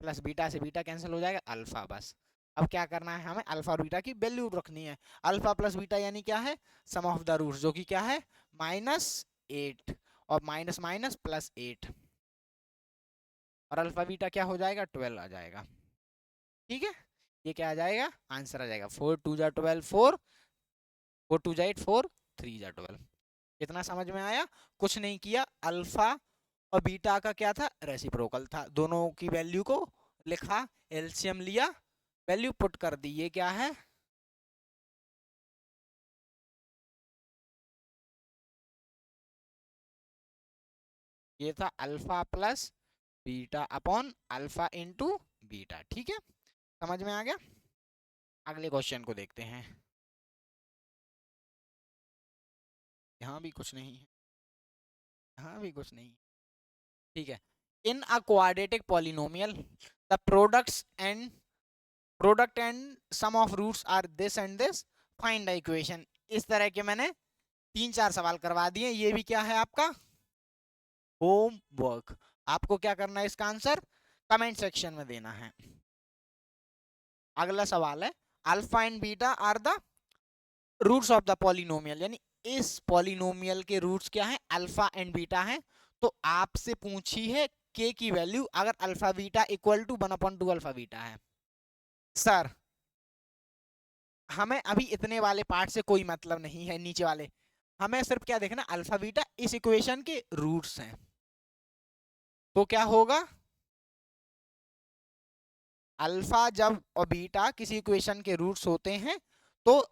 प्लस बीटा से बीटा कैंसिल हो जाएगा अल्फा, बस। अब क्या करना है, हमें अल्फा और बीटा की वैल्यू रखनी है, अल्फा प्लस बीटा यानी क्या है सम ऑफ द रूट्स, जो कि क्या है -8 और माइनस माइनस +8, और अल्फा बीटा क्या हो जाएगा 12 आ जाएगा। ठीक है, ये क्या आ जाएगा आंसर आ जाएगा 4 2 जा 12 4 4 2 जा 8 4 3 जा 12। इतना समझ में आया, कुछ नहीं किया, अल्फा और बीटा का क्या था रेसिप्रोकल था, दोनों की वैल्यू को लिखा, एलसीएम लिया, वैल्यू पुट कर दी, ये क्या है ये था alpha plus beta upon alpha into beta. ठीक है, समझ में आ गया। अगले क्वेश्चन को देखते हैं। यहाँ भी कुछ नहीं है, यहाँ भी कुछ नहीं। ठीक है, in a quadratic polynomial the product and sum of roots are this and this, find the equation. इस तरह के मैंने 3-4 सवाल करवा दिए। ये भी क्या है आपका होमवर्क। आपको क्या करना है, इसका आंसर कमेंट सेक्शन में देना है। अगला सवाल है, alpha and beta are the roots of the polynomial, यानी इस पॉलिनोमियल के रूट्स क्या है, अल्फा एंड बीटा है। तो आपसे पूछी है के की वैल्यू अगर alpha beta equal to 1/2 alpha beta है। सर हमें अभी इतने वाले पार्ट से कोई मतलब नहीं है, नीचे वाले हमें सिर्फ क्या देखना, अल्फा बीटा इस इक्वेशन के रूट्स हैं। तो क्या होगा, अल्फा जब और बीटा किसी इक्वेशन के रूट्स होते हैं तो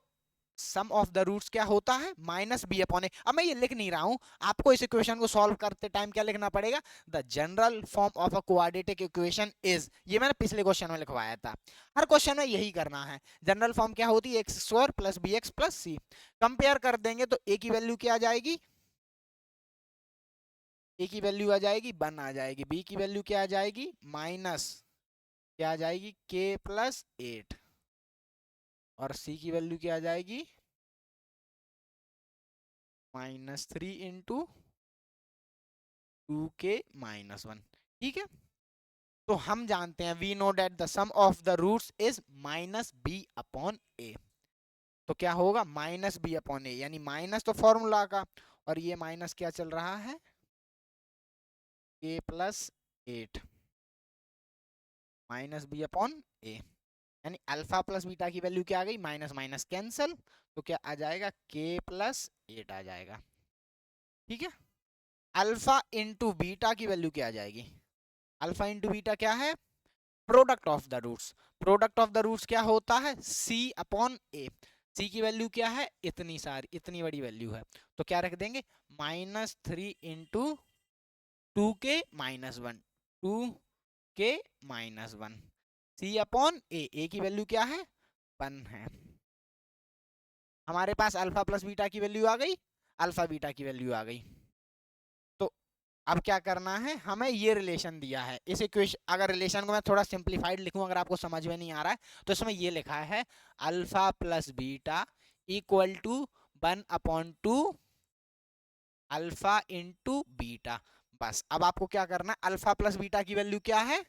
सम ऑफ द रूट्स क्या होता है, माइनस बी अपॉन ए। अब मैं ये लिख नहीं रहा हूं, आपको इस इक्वेशन को सॉल्व करते टाइम क्या लिखना पड़ेगा, the general form of a quadratic equation is, ये मैंने पिछले क्वेश्चन में लिखवाया था। हर क्वेश्चन में यही करना है। जनरल फॉर्म क्या होती है, x square plus B x plus C. Compare कर देंगे तो ए की वैल्यू क्या आ जाएगी, ए की वैल्यू आ जाएगी 1 आ जाएगी, बी की वैल्यू क्या आ जाएगी माइनस क्या आ जाएगी के प्लस 8, और सी की वैल्यू क्या आ जाएगी -3 इंटू 2k-1। ठीक है, तो हम जानते हैं we know that the sum of the roots is -b upon a। तो क्या होगा -b अपॉन a, यानी माइनस तो फॉर्मूला का, और ये माइनस क्या चल रहा है k+8 -b अपॉन a, यानी अल्फा प्लस बीटा की वैल्यू क्या आ गई, माइनस माइनस कैंसल, तो क्या आ जाएगा k+8 आ जाएगा। ठीक है, अल्फा इंटू बीटा की वैल्यू क्या आ जाएगी, अल्फा इंटू बीटा क्या है, product of the roots. Product of the roots क्या होता है, c अपॉन a। c की वैल्यू क्या है, इतनी सारी इतनी बड़ी वैल्यू है, तो क्या रख देंगे -3 into 2k-1, 2k-1, c upon a की वैल्यू क्या है 1 है। हमारे पास अल्फा प्लस बीटा की वैल्यू आ गई, अल्फा बीटा की वैल्यू आ गई। तो अब क्या करना है, हमें ये रिलेशन दिया है, इस इक्वेशन अगर रिलेशन को मैं थोड़ा सिंप्लीफाइड लिखूं, अगर आपको समझ में नहीं आ रहा है तो इसमें ये लिखा है alpha plus beta equal to 1/2 alpha into beta. बस अब आपको क्या करना है, अल्फा प्लस बीटा की वैल्यू क्या है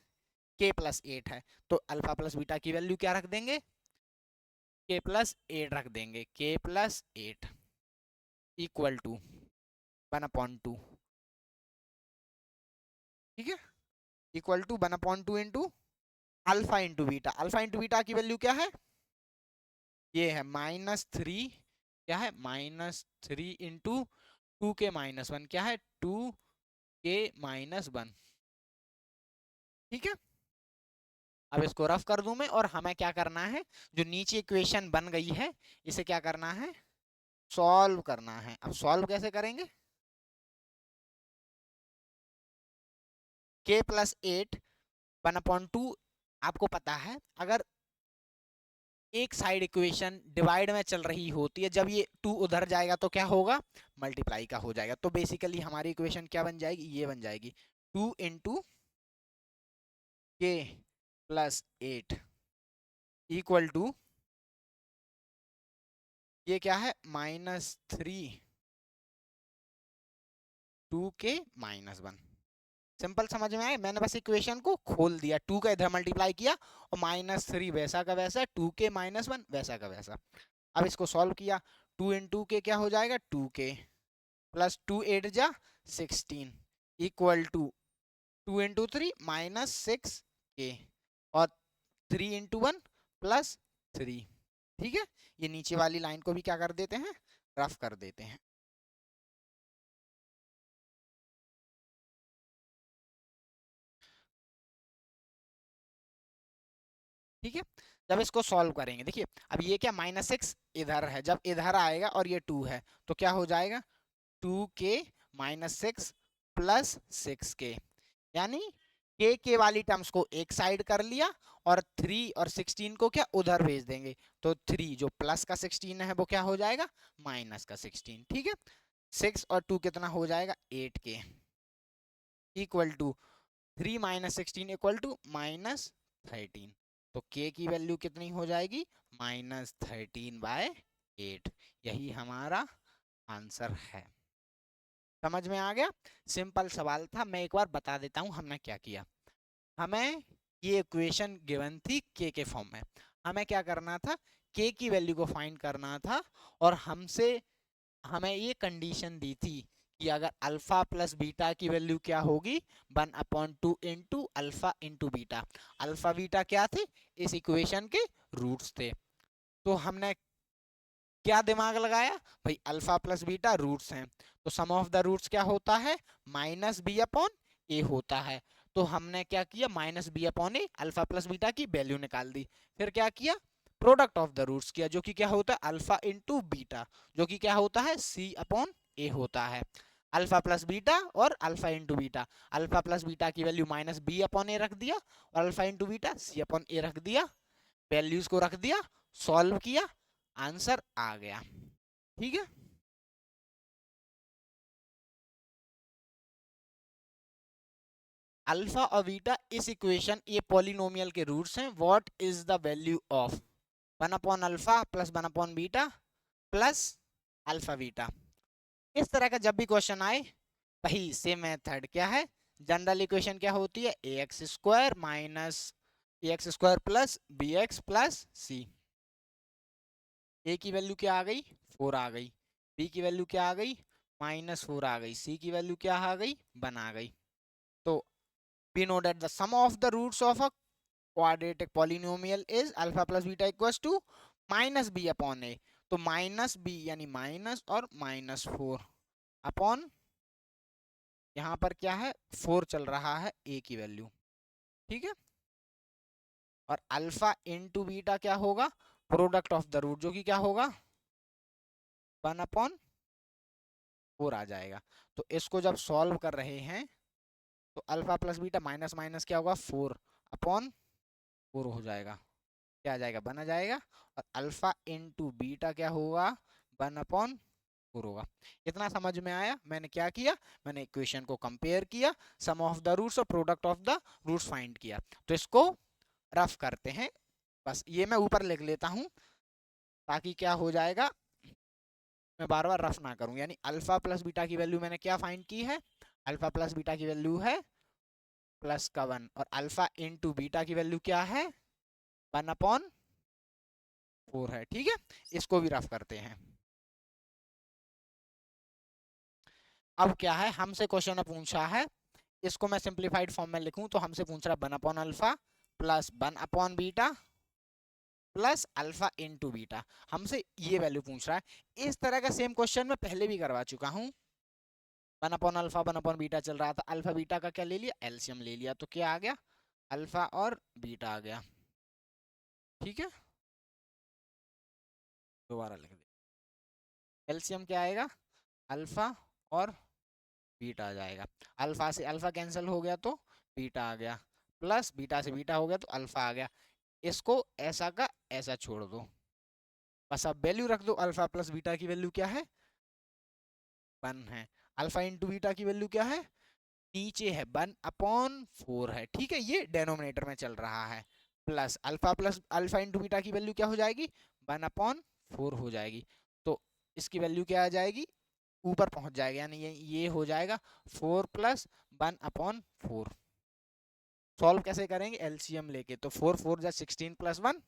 k+8 है, तो अल्फा प्लस बीटा की वैल्यू क्या रख देंगे k+8 रख देंगे, k+8 इक्वल टू 1/2। ठीक है, equal to 1/2 into alpha into beta. Alpha into beta की वैल्यू क्या है, ये है -3, क्या है -3 इंटू 2k-1, क्या है 2k-1। ठीक है, अब इसको रफ कर दूं मैं, और हमें क्या करना है, जो नीचे इक्वेशन बन गई है इसे क्या करना है, सॉल्व करना है। अब सॉल्व कैसे करेंगे, k+8 1/2, आपको पता है अगर एक साइड इक्वेशन डिवाइड में चल रही होती है, जब ये 2 उधर जाएगा तो क्या होगा मल्टीप्लाई का हो जाएगा। तो बेसिकली हमारी इक्वेशन क्या बन जाएगी, ये बन जाएगी 2 इंटू k+8 इक्वल टू, ये क्या है -3 2k-1। सिंपल समझ में आए, मैंने बस इक्वेशन को खोल दिया, 2 का इधर मल्टीप्लाई किया और -3 वैसा का वैसा, 2k-1 वैसा का वैसा। अब इसको सॉल्व किया, 2 इंटू के क्या हो जाएगा 2k प्लस 2 8 जा 16 इक्वल टू 2 इंटू 3 -6k और 3 इंटू 1 +3। ठीक है, ये नीचे वाली लाइन को भी क्या कर देते हैं, रफ कर देते हैं। ठीक है, जब इसको सॉल्व करेंगे, देखिए अब ये क्या -6 इधर है, जब इधर आएगा और ये 2 है तो क्या हो जाएगा 2k -6 प्लस 6k, यानी के वाली टर्म्स को एक साइड कर लिया और 3 और 16 को क्या उधर भेज देंगे, तो 3 जो प्लस का 16 है वो क्या हो जाएगा माइनस का 16, ठीक है। 6 और 2 कितना हो जाएगा 8k, equal to 3 minus 16 equal to minus 13, तो k की वैल्यू कितनी हो जाएगी माइनस 13/8, यही हमारा आंसर है। समझ में आ गया, सिंपल सवाल था। मैं एक बार बता देता हूं हमने क्या किया। हमें ये इक्वेशन गिवन थी के फॉर्म में, हमें क्या करना था के की वैल्यू को फाइंड करना था, और हमें ये कंडीशन दी थी कि अगर अल्फा प्लस बीटा की वैल्यू क्या होगी 1/2 into alpha into beta. Alpha beta क्या थे, इस इक्वेशन के रूट्स थे। तो हमने क्या दिमाग लगाया भाई, अल्फा प्लस बीटा रूट्स हैं, तो सम ऑफ द रूट्स क्या होता है माइनस बी अपॉन ए होता है। तो हमने क्या किया माइनस बी अपॉन ए, अल्फा प्लस बीटा की वैल्यू निकाल दी। फिर क्या किया प्रोडक्ट ऑफ द रूट्स किया, जो कि क्या होता है अल्फा इंटू बीटा, जो कि क्या होता है सी अपॉन ए होता है। अल्फा प्लस बीटा और alpha into beta, alpha plus beta की वैल्यू माइनस बी अपॉन ए रख दिया, और अल्फा इंटू बीटा सी अपॉन ए रख दिया, वैल्यूज को रख दिया, सॉल्व किया, आंसर आ गया, ठीक है। अल्फा और बीटा इस इक्वेशन ये पॉलिनोमियल के रूट्स हैं। What is the value of 1/अल्फा प्लस 1/बीटा प्लस अल्फा बीटा। इस तरह का जब भी क्वेश्चन आए वही सेम मेथड क्या है, जनरल इक्वेशन क्या होती है ax² minus ax² plus bx plus c। a की वैल्यू क्या आ गई 4 आ गई, b की वैल्यू क्या आ गई -4 आ गई, c की वैल्यू क्या आ गई 1 आ गई। तो we know that the sum of the roots of a quadratic polynomial is alpha plus beta equals to minus b upon a। तो माइनस b यानी माइनस और -4 अपॉन यहाँ पर क्या है 4 चल रहा है a की वैल्यू, ठीक है। और अल्फा इंटू बीटा क्या होगा प्रोडक्ट ऑफ द रूट, जो कि क्या होगा 1/4 आ जाएगा। तो इसको जब सॉल्व कर रहे हैं तो alpha plus beta minus minus क्या होगा 4/4 हो जाएगा, क्या आ जाएगा 1 आ जाएगा, और अल्फा इंटू बीटा क्या होगा 1/4 होगा। इतना समझ में आया। मैंने क्या किया, मैंने इक्वेशन को कंपेयर किया, सम ऑफ द रूट्स और product of the roots find किया। तो इसको रफ करते हैं, बस ये मैं ऊपर लिख लेता हूं ताकि क्या हो जाएगा मैं बार बार रफ ना करूं। यानी अल्फा प्लस बीटा की वैल्यू मैंने क्या फाइंड की है, अल्फा प्लस बीटा की वैल्यू है +1, और अल्फा इंटू बीटा की वैल्यू क्या है 1/4 है, ठीक है। इसको भी रफ करते हैं। अब क्या है हमसे क्वेश्चन में पूछा है, इसको मैं सिंप्लीफाइड फॉर्म में लिखूं तो हमसे पूछ रहा है 1/अल्फा प्लस 1/बीटा प्लस अल्फा इंटू बीटा, हमसे ये वैल्यू पूछ रहा है। इस तरह का सेम क्वेश्चन मैं पहले भी करवा चुका हूं। 1/अल्फा 1/बीटा चल रहा था, अल्फा बीटा का क्या ले लिया एलसीएम ले लिया, तो क्या आ गया अल्फा और बीटा आ गया, ठीक है। दोबारा लिख दे, एलसीएम क्या आएगा अल्फा और बीटा आ जाएगा। अल्फा से अल्फा कैंसिल हो गया तो बीटा आ गया, प्लस बीटा से बीटा हो गया तो अल्फा आ गया। इसको ऐसा का ऐसा छोड़ दो, बस अब वैल्यू रख दो। अल्फा प्लस बीटा की वैल्यू क्या है 1 है, अल्फा इंटू बीटा की वैल्यू क्या है नीचे है 1/4 है, ठीक है। ये डेनोमिनेटर में चल रहा है, प्लस अल्फा इंटू बीटा की वैल्यू क्या हो जाएगी 1/4 हो जाएगी। तो इसकी वैल्यू क्या आ जाएगी ऊपर पहुंच जाएगा, यानी ये हो जाएगा 4 + 1/4। सॉल्व कैसे करेंगे एलसीएम लेके, तो 4 4 जा 16 +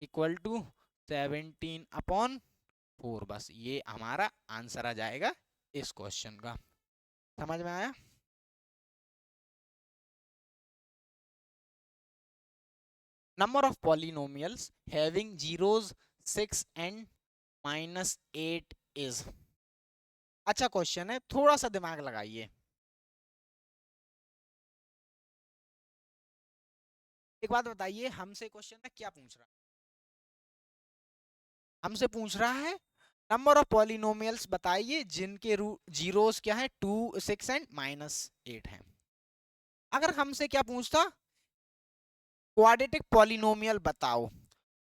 1 = 17/4। बस ये हमारा आंसर आ जाएगा इस क्वेश्चन का। समझ में आया। Number of polynomials having zeros 6 and -8 is. अच्छा क्वेश्चन है, थोड़ा सा दिमाग लगाइए। एक बात बताइए, हमसे क्वेश्चन में क्या पूछ रहा है, हमसे पूछ रहा है नंबर ऑफ पॉलिनोमियल्स बताइए जिनके जीरोस क्या है 2, 6 एंड -8 है। अगर हमसे क्या पूछता क्वाड्रेटिक पॉलिनोमियल बताओ,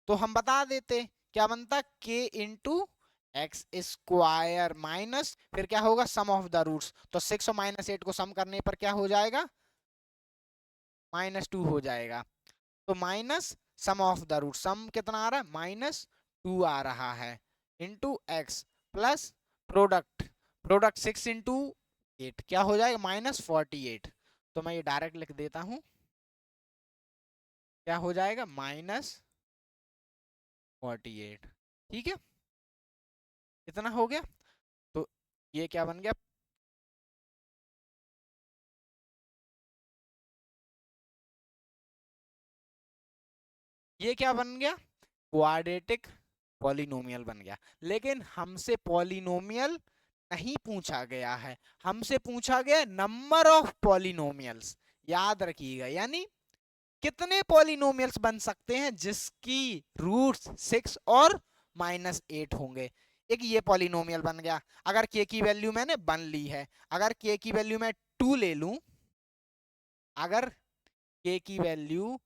तो हम बता देते क्या बनता k into X square minus फिर क्या होगा सम ऑफ द रूट्स, तो 6 और -8 को सम करने पर क्या हो जाएगा -2 हो जाएगा। तो minus sum of the root, sum कितना आ रहा है -2 आ रहा है into X plus product, product 6 into 8 क्या हो जाएगा -48। तो मैं ये डायरेक्ट लिख देता हूं, क्या हो जाएगा -48। ठीक है, इतना हो गया। तो ये क्या बन गया, ये क्या बन गया क्वाड्रेटिक पॉलिनोमियल बन गया। लेकिन हमसे पॉलिनोमियल नहीं पूछा गया है, हमसे पूछा गया नंबर ऑफ पॉलिनोमियल्स। याद रखिएगा, यानी कितने पॉलिनोमियल्स बन सकते हैं जिसकी रूट्स 6 और -8 होंगे। एक ये पॉलिनोमियल बन गया। अगर के की वैल्यू मैंने 1 ली है, अगर के की वैल्यू मैं 2 ले लूं, अगर के की वैल्यू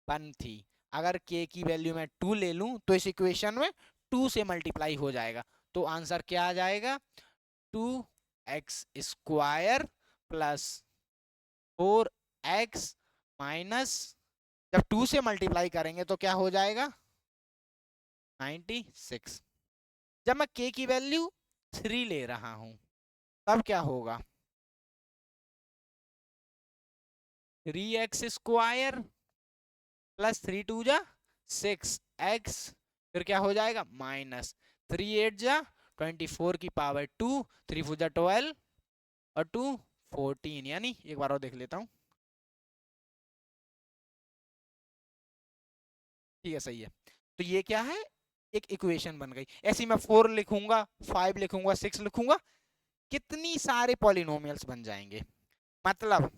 1 थी, अगर के की वैल्यू मैं 2 ले लूं, तो इस इक्वेशन में 2 से मल्टीप्लाई हो जाएगा। तो आंसर क्या आ जाएगा 2x square plus 4x minus, जब 2 से मल्टीप्लाई करेंगे तो क्या हो जाएगा 96। जब मैं k की वैल्यू 3 ले रहा हूं तब क्या होगा 3x स्क्वायर प्लस 3 2 जा 6x, फिर क्या हो जाएगा -3 8 जा 24 की पावर 2, 3 4 जा 12 और 2 14, यानी एक बार और देख लेता हूं। ठीक है, सही है। तो ये क्या है एक इक्वेशन बन गई। ऐसी मैं 4 लिखूंगा, 5 लिखूंगा, 6 लिखूंगा, कितनी सारे पॉलिनोमियल्स बन जाएंगे। मतलब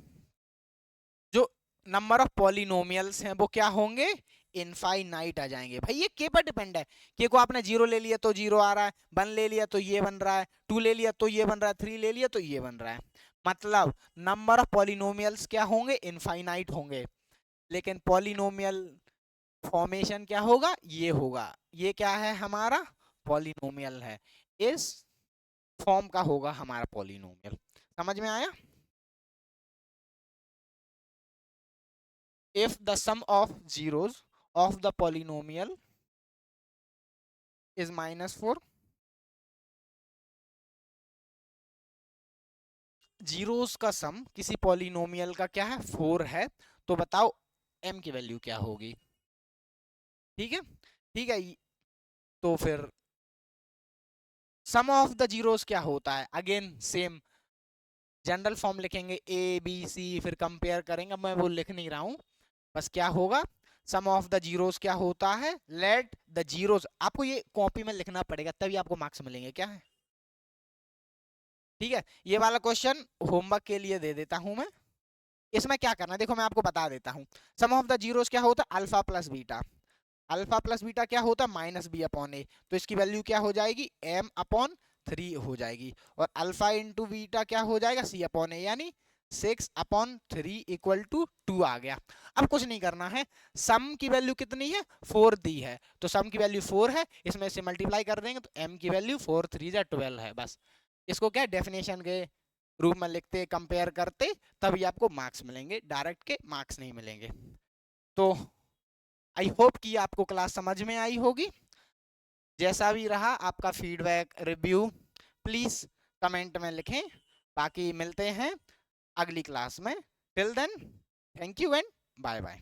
जो नंबर ऑफ पॉलिनोमियल्स हैं वो क्या होंगे इनफाइनाइट आ जाएंगे। भाई ये के पर डिपेंड है, के को आपने 0 ले लिया तो 0 आ रहा है, 1 ले लिया तो ये बन रहा है, 2 ले लिया तो ये बन रहा है, 3 ले लिया तो ये बन रहा है। मतलब नंबर ऑफ पॉलिनोमियल्स क्या होंगे इनफाइनाइट होंगे। लेकिन पॉलिनोमियल फॉर्मेशन क्या होगा ये होगा, ये क्या है हमारा पॉलिनोमियल है, इस फॉर्म का होगा हमारा पॉलिनोमियल। समझ में आया। If the sum of zeros of the polynomial is -4, zeros का सम किसी पॉलिनोमियल का क्या है 4 है, तो बताओ m की वैल्यू क्या होगी। ठीक है, ठीक है। तो फिर सम ऑफ द जीरोस क्या होता है, अगेन सेम जनरल फॉर्म लिखेंगे a b c, फिर कंपेयर करेंगे, मैं वो लिख नहीं रहा हूं। बस क्या होगा सम ऑफ द जीरोस क्या होता है, लेट द जीरोस, आपको ये कॉपी में लिखना पड़ेगा तभी आपको मार्क्स मिलेंगे, क्या है। ठीक है, ये वाला क्वेश्चन होमवर्क के लिए दे देता हूं मैं। इसमें क्या करना है देखो मैं आपको बता देता हूं। सम ऑफ द जीरोस क्या होता है alpha plus beta, alpha plus beta क्या होता है -b/a, तो इसकी वैल्यू क्या हो जाएगी m/3 हो जाएगी। और अल्फा इंटू बीटा क्या हो जाएगा c/a, यानी 6/3 इक्वल टू 2 आ गया। अब कुछ नहीं करना है, सम की वैल्यू कितनी है 4 दी है, तो सम की वैल्यू 4 है, इसमें से मल्टीप्लाई कर देंगे तो m की वैल्यू 4 3 जा 12 है। बस इसको क्या डेफिनेशन के रूप में लिखते कंपेयर करते तभी आपको मार्क्स मिलेंगे, डायरेक्ट के मार्क्स नहीं मिलेंगे। तो आई होप कि आपको क्लास समझ में आई होगी। जैसा भी रहा आपका फीडबैक रिव्यू प्लीज कमेंट में लिखें। बाकी मिलते हैं अगली क्लास में। Till then thank you and bye bye.